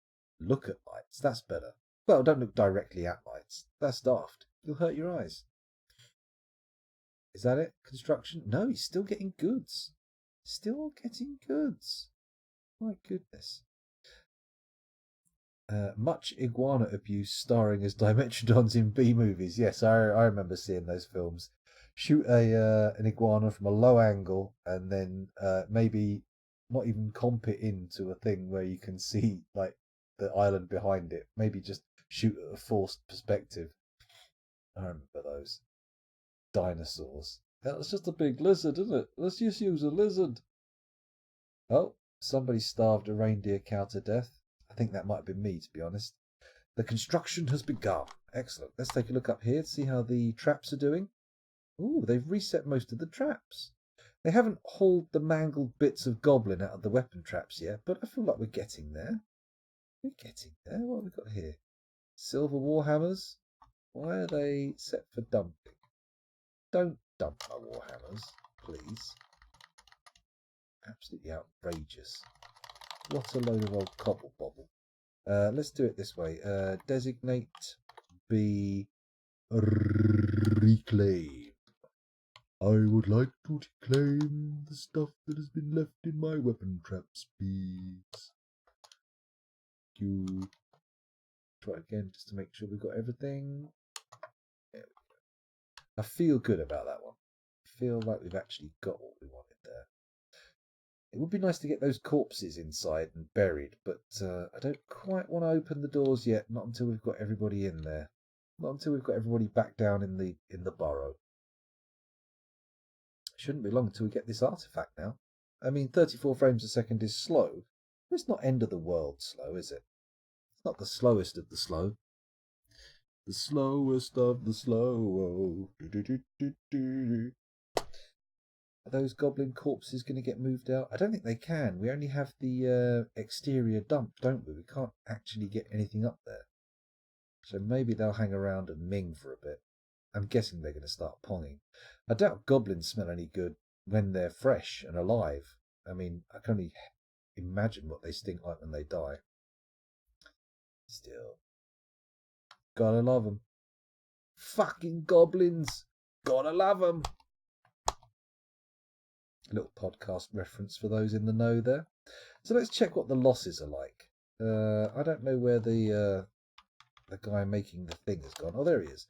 Look at lights. That's better. Well, don't look directly at lights. That's daft. You'll hurt your eyes. Is that it? Construction? No, he's still getting goods. Still getting goods. My goodness. Much iguana abuse starring as Dimetrodons in B movies. Yes, I remember seeing those films. Shoot an iguana from a low angle and then maybe not even comp it into a thing where you can see like the island behind it. Maybe just shoot at a forced perspective. I remember those. Dinosaurs. That's just a big lizard, isn't it? Let's just use a lizard. Oh, somebody starved a reindeer cow to death. I think that might have been me, to be honest. The construction has begun. Excellent. Let's take a look up here to see how the traps are doing. Ooh, they've reset most of the traps. They haven't hauled the mangled bits of goblin out of the weapon traps yet, but I feel like we're getting there. We're getting there. What have we got here? Silver warhammers. Why are they set for dumping? Don't dump my warhammers, please. Absolutely outrageous. What a load of old cobble bobble. Let's do it this way. Designate be reclaim. I would like to reclaim the stuff that has been left in my weapon traps, please. You try again just to make sure we've got everything. There we go. I feel good about that one. I feel like we've actually got what we wanted there. It would be nice to get those corpses inside and buried, but I don't quite want to open the doors yet. Not until we've got everybody in there. Not until we've got everybody back down in the burrow. Shouldn't be long until we get this artifact now. I mean, 34 frames a second is slow, but it's not end of the world slow, is it? It's not the slowest of the slow. The slowest of the slow. Are those goblin corpses going to get moved out? I don't think they can. We only have the exterior dump, don't we? We can't actually get anything up there. So maybe they'll hang around and ming for a bit. I'm guessing they're going to start ponging. I doubt goblins smell any good when they're fresh and alive. I mean, I can only imagine what they stink like when they die. Still. Gotta love them. Fucking goblins. Gotta love them. A little podcast reference for those in the know there. So let's check what the losses are like. I don't know where the guy making the thing has gone. Oh, there he is.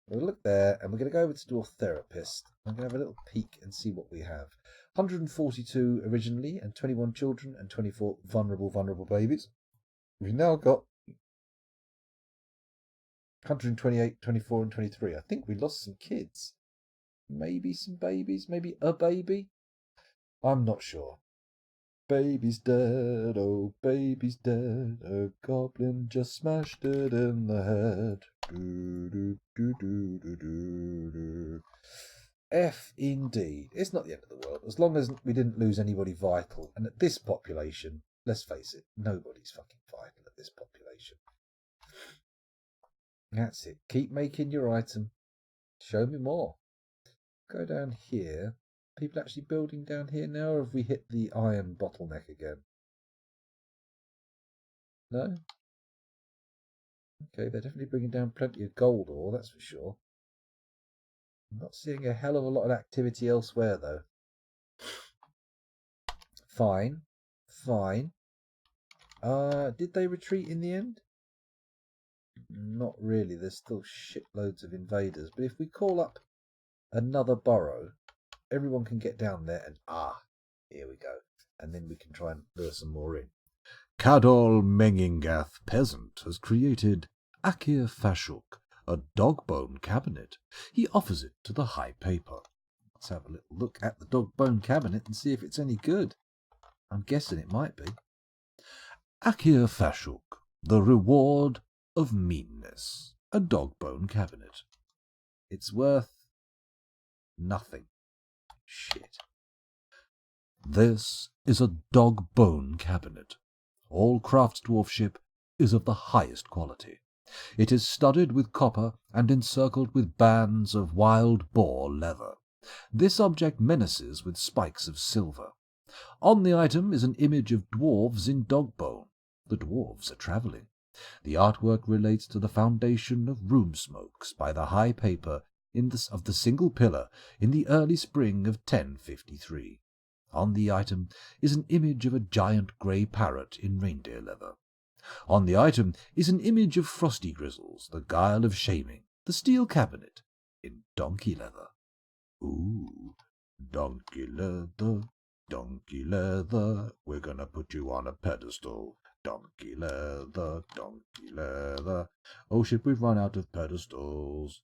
We'll look there, and we're going to go over to Dwarf Therapist. I'm going to have a little peek and see what we have. 142 originally, and 21 children, and 24 vulnerable babies. We've now got 128, 24, and 23. I think we lost some kids. Maybe some babies, maybe a baby. I'm not sure. Baby's dead, oh baby's dead, a goblin just smashed it in the head. Do, do, do, do, do, do, do. F indeed. It's not the end of the world, as long as we didn't lose anybody vital. And at this population, let's face it, nobody's fucking vital at this population. That's it. Keep making your item. Show me more. Go down here. People actually building down here now, or have we hit the iron bottleneck again? No? Okay, they're definitely bringing down plenty of gold ore, that's for sure. I'm not seeing a hell of a lot of activity elsewhere, though. Fine. Fine. Did they retreat in the end? Not really. There's still shitloads of invaders. But if we call up another burrow, everyone can get down there and here we go. And then we can try and lure some more in. Cadol Mengingath Peasant has created Akir Fashuk, a dog bone cabinet. He offers it to the High Paper. Let's have a little look at the dog bone cabinet and see if it's any good. I'm guessing it might be. Akir Fashuk, the reward of meanness, a dog bone cabinet. It's worth nothing. Shit. This is a dog bone cabinet. All crafts dwarfship is of the highest quality. It is studded with copper and encircled with bands of wild boar leather. This object menaces with spikes of silver. On the item is an image of dwarves in dog bone. The dwarves are travelling. The artwork relates to the foundation of room smokes by the high paper of the single pillar in the early spring of 1053. On the item is an image of a giant grey parrot in reindeer leather. On the item is an image of Frosty Grizzles, the Guile of Shaming, the steel cabinet, in donkey leather. Ooh, donkey leather, we're gonna put you on a pedestal. Donkey leather, donkey leather. Oh shit, we've run out of pedestals.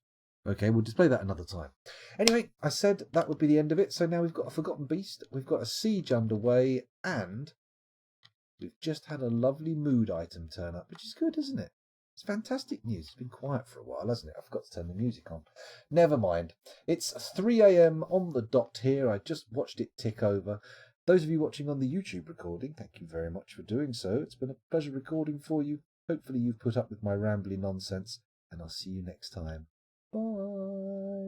Okay, we'll display that another time. Anyway, I said that would be the end of it, so now we've got a Forgotten Beast, we've got a siege underway, and we've just had a lovely mood item turn up, which is good, isn't it? It's fantastic news. It's been quiet for a while, hasn't it? I forgot to turn the music on. Never mind. It's 3 a.m. on the dot here. I just watched it tick over. Those of you watching on the YouTube recording, thank you very much for doing so. It's been a pleasure recording for you. Hopefully you've put up with my rambling nonsense, and I'll see you next time. Bye.